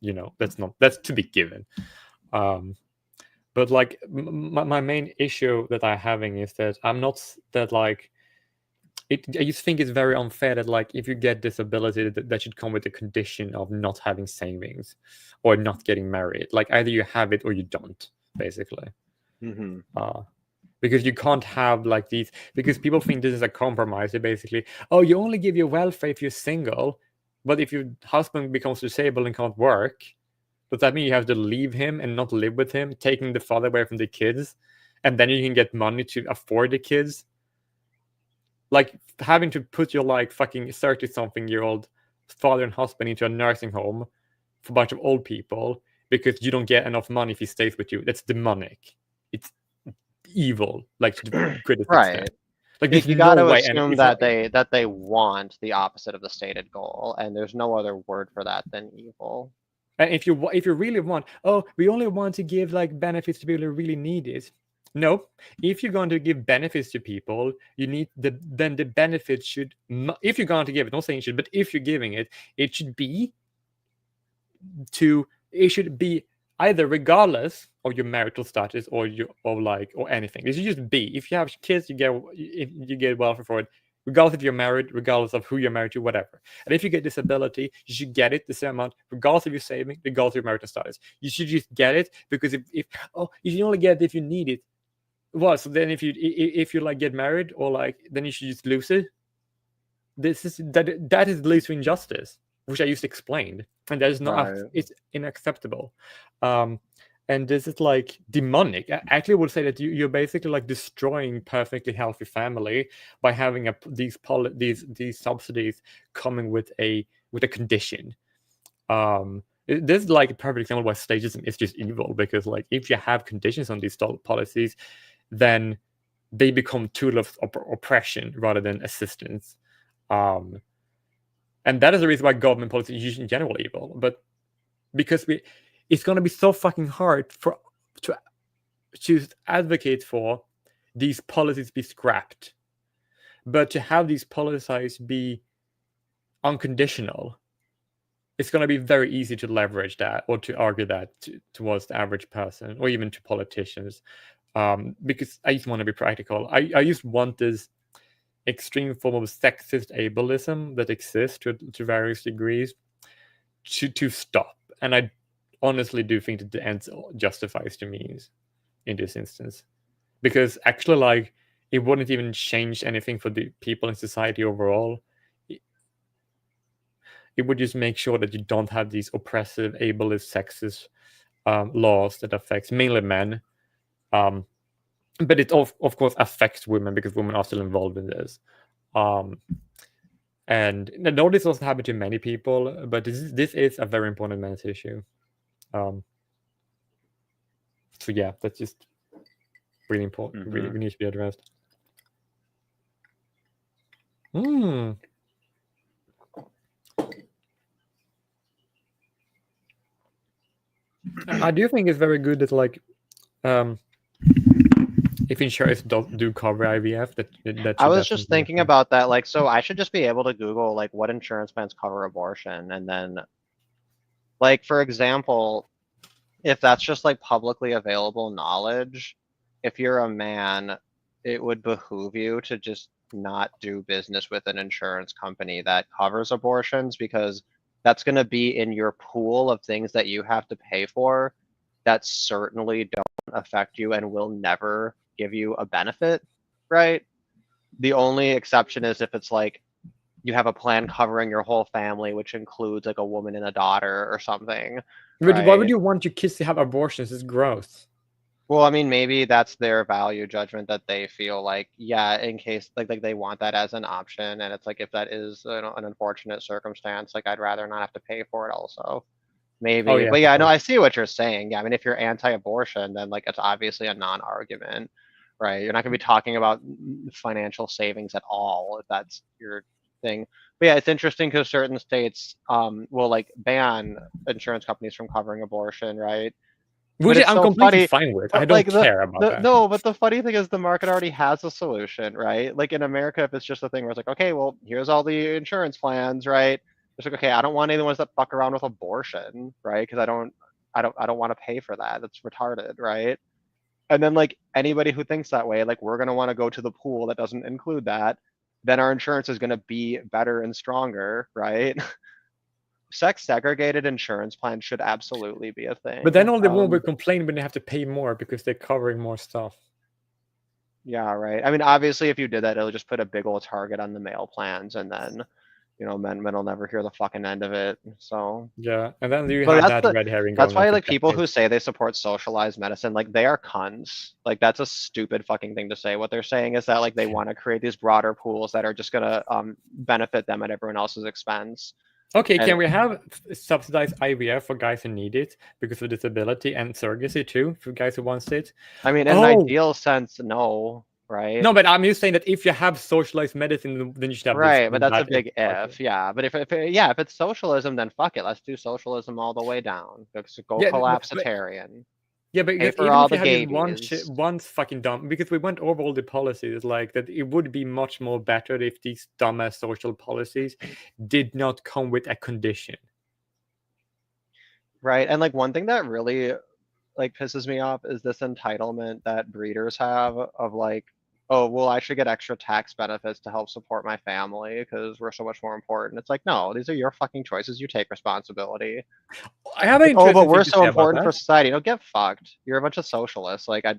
that's to be given. But like my main issue that I'm having is that I'm not that like. I just think it's very unfair that like if you get disability, that should come with the condition of not having savings or not getting married. Like either you have it or you don't, basically. Mm-hmm. Because you can't have like these, because people think this is a compromise. They basically, you only give your welfare if you're single, but if your husband becomes disabled and can't work, does that mean you have to leave him and not live with him, taking the father away from the kids, and then you can get money to afford the kids? Like having to put your like fucking 30-something-year-old father and husband into a nursing home for a bunch of old people because you don't get enough money if he stays with you. That's demonic. It's evil. Like to the greatest extent. Like you gotta assume that they want the opposite of the stated goal, and there's no other word for that than evil. And if you really want, we only want to give like benefits to people who really need it. No, if you're going to give benefits to people, you need then the benefits should, if you're going to give it, not saying you should, but if you're giving it, it should be either regardless of your marital status or anything. It should just be, if you have kids, you get welfare for it, regardless if you're married, regardless of who you're married to, whatever. And if you get disability, you should get it the same amount, regardless of your saving, regardless of your marital status. You should just get it, because if you only get it if you need it. Well, so then if you like get married or like, then you should just lose it. That is leads to injustice, which I just explained, and that is not it's unacceptable. And this is like demonic. I actually would say that you're basically like destroying perfectly healthy family by having these subsidies coming with a condition. This is like a perfect example why statism is just evil, because like if you have conditions on these policies, then they become tool of oppression rather than assistance. And that is the reason why government policy is in general evil. But because it's going to be so fucking hard to advocate for these policies be scrapped. But to have these policies be unconditional, it's going to be very easy to leverage that or to argue that towards the average person or even to politicians. Because I just want to be practical. I just want this extreme form of sexist ableism that exists to various degrees to stop. And I honestly do think that the ends justifies the means in this instance. Because actually, like, it wouldn't even change anything for the people in society overall. It would just make sure that you don't have these oppressive, ableist, sexist laws that affects mainly men. But it of course affects women because women are still involved in this. And I know this also happened to many people, but this is a very important men's issue. So yeah, that's just really important. Mhm. Really needs to be addressed. I do think it's very good that, like, if insurance do cover IVF, that I was just thinking about that. Like, so I should just be able to Google like what insurance plans cover abortion, and then, like, for example, if that's just like publicly available knowledge, if you're a man, it would behoove you to just not do business with an insurance company that covers abortions, because that's going to be in your pool of things that you have to pay for that certainly don't affect you and will never give you a benefit, right? The only exception is if it's like you have a plan covering your whole family, which includes like a woman and a daughter or something. But why would you want your kids to have abortions? It's gross. Well, I mean, maybe that's their value judgment that they feel like, yeah, in case like they want that as an option, and it's like if that is, you know, an unfortunate circumstance, like I'd rather not have to pay for it also. Maybe. Oh, yeah, But yeah, no, I see what you're saying. Yeah, I mean, if you're anti-abortion, then like it's obviously a non-argument, right? You're not going to be talking about financial savings at all if that's your thing. But yeah, it's interesting because certain states will like ban insurance companies from covering abortion, right? Which But it's I'm so completely funny. fine with. I But don't like care about that. no, but the funny thing is the market already has a solution, right? Like in America, if it's just a thing where it's like, okay, well, here's all the insurance plans, right? It's like, okay, I don't want any of the ones that fuck around with abortion, right? Because I don't want to pay for that. That's retarded, right? And then like anybody who thinks that way, like we're gonna want to go to the pool that doesn't include that, then our insurance is gonna be better and stronger, right? Sex segregated insurance plans should absolutely be a thing. But then all the women will complain when they have to pay more because they're covering more stuff. Yeah, right. I mean, obviously, if you did that, it'll just put a big old target on the male plans, and then, you know, men will never hear the fucking end of it. So yeah, and then you but have that red herring. That's why like people who say they support socialized medicine, like they are cunts. Like that's a stupid fucking thing to say. What they're saying is that like they want to create these broader pools that are just gonna benefit them at everyone else's expense. Okay, can we have subsidized IVF for guys who need it because of disability, and surrogacy too for guys who want it? I mean, in an ideal sense, no, right? No, but I'm just saying that if you have socialized medicine, then you should have right. But that's a big if, yeah. But if it's socialism, then fuck it, let's do socialism all the way down. Let's go collapsitarian. Yeah, but even if you had one fucking dumb, because we went over all the policies, like that, it would be much more better if these dumbass social policies did not come with a condition. Right, and like one thing that really like pisses me off is this entitlement that breeders have of like, oh, well, I should get extra tax benefits to help support my family because we're so much more important. It's like, no, these are your fucking choices. You take responsibility. I have like, oh, but we're so important for society. No, get fucked. You're a bunch of socialists. Like, I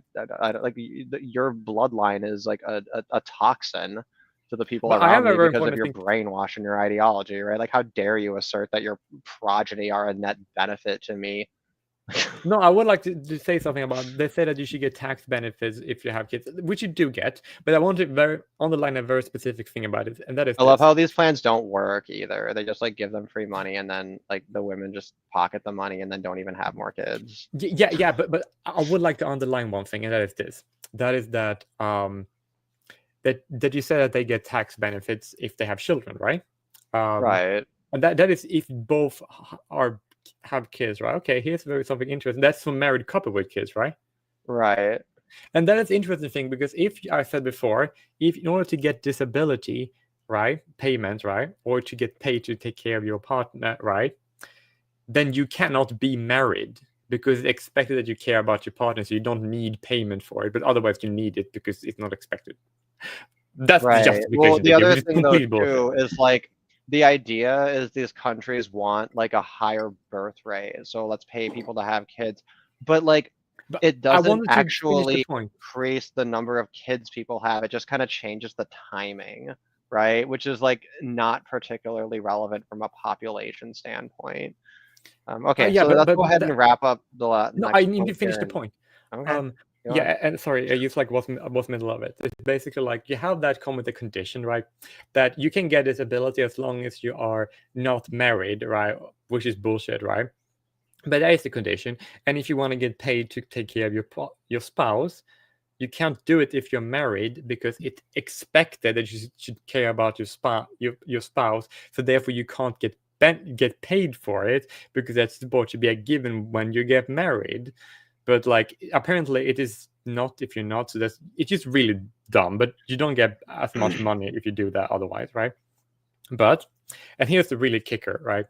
like your bloodline is like a toxin to the people around me because of your brainwash and your ideology, right? Like, how dare you assert that your progeny are a net benefit to me? No, I would like to say something about. They say that you should get tax benefits if you have kids, which you do get. But I want to underline a very specific thing about it, and that is. I love how these plans don't work either. They just like give them free money, and then like the women just pocket the money, and then don't even have more kids. Yeah, but I would like to underline one thing, and that is this. That is that that you said that they get tax benefits if they have children, right? Right. And that is if both have kids, right? Okay, here's something interesting. That's for married couple with kids, right? Right. And that is the interesting thing, because if I said before, if in order to get disability, right, payment, right, or to get paid to take care of your partner, right, then you cannot be married, because it's expected that you care about your partner, so you don't need payment for it. But otherwise, you need it because it's not expected. That's the Right. justification Well, the they give, other which is thing though complete bullshit. too is like the idea is these countries want like a higher birth rate, so let's pay people to have kids, but like But it I doesn't wanted to finish the actually point. increase the number of kids people have. It just kind of changes the timing, right? Which is like not particularly relevant from a population standpoint. Okay, Yeah, so let's go ahead that, and wrap up the no, I next need to point finish here. the point. Okay, go Yeah, ahead. and sorry, I just like was middle of it. It's basically like you have that come with a condition, right? That you can get disability as long as you are not married, right? Which is bullshit, right? But that is the condition. And if you want to get paid to take care of your spouse, you can't do it if you're married, because it's expected that you should care about your spouse. So therefore, you can't get paid for it, because that's supposed to be a given when you get married. But like apparently it is not if you're not. So it's just really dumb. But you don't get as much money if you do that otherwise, right? But, and here's the really kicker, right?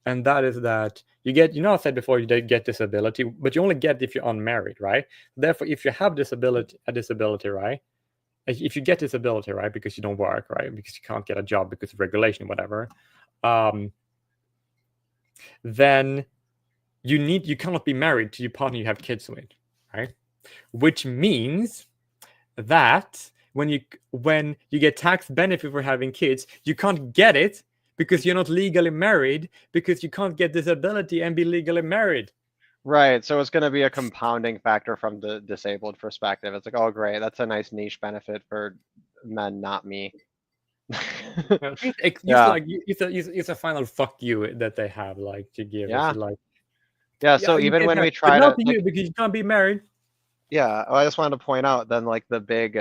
And that is that you get, I said before, you don't get disability, but you only get if you're unmarried, right? Therefore, if you have a disability, right? If you get disability, right, because you don't work, right, because you can't get a job because of regulation, whatever, then you cannot be married to your partner you have kids with, right? Which means that when you get tax benefit for having kids, you can't get it because you're not legally married, because you can't get disability and be legally married. Right, so it's going to be a compounding factor from the disabled perspective. It's like, oh, great, that's a nice niche benefit for men, not me. Yeah. It's a final fuck you that they have, like, to give. Yeah. It's like, yeah, so even when we try but not to, to you, because you can't be married. yeah, I just wanted to point out then, like, the big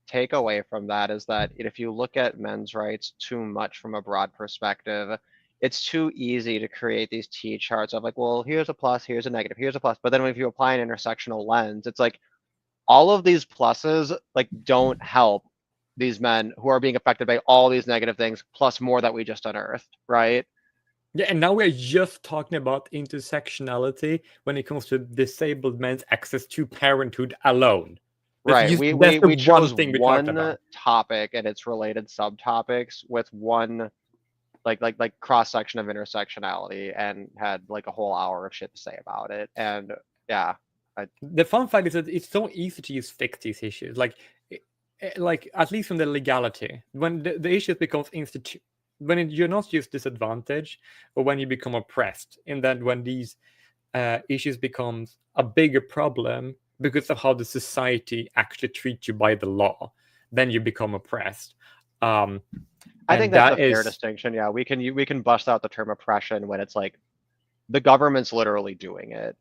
takeaway from that is that if you look at men's rights too much from a broad perspective, it's too easy to create these T charts of like, well, here's a plus, here's a negative, here's a plus. But then if you apply an intersectional lens, it's like all of these pluses like don't help these men who are being affected by all these negative things, plus more that we just unearthed, right? Yeah, and now we're just talking about intersectionality when it comes to disabled men's access to parenthood alone. Right. We chose one topic and its related subtopics with one like cross section of intersectionality, and had like a whole hour of shit to say about it. And yeah. The fun fact is that it's so easy to just fix these issues. Like at least from the legality, when the issues becomes when you're not just disadvantaged, or when you become oppressed, and then when these issues becomes a bigger problem because of how the society actually treats you by the law, then you become oppressed. I think that's a fair distinction. Yeah, we can bust out the term oppression when it's like the government's literally doing it.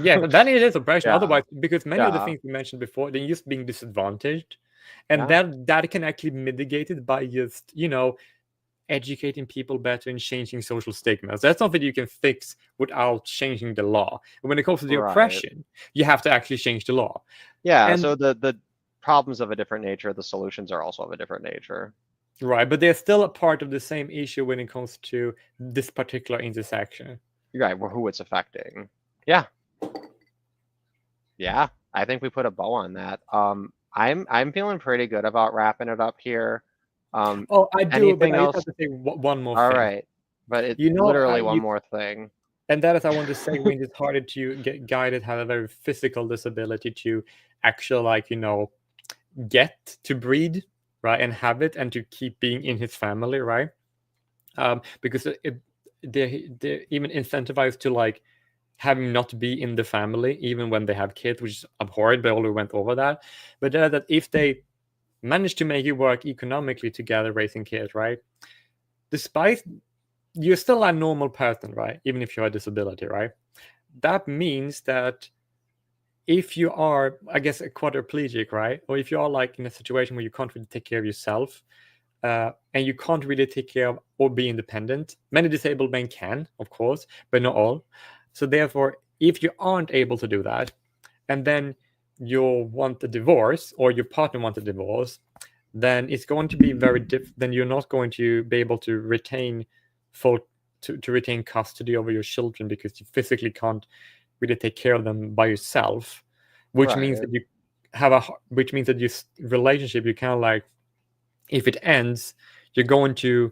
Yeah, but then it is oppression. Yeah. Otherwise, because many of the things we mentioned before, they're just being disadvantaged, and that can actually mitigate it by just educating people better and changing social stigmas. That's something you can fix without changing the law. And when it comes to the oppression, you have to actually change the law. Yeah, and so the problems of a different nature, the solutions are also of a different nature. Right, but they're still a part of the same issue when it comes to this particular intersection. Right, who it's affecting. Yeah. Yeah, I think we put a bow on that. I'm feeling pretty good about wrapping it up here. I do, but I just have to say one more thing. All right, but it's literally one more thing. And that is, I want to say, when it's harder to get guided, have a very physical disability to actually, get to breed, right, and have it, and to keep being in his family, right? Because they're even incentivized to having not be in the family even when they have kids, which is abhorrent, but I already went over that. But that if they manage to make it work economically together raising kids, right, despite you're still a normal person, right, even if you have a disability, right, that means that if you are, I guess, a quadriplegic, right, or if you are in a situation where you can't really take care of yourself, and you can't really take care of or be independent, many disabled men can, of course, but not all. So therefore, if you aren't able to do that, and then you want a divorce or your partner wants a divorce, then it's going to be very then you're not going to be able to retain to retain custody over your children because you physically can't really take care of them by yourself, which means that you have which means that your relationship, you kind of like, if it ends, you're going to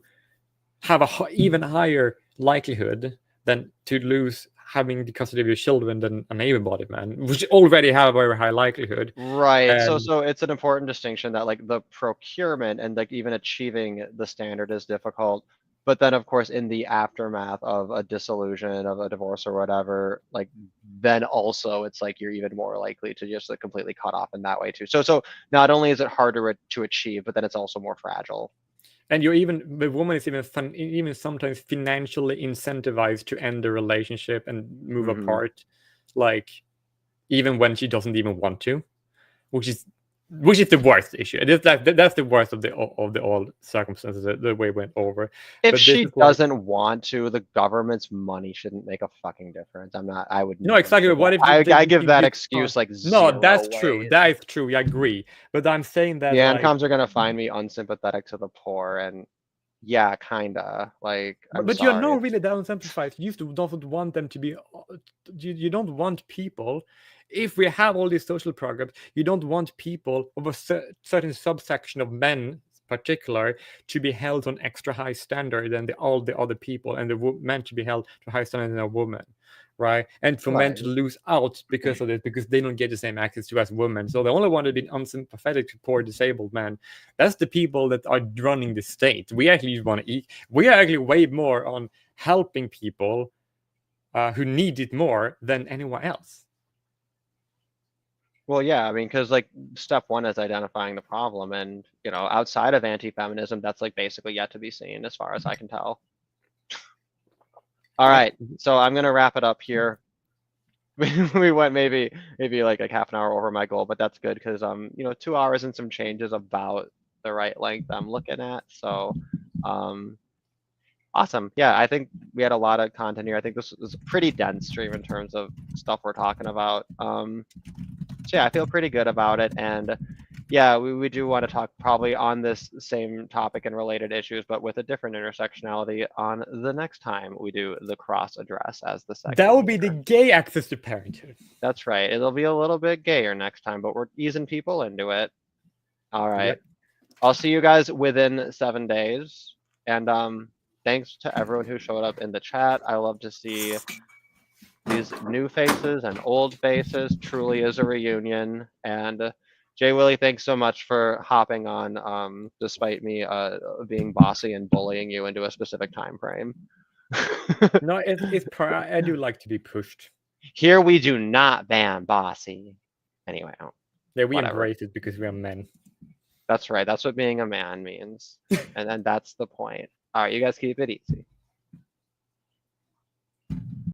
have a even higher likelihood than to lose having the custody of your children than an able-bodied man, which already have a very high likelihood. Right. So it's an important distinction that like the procurement and like even achieving the standard is difficult. But then of course in the aftermath of a dissolution, of a divorce or whatever, like then also it's like you're even more likely to just like completely cut off in that way too. So not only is it harder to achieve, but then it's also more fragile. And the woman is even sometimes financially incentivized to end the relationship and move apart, like even when she doesn't even want to, which is the worst issue. That's the worst of the all circumstances the way it went over. If she doesn't want to, the government's money shouldn't make a fucking difference. I would. No, exactly. What if I give that excuse like zero no, that's weight. true. That is true. I agree. But I'm saying that the ANCOMs are gonna find me unsympathetic to the poor, and yeah, kinda like. But you're not really that unsympathetic. You don't want them to be. You don't want people. If we have all these social programs, you don't want people of a certain subsection of men, in particular, to be held on extra high standard than all the other people, and the men to be held to high standard than a woman, right? And for men to lose out because of this, because they don't get the same access to as women. So the only one that be unsympathetic to poor disabled men, that's the people that are running the state. We actually want to eat. We are actually way more on helping people who need it more than anyone else. Well, yeah, I mean, because like step one is identifying the problem, and outside of anti-feminism, that's like basically yet to be seen, as far as I can tell. All right, so I'm gonna wrap it up here. We went maybe like half an hour over my goal, but that's good because 2 hours and some change is about the right length I'm looking at. So awesome. Yeah, I think we had a lot of content here. I think this was a pretty dense stream in terms of stuff we're talking about. So yeah, I feel pretty good about it. And yeah, we do want to talk probably on this same topic and related issues, but with a different intersectionality on the next time we do the cross address as the second. That would be the gay access to parenthood. That's right. It'll be a little bit gayer next time, but we're easing people into it. All right. Yep. I'll see you guys within 7 days. And thanks to everyone who showed up in the chat. I love to see these new faces and old faces. Truly is a reunion. And Jay Willie, thanks so much for hopping on, despite me being bossy and bullying you into a specific time frame. No, I do like to be pushed. Here we do not ban bossy. Anyway. Yeah, we embrace it because we are men. That's right. That's what being a man means. And that's the point. All right, you guys keep it easy.